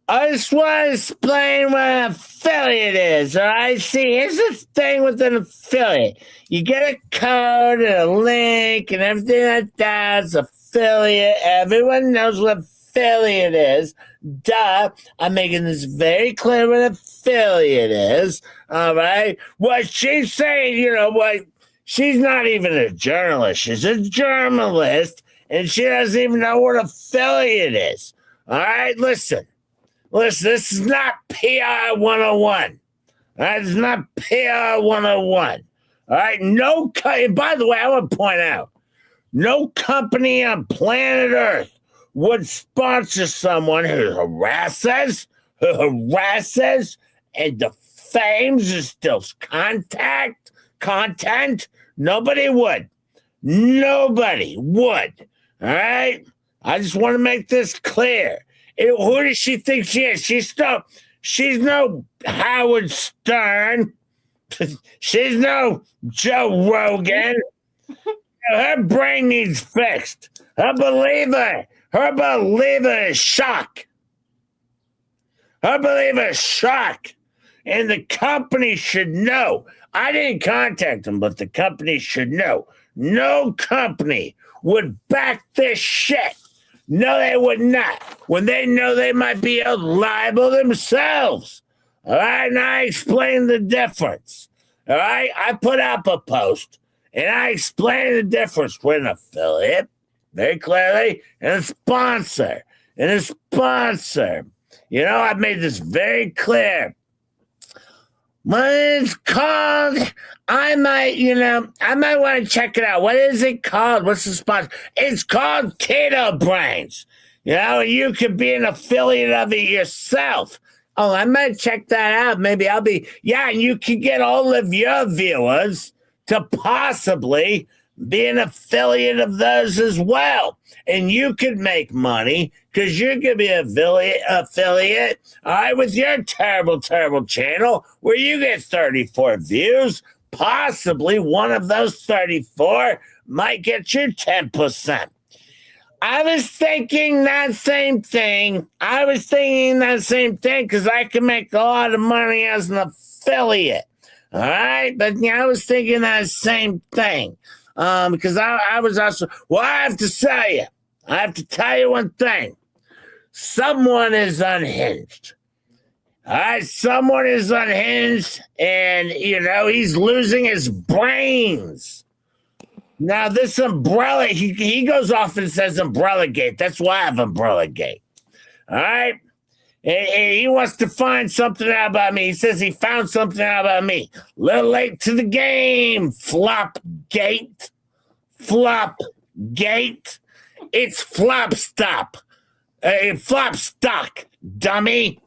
[SPEAKER 7] I just want to explain what an affiliate is, all right? See, here's the thing with an affiliate. You get a code and a link and everything like that. It's affiliate. Everyone knows what affiliate is. Duh. I'm making this very clear what an affiliate is, all right? What she's saying, she's not even a journalist. She's a journalist, and she doesn't even know what affiliate is, all right? Listen, this is not PR 101. All right, it's not PR 101. All right, by the way, I want to point out, no company on planet Earth would sponsor someone who harasses and defames or steals content. Nobody would. Nobody would. All right? I just want to make this clear. Who does she think she is? She's no Howard Stern. She's no Joe Rogan. Her brain needs fixed. Her believer is shock. Her believer is shock. And the company should know. I didn't contact them, but the company should know. No company would back this shit. No, they would not. When they know they might be liable themselves. All right, and I explained the difference. All right, I put up a post, and I explained the difference between an affiliate, very clearly, and a sponsor. I've made this very clear. What it's called, I might want to check it out. What is it called? What's the sponsor? It's called Keto Brains. You could be an affiliate of it yourself. Oh, I might check that out. Maybe I'll be, and you can get all of your viewers to possibly be an affiliate of those as well. And you could make money because you could be an affiliate, all right, with your terrible, terrible channel where you get 34 views. Possibly one of those 34 might get you 10%. I was thinking that same thing because I can make a lot of money as an affiliate. All right, but I was thinking that same thing. Because I was also, I have to tell you one thing. Someone is unhinged. All right, someone is unhinged, and, he's losing his brains. Now, this umbrella, he goes off and says Umbrella Gate. That's why I have Umbrella Gate. All right? And he wants to find something out about me. He says he found something out about me. Little late to the game, Flop Gate. It's Flop Stop. Flop Stock, dummy.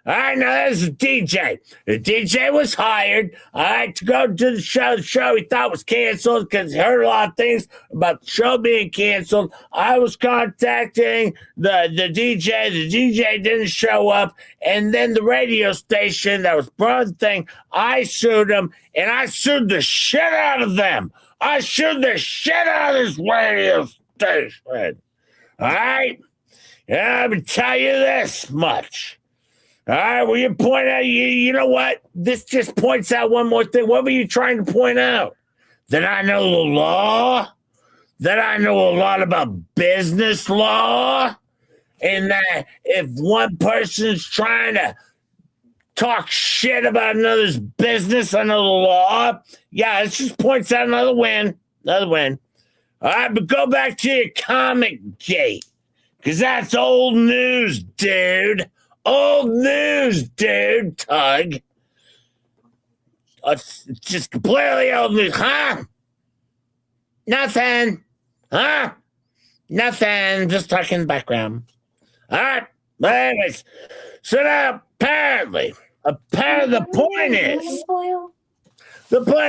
[SPEAKER 7] All right, now there's a DJ. The DJ was hired, all right, to go to the show. The show he thought was canceled because he heard a lot of things about the show being canceled. I was contacting the DJ. The DJ didn't show up. And then the radio station that was part of the thing, I sued them, and I sued the shit out of them. I sued the shit out of this radio station. All right? And I'm going to tell you this much. All right, well, you point out, you know what? This just points out one more thing. What were you trying to point out? That I know the law? That I know a lot about business law? And that if one person's trying to talk shit about another's business, I know the law? Yeah, it just points out another win. Another win. All right, but go back to your comic gate. Because that's old news, dude. Old news, dude, Tug. It's just completely old news. Huh? Nothing. Huh? Nothing. Just talking in the background. All right. But anyways, so now apparently the point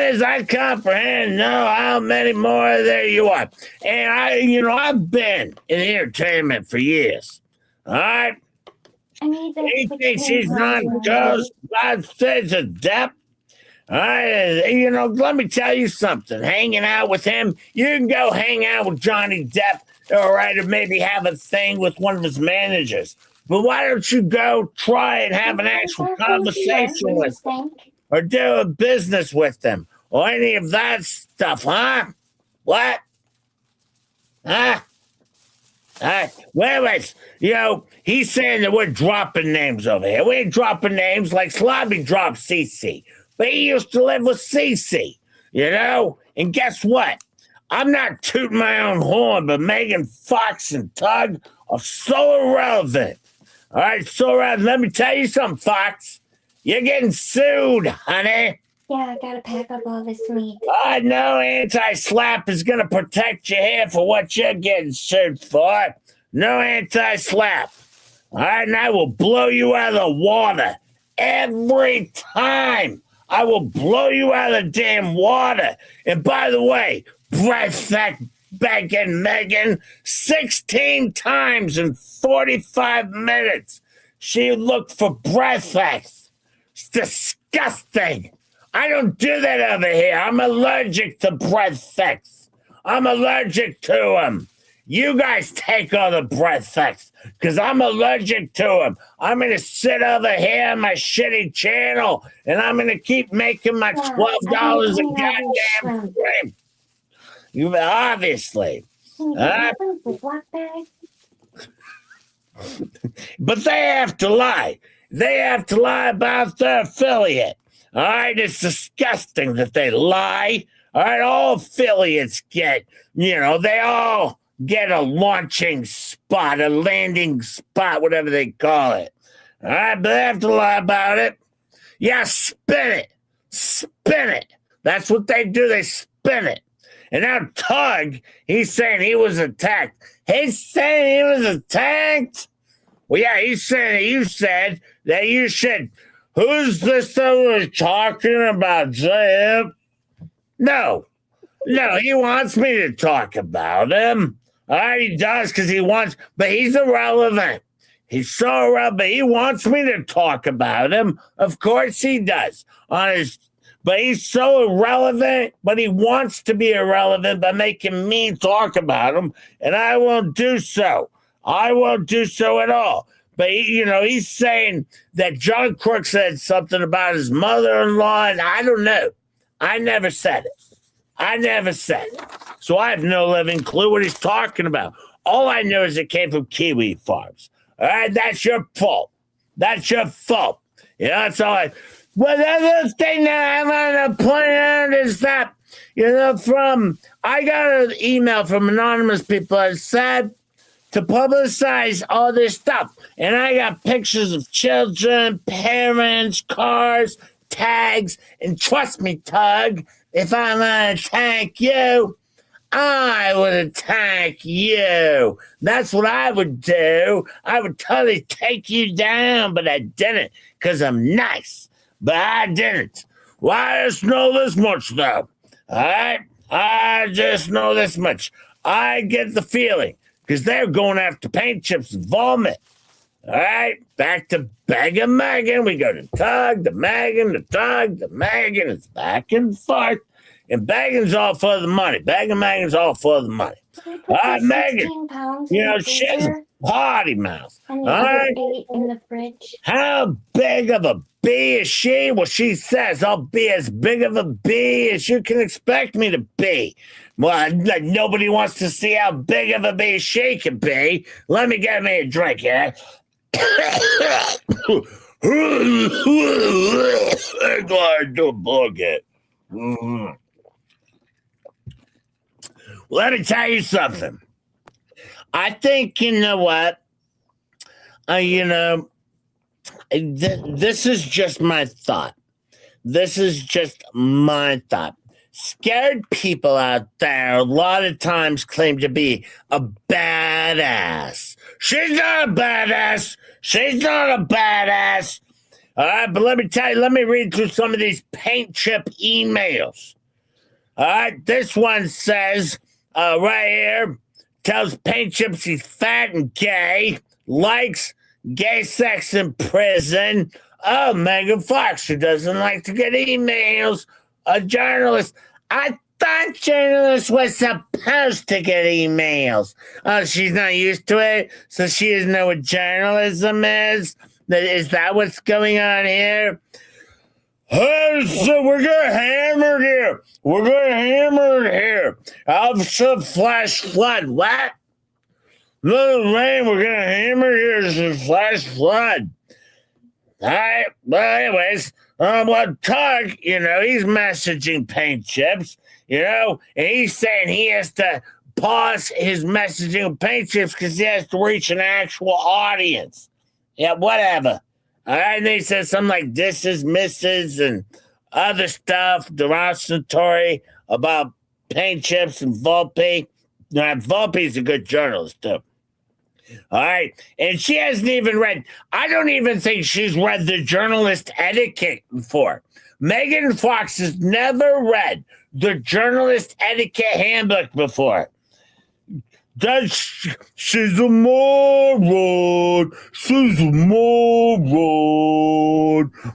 [SPEAKER 7] is I comprehend know how many more there you are. And I've been in entertainment for years. All right. He thinks he's not ghost, God says a depth. All right, let me tell you something. Hanging out with him, you can go hang out with Johnny Depp, all right, or maybe have a thing with one of his managers. But why don't you go try and have an actual conversation with them, or do a business with them, or any of that stuff, huh? What? Huh? All right. Anyways, he's saying that we're dropping names over here. We ain't dropping names like Slobby dropped CC. But he used to live with Cece, And guess what? I'm not tooting my own horn, but Megan Fox and Tug are so irrelevant. All right, so let me tell you something, Fox. You're getting sued, honey.
[SPEAKER 5] Yeah, I gotta pack up all this meat.
[SPEAKER 7] No anti-slap is gonna protect you here for what you're getting sued for. No anti-slap. All right, and I will blow you out of the water every time. I will blow you out of the damn water. And by the way, Begging Megan 16 times in 45 minutes. She looked for breath X. It's disgusting. I don't do that over here. I'm allergic to breath X. I'm allergic to them. You guys take all the breath X because I'm allergic to them. I'm going to sit over here on my shitty channel and I'm going to keep making my $12 a goddamn stream. You obviously. But they have to lie. They have to lie about their affiliate. All right, it's disgusting that they lie. All right, all affiliates get, they all get a launching spot, a landing spot, whatever they call it. All right, but they have to lie about it. Yeah, spin it. Spin it. That's what they do. They spin it. And now Tug, he's saying he was attacked. He's saying he was attacked? Well, yeah, he's saying you said that you should. Who's this that was talking about Zip? No, he wants me to talk about him. All right, he does because he wants, but he's irrelevant. He's so irrelevant. He wants me to talk about him. Of course he does. But he's so irrelevant, but he wants to be irrelevant by making me talk about him, and I won't do so. I won't do so at all. But, he's saying that John Crook said something about his mother-in-law, and I don't know. I never said it. So I have no living clue what he's talking about. All I know is it came from Kiwi Farms. All right, that's your fault. That's all I... But the other thing that I want to point out is that, I got an email from anonymous people that said to publicize all this stuff. And I got pictures of children, parents, cars, tags. And trust me, Tug, if I want to attack you, I would attack you. That's what I would do. I would totally take you down, but I didn't because I'm nice. But I didn't. Well, I just know this much, though. All right? I just know this much. I get the feeling because they're going after paint chips and vomit. All right? Back to Begging Megan. We go to Tug, to Megan, to Tug, to Megan. It's back and forth. And Begging's all for the money. Begging Megan's all for the money. All right, Megan. She has a potty mouth. All right?
[SPEAKER 5] In the fridge.
[SPEAKER 7] How big of a bee is she? Well, she says I'll be as big of a bee as you can expect me to be. Well, nobody wants to see how big of a bee she can be. Let me get me a drink here. I'm glad to book it. Let me tell you something. I think, you know what? This is just my thought. Scared people out there a lot of times claim to be a badass. She's not a badass. All right, but let me tell you, let me read through some of these paint chip emails. All right, this one says, right here, tells Paint Chips he's fat and gay, likes gay sex in prison. Oh, Megan Fox, who doesn't like to get emails. A journalist. I thought journalists were supposed to get emails. Oh, she's not used to it, so she doesn't know what journalism is. Is that what's going on here? Hey, so we're gonna hammer it here. Officer Flash Flood. What? Little rain, we're gonna hammer it here. Flash Flood. All right. Well, anyways, Tug, he's messaging Paint Chips, and he's saying he has to pause his messaging of Paint Chips because he has to reach an actual audience. Yeah, whatever. All right, and he says something like "this is Mrs." and other stuff derogatory about Paint Chips and Volpe. Volpe's a good journalist, too. All right. And she hasn't even read, I don't even think she's read the journalist etiquette before. Megan Fox has never read the journalist etiquette handbook before. She's a moron.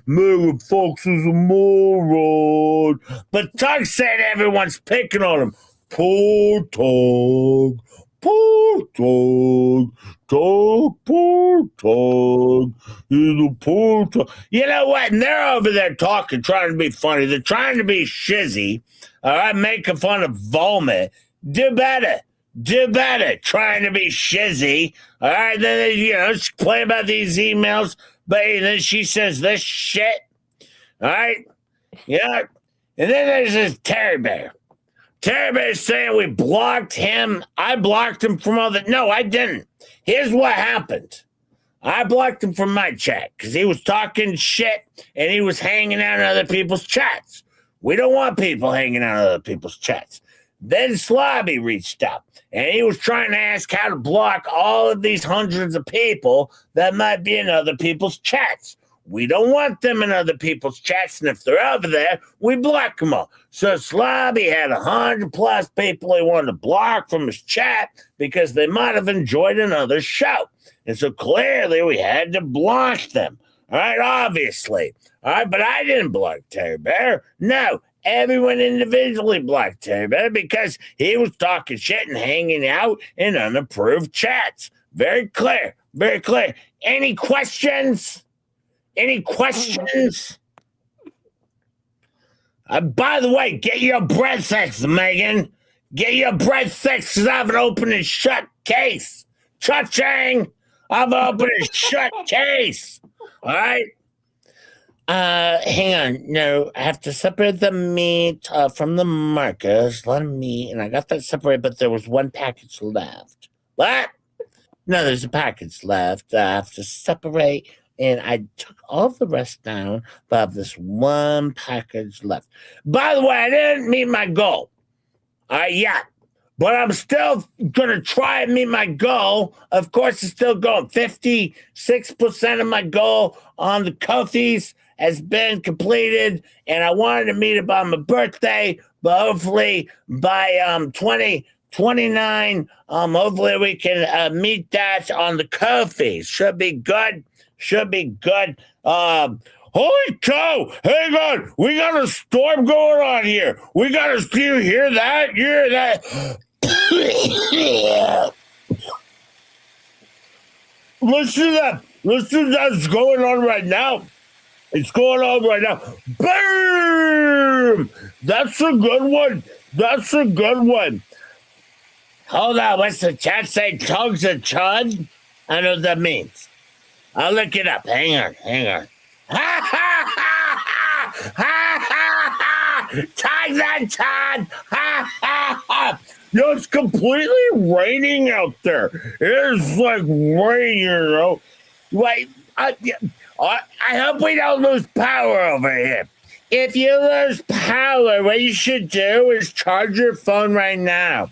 [SPEAKER 7] Megan Fox is a moron. But Tug said everyone's picking on him. Poor Tug. Poor Tug. Poor Tug. He's a poor Tug. You know what? And they're over there talking, trying to be funny. They're trying to be shizzy. All right, making fun of vomit. Do better. Trying to be shizzy. All right, then, play about these emails. But then she says this shit. All right. Yeah. And then there's this Terry Bear. Terry Bear's saying we blocked him. I blocked him from all the... No, I didn't. Here's what happened. I blocked him from my chat because he was talking shit and he was hanging out in other people's chats. We don't want people hanging out in other people's chats. Then Slobby reached out and he was trying to ask how to block all of these hundreds of people that might be in other people's chats. We don't want them in other people's chats, and if they're over there, we block them all. So Slobby had 100+ people he wanted to block from his chat because they might have enjoyed another show. And so clearly we had to block them. All right, obviously. All right, but I didn't block Terry Bear. No, everyone individually blocked Terry Bear because he was talking shit and hanging out in unapproved chats. Very clear, very clear. Any questions? Any questions? By the way, get your breath fixed, Megan. Get your breath fixed because I have an open and shut case. Cha-ching! I have an open and shut case. All right? Hang on. No, I have to separate the meat from the markers. Let me, and I got that separated, but there was one package left. What? No, there's a package left. I have to separate. And I took all the rest down, but I have this one package left. By the way, I didn't meet my goal yet, but I'm still going to try and meet my goal. Of course, it's still going. 56% of my goal on the Ko-fis has been completed, and I wanted to meet it by my birthday, but hopefully by 2029, hopefully we can meet that on the Ko-fis. Should be good. Holy cow! Hang on! We got a storm going on here. Do you hear that? You hear that? Listen to that. It's going on right now. Boom! That's a good one. Hold on. What's the chat say? Tongues of chud? I know what that means. I'll look it up. Hang on. Ha ha ha ha ha ha! Tongues and chud! Ha ha ha! Yo, it's completely raining out there. It's like rain. Like, I hope we don't lose power over here. If you lose power, what you should do is charge your phone right now.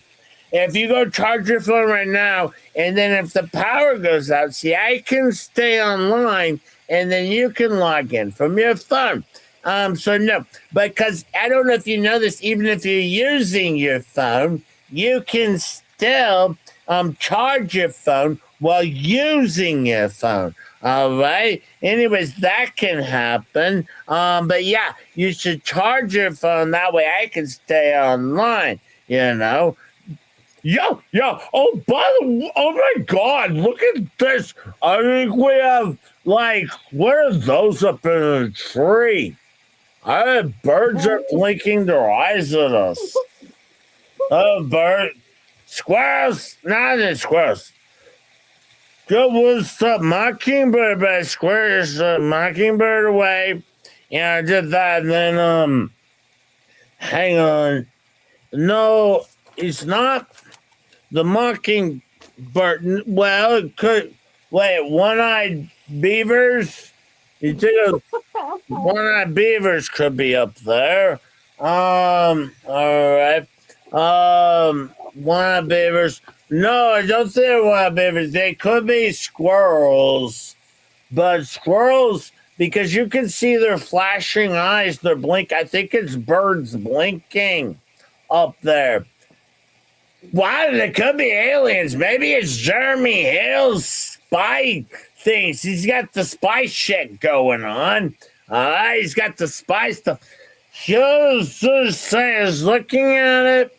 [SPEAKER 7] If you go charge your phone right now, and then if the power goes out, see, I can stay online, and then you can log in from your phone. So no, because I don't know if you know this, even if you're using your phone, you can still charge your phone while using your phone. All right. Anyways, that can happen. But yeah, you should charge your phone. That way I can stay online, Yo. Oh, oh my God, look at this. I think we have, what are those up in the tree? Birds are blinking their eyes at us. Oh, squirrels, not the squirrels. Good was the mockingbird, but squares the mockingbird away. Yeah, I did that. And then, hang on. No, it's not the mockingbird. Well, it could. Wait, one-eyed beavers? You think one-eyed beavers could be up there. All right. One-eyed beavers. No, I don't think they're wild beavers. They could be squirrels. But squirrels, because you can see their flashing eyes, their blink. I think it's birds blinking up there. Wow, it could be aliens. Maybe it's Jeremy Hill's spy things. He's got the spy shit going on. He's got the spy stuff. He's looking at it.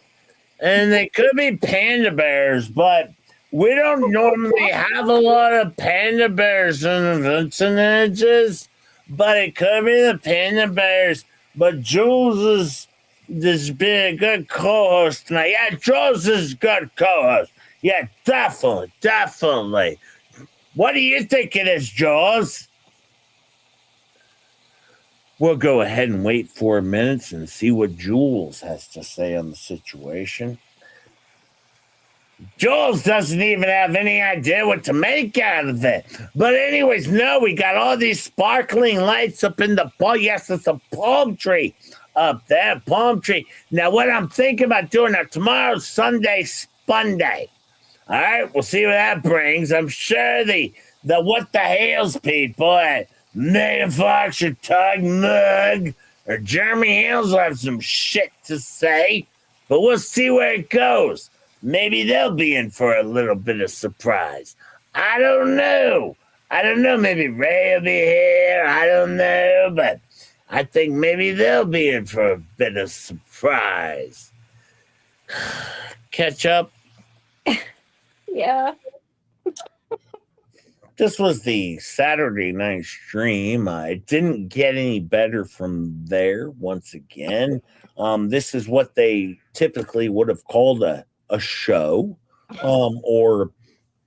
[SPEAKER 7] And they could be panda bears, but we don't normally have a lot of panda bears in the vicinages. But it could be the panda bears. But Jules is being a good co-host tonight. Yeah, Jules is a good co-host. Yeah, definitely. What do you think it is, Jules? We'll go ahead and wait 4 minutes and see what Jules has to say on the situation. Jules doesn't even have any idea what to make out of it. But anyways, no, we got all these sparkling lights up in the palm. Yes, it's a palm tree up there, palm tree. Now, what I'm thinking about doing now, tomorrow's Sunday Spun Day. All right, we'll see what that brings. I'm sure the What the Hales people at Megan Fox or Tug Mug or Jeremy Hales will have some shit to say, but we'll see where it goes. Maybe they'll be in for a little bit of surprise. I don't know. Maybe Ray will be here. I don't know, but I think maybe they'll be in for a bit of surprise. Catch up?
[SPEAKER 5] Yeah.
[SPEAKER 7] This was the Saturday night stream. It didn't get any better from there once again. This is what they typically would have called a show or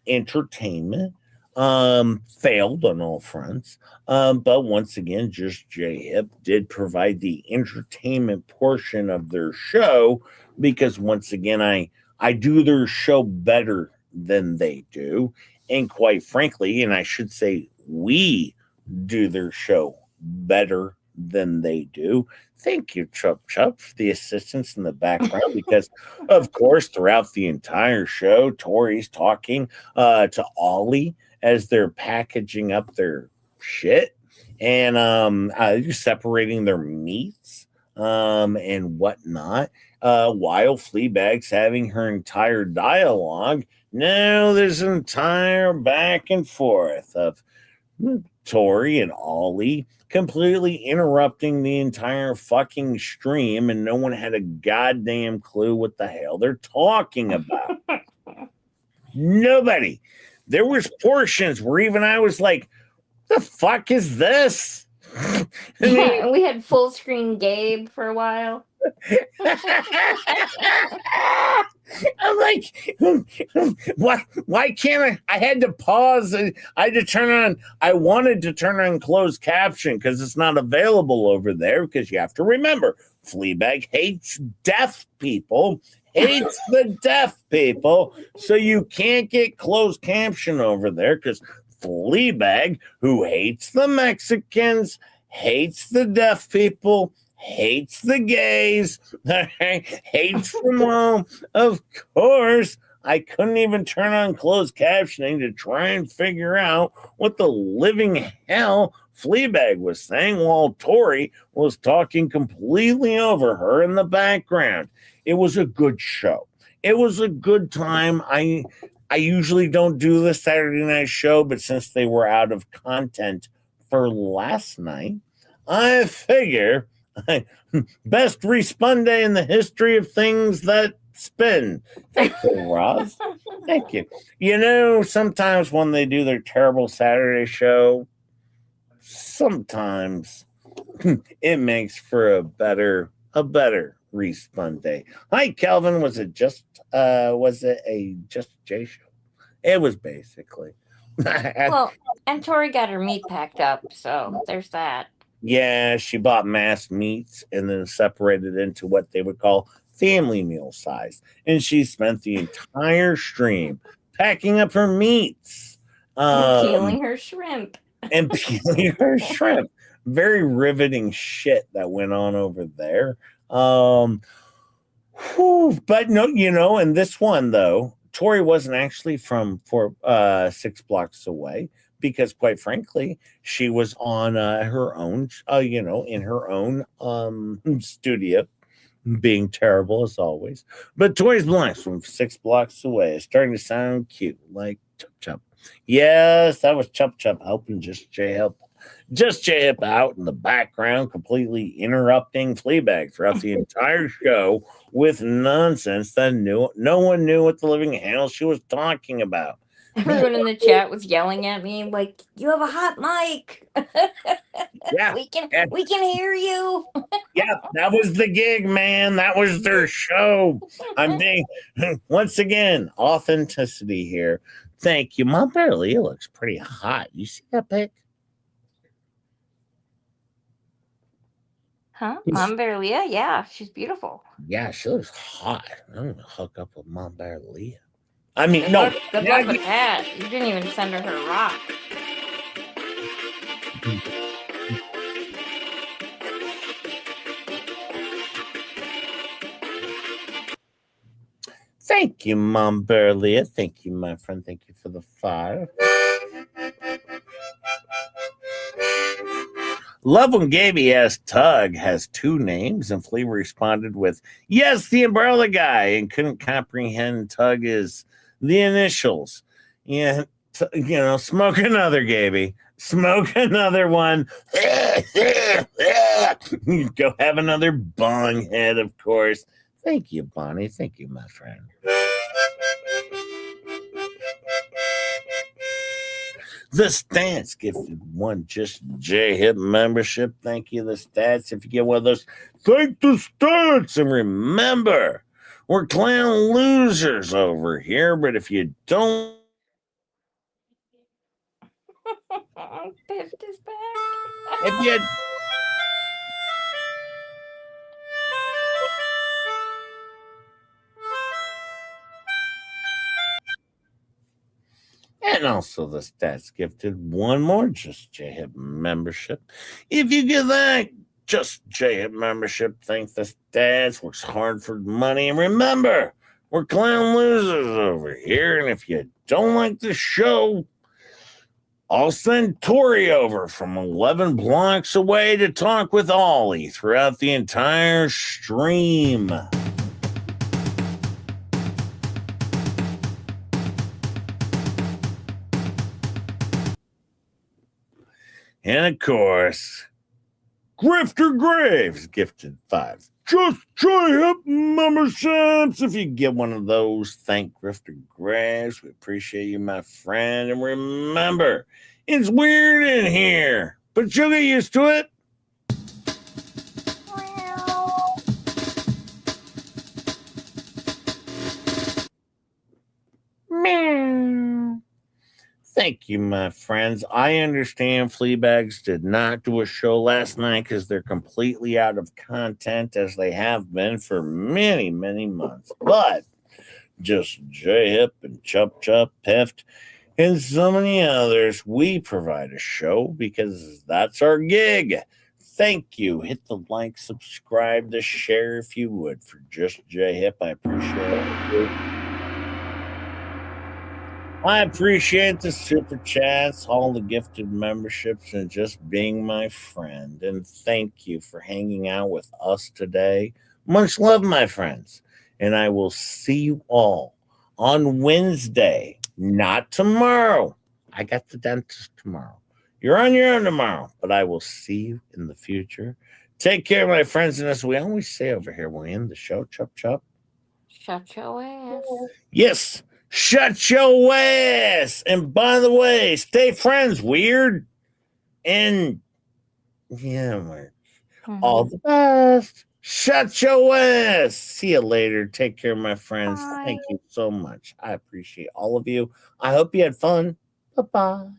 [SPEAKER 7] entertainment. Failed on all fronts. But once again, Just J Hip did provide the entertainment portion of their show because once again, I do their show better than they do. And quite frankly, and I should say we do their show better than they do. Thank you, Chup, for the assistance in the background because, of course, throughout the entire show, Tori's talking to Ollie as they're packaging up their shit and separating their meats and whatnot, while Fleabag's having her entire dialogue. Now there's an entire back and forth of Tori and Ollie completely interrupting the entire fucking stream, and no one had a goddamn clue what the hell they're talking about. Nobody. There was portions where even I was like, the fuck is this?
[SPEAKER 5] Yeah, we had full screen Gabe for a while.
[SPEAKER 7] I'm like, why can't I had to pause. I wanted to turn on closed caption because it's not available over there because you have to remember Fleabag hates deaf people hates the deaf people, so you can't get closed caption over there because Fleabag, who hates the Mexicans, hates the deaf people, hates the gays, hates them all. Of course, I couldn't even turn on closed captioning to try and figure out what the living hell Fleabag was saying while Tori was talking completely over her in the background. It was a good show. It was a good time. I usually don't do the Saturday night show, but since they were out of content for last night, I figure best respond day in the history of things that spin. Thank you, Roz. Thank you. You know, sometimes when they do their terrible Saturday show, sometimes it makes for a better respond day. Hi, Calvin. Was it a Just Jay show? It was basically.
[SPEAKER 5] Well, and Tori got her meat packed up, so there's that.
[SPEAKER 7] Yeah, she bought mass meats and then separated into what they would call family meal size. And she spent the entire stream packing up her meats.
[SPEAKER 5] Peeling her shrimp.
[SPEAKER 7] And peeling her shrimp. Very riveting shit that went on over there. But no, you know, and this one though, Tori wasn't actually from 6 blocks away because, quite frankly, she was on her own, in her own studio, being terrible as always. But Tori's Blocks from 6 blocks away is starting to sound cute, like Chup Chup. Yes, that was Chup Chup helping Just Jay out in the background, completely interrupting Fleabag throughout the entire show with nonsense that no one knew what the living hell she was talking about.
[SPEAKER 5] Everyone in the chat was yelling at me like, "You have a hot mic."
[SPEAKER 7] Yeah,
[SPEAKER 5] we can hear you.
[SPEAKER 7] Yeah, that was the gig, man. That was their show. I'm being, once again, authenticity here. Thank you. Mom Barely looks pretty hot. You see that pic?
[SPEAKER 5] Huh? Mom Bearlia? Yeah, she's beautiful.
[SPEAKER 7] Yeah, she looks hot. I'm gonna hook up with Mom Bearlia. I mean, no.
[SPEAKER 5] Good luck with that. You didn't even send her her rock.
[SPEAKER 7] Thank you, Mom Bearlia. Thank you, my friend. Thank you for the 5. Love when Gaby asked Tug has 2 names, and Flea responded with, "Yes, the umbrella guy," and couldn't comprehend Tug is the initials. Yeah, smoke another, Gaby. Smoke another one. Go have another bong head, of course. Thank you, Bonnie. Thank you, my friend. The Stats gifted 1 Just J Hip membership. Thank you, The Stats. If you get one of those, thank The Stats. And remember, we're clown losers over here, but if you don't...
[SPEAKER 5] Piffed is back.
[SPEAKER 7] If you... And also the Stats gifted 1 more Just J Hip membership. If you get that Just J Hip membership, thank the Stats. Works hard for money. And remember, we're clown losers over here. And if you don't like the show, I'll send Tori over from 11 blocks away to talk with Ollie throughout the entire stream. And of course, Grifter Graves gifted 5 Just J Hip memberships. If you get one of those, thank Grifter Graves. We appreciate you, my friend. And remember, it's weird in here, but you'll get used to it. Meow. Thank you, my friends. I understand Fleabags did not do a show last night because they're completely out of content, as they have been for many, many months. But just J-Hip and Chup Chup, Peft, and so many others, we provide a show because that's our gig. Thank you. Hit the like, subscribe, the share if you would for just J-Hip. I appreciate it. I appreciate the super chats, all the gifted memberships, and just being my friend. And thank you for hanging out with us today. Much love, my friends. And I will see you all on Wednesday, not tomorrow. I got the dentist tomorrow. You're on your own tomorrow, but I will see you in the future. Take care, my friends. And as we always say over here when we end the show, Chup Chup.
[SPEAKER 5] Shut your ass.
[SPEAKER 7] Yes. Shut your ass. And by the way, stay friends, weird. And yeah, all the best. Shut your ass. See you later. Take care, my friends. Thank you so much. I appreciate all of you. I hope you had fun. Bye-bye.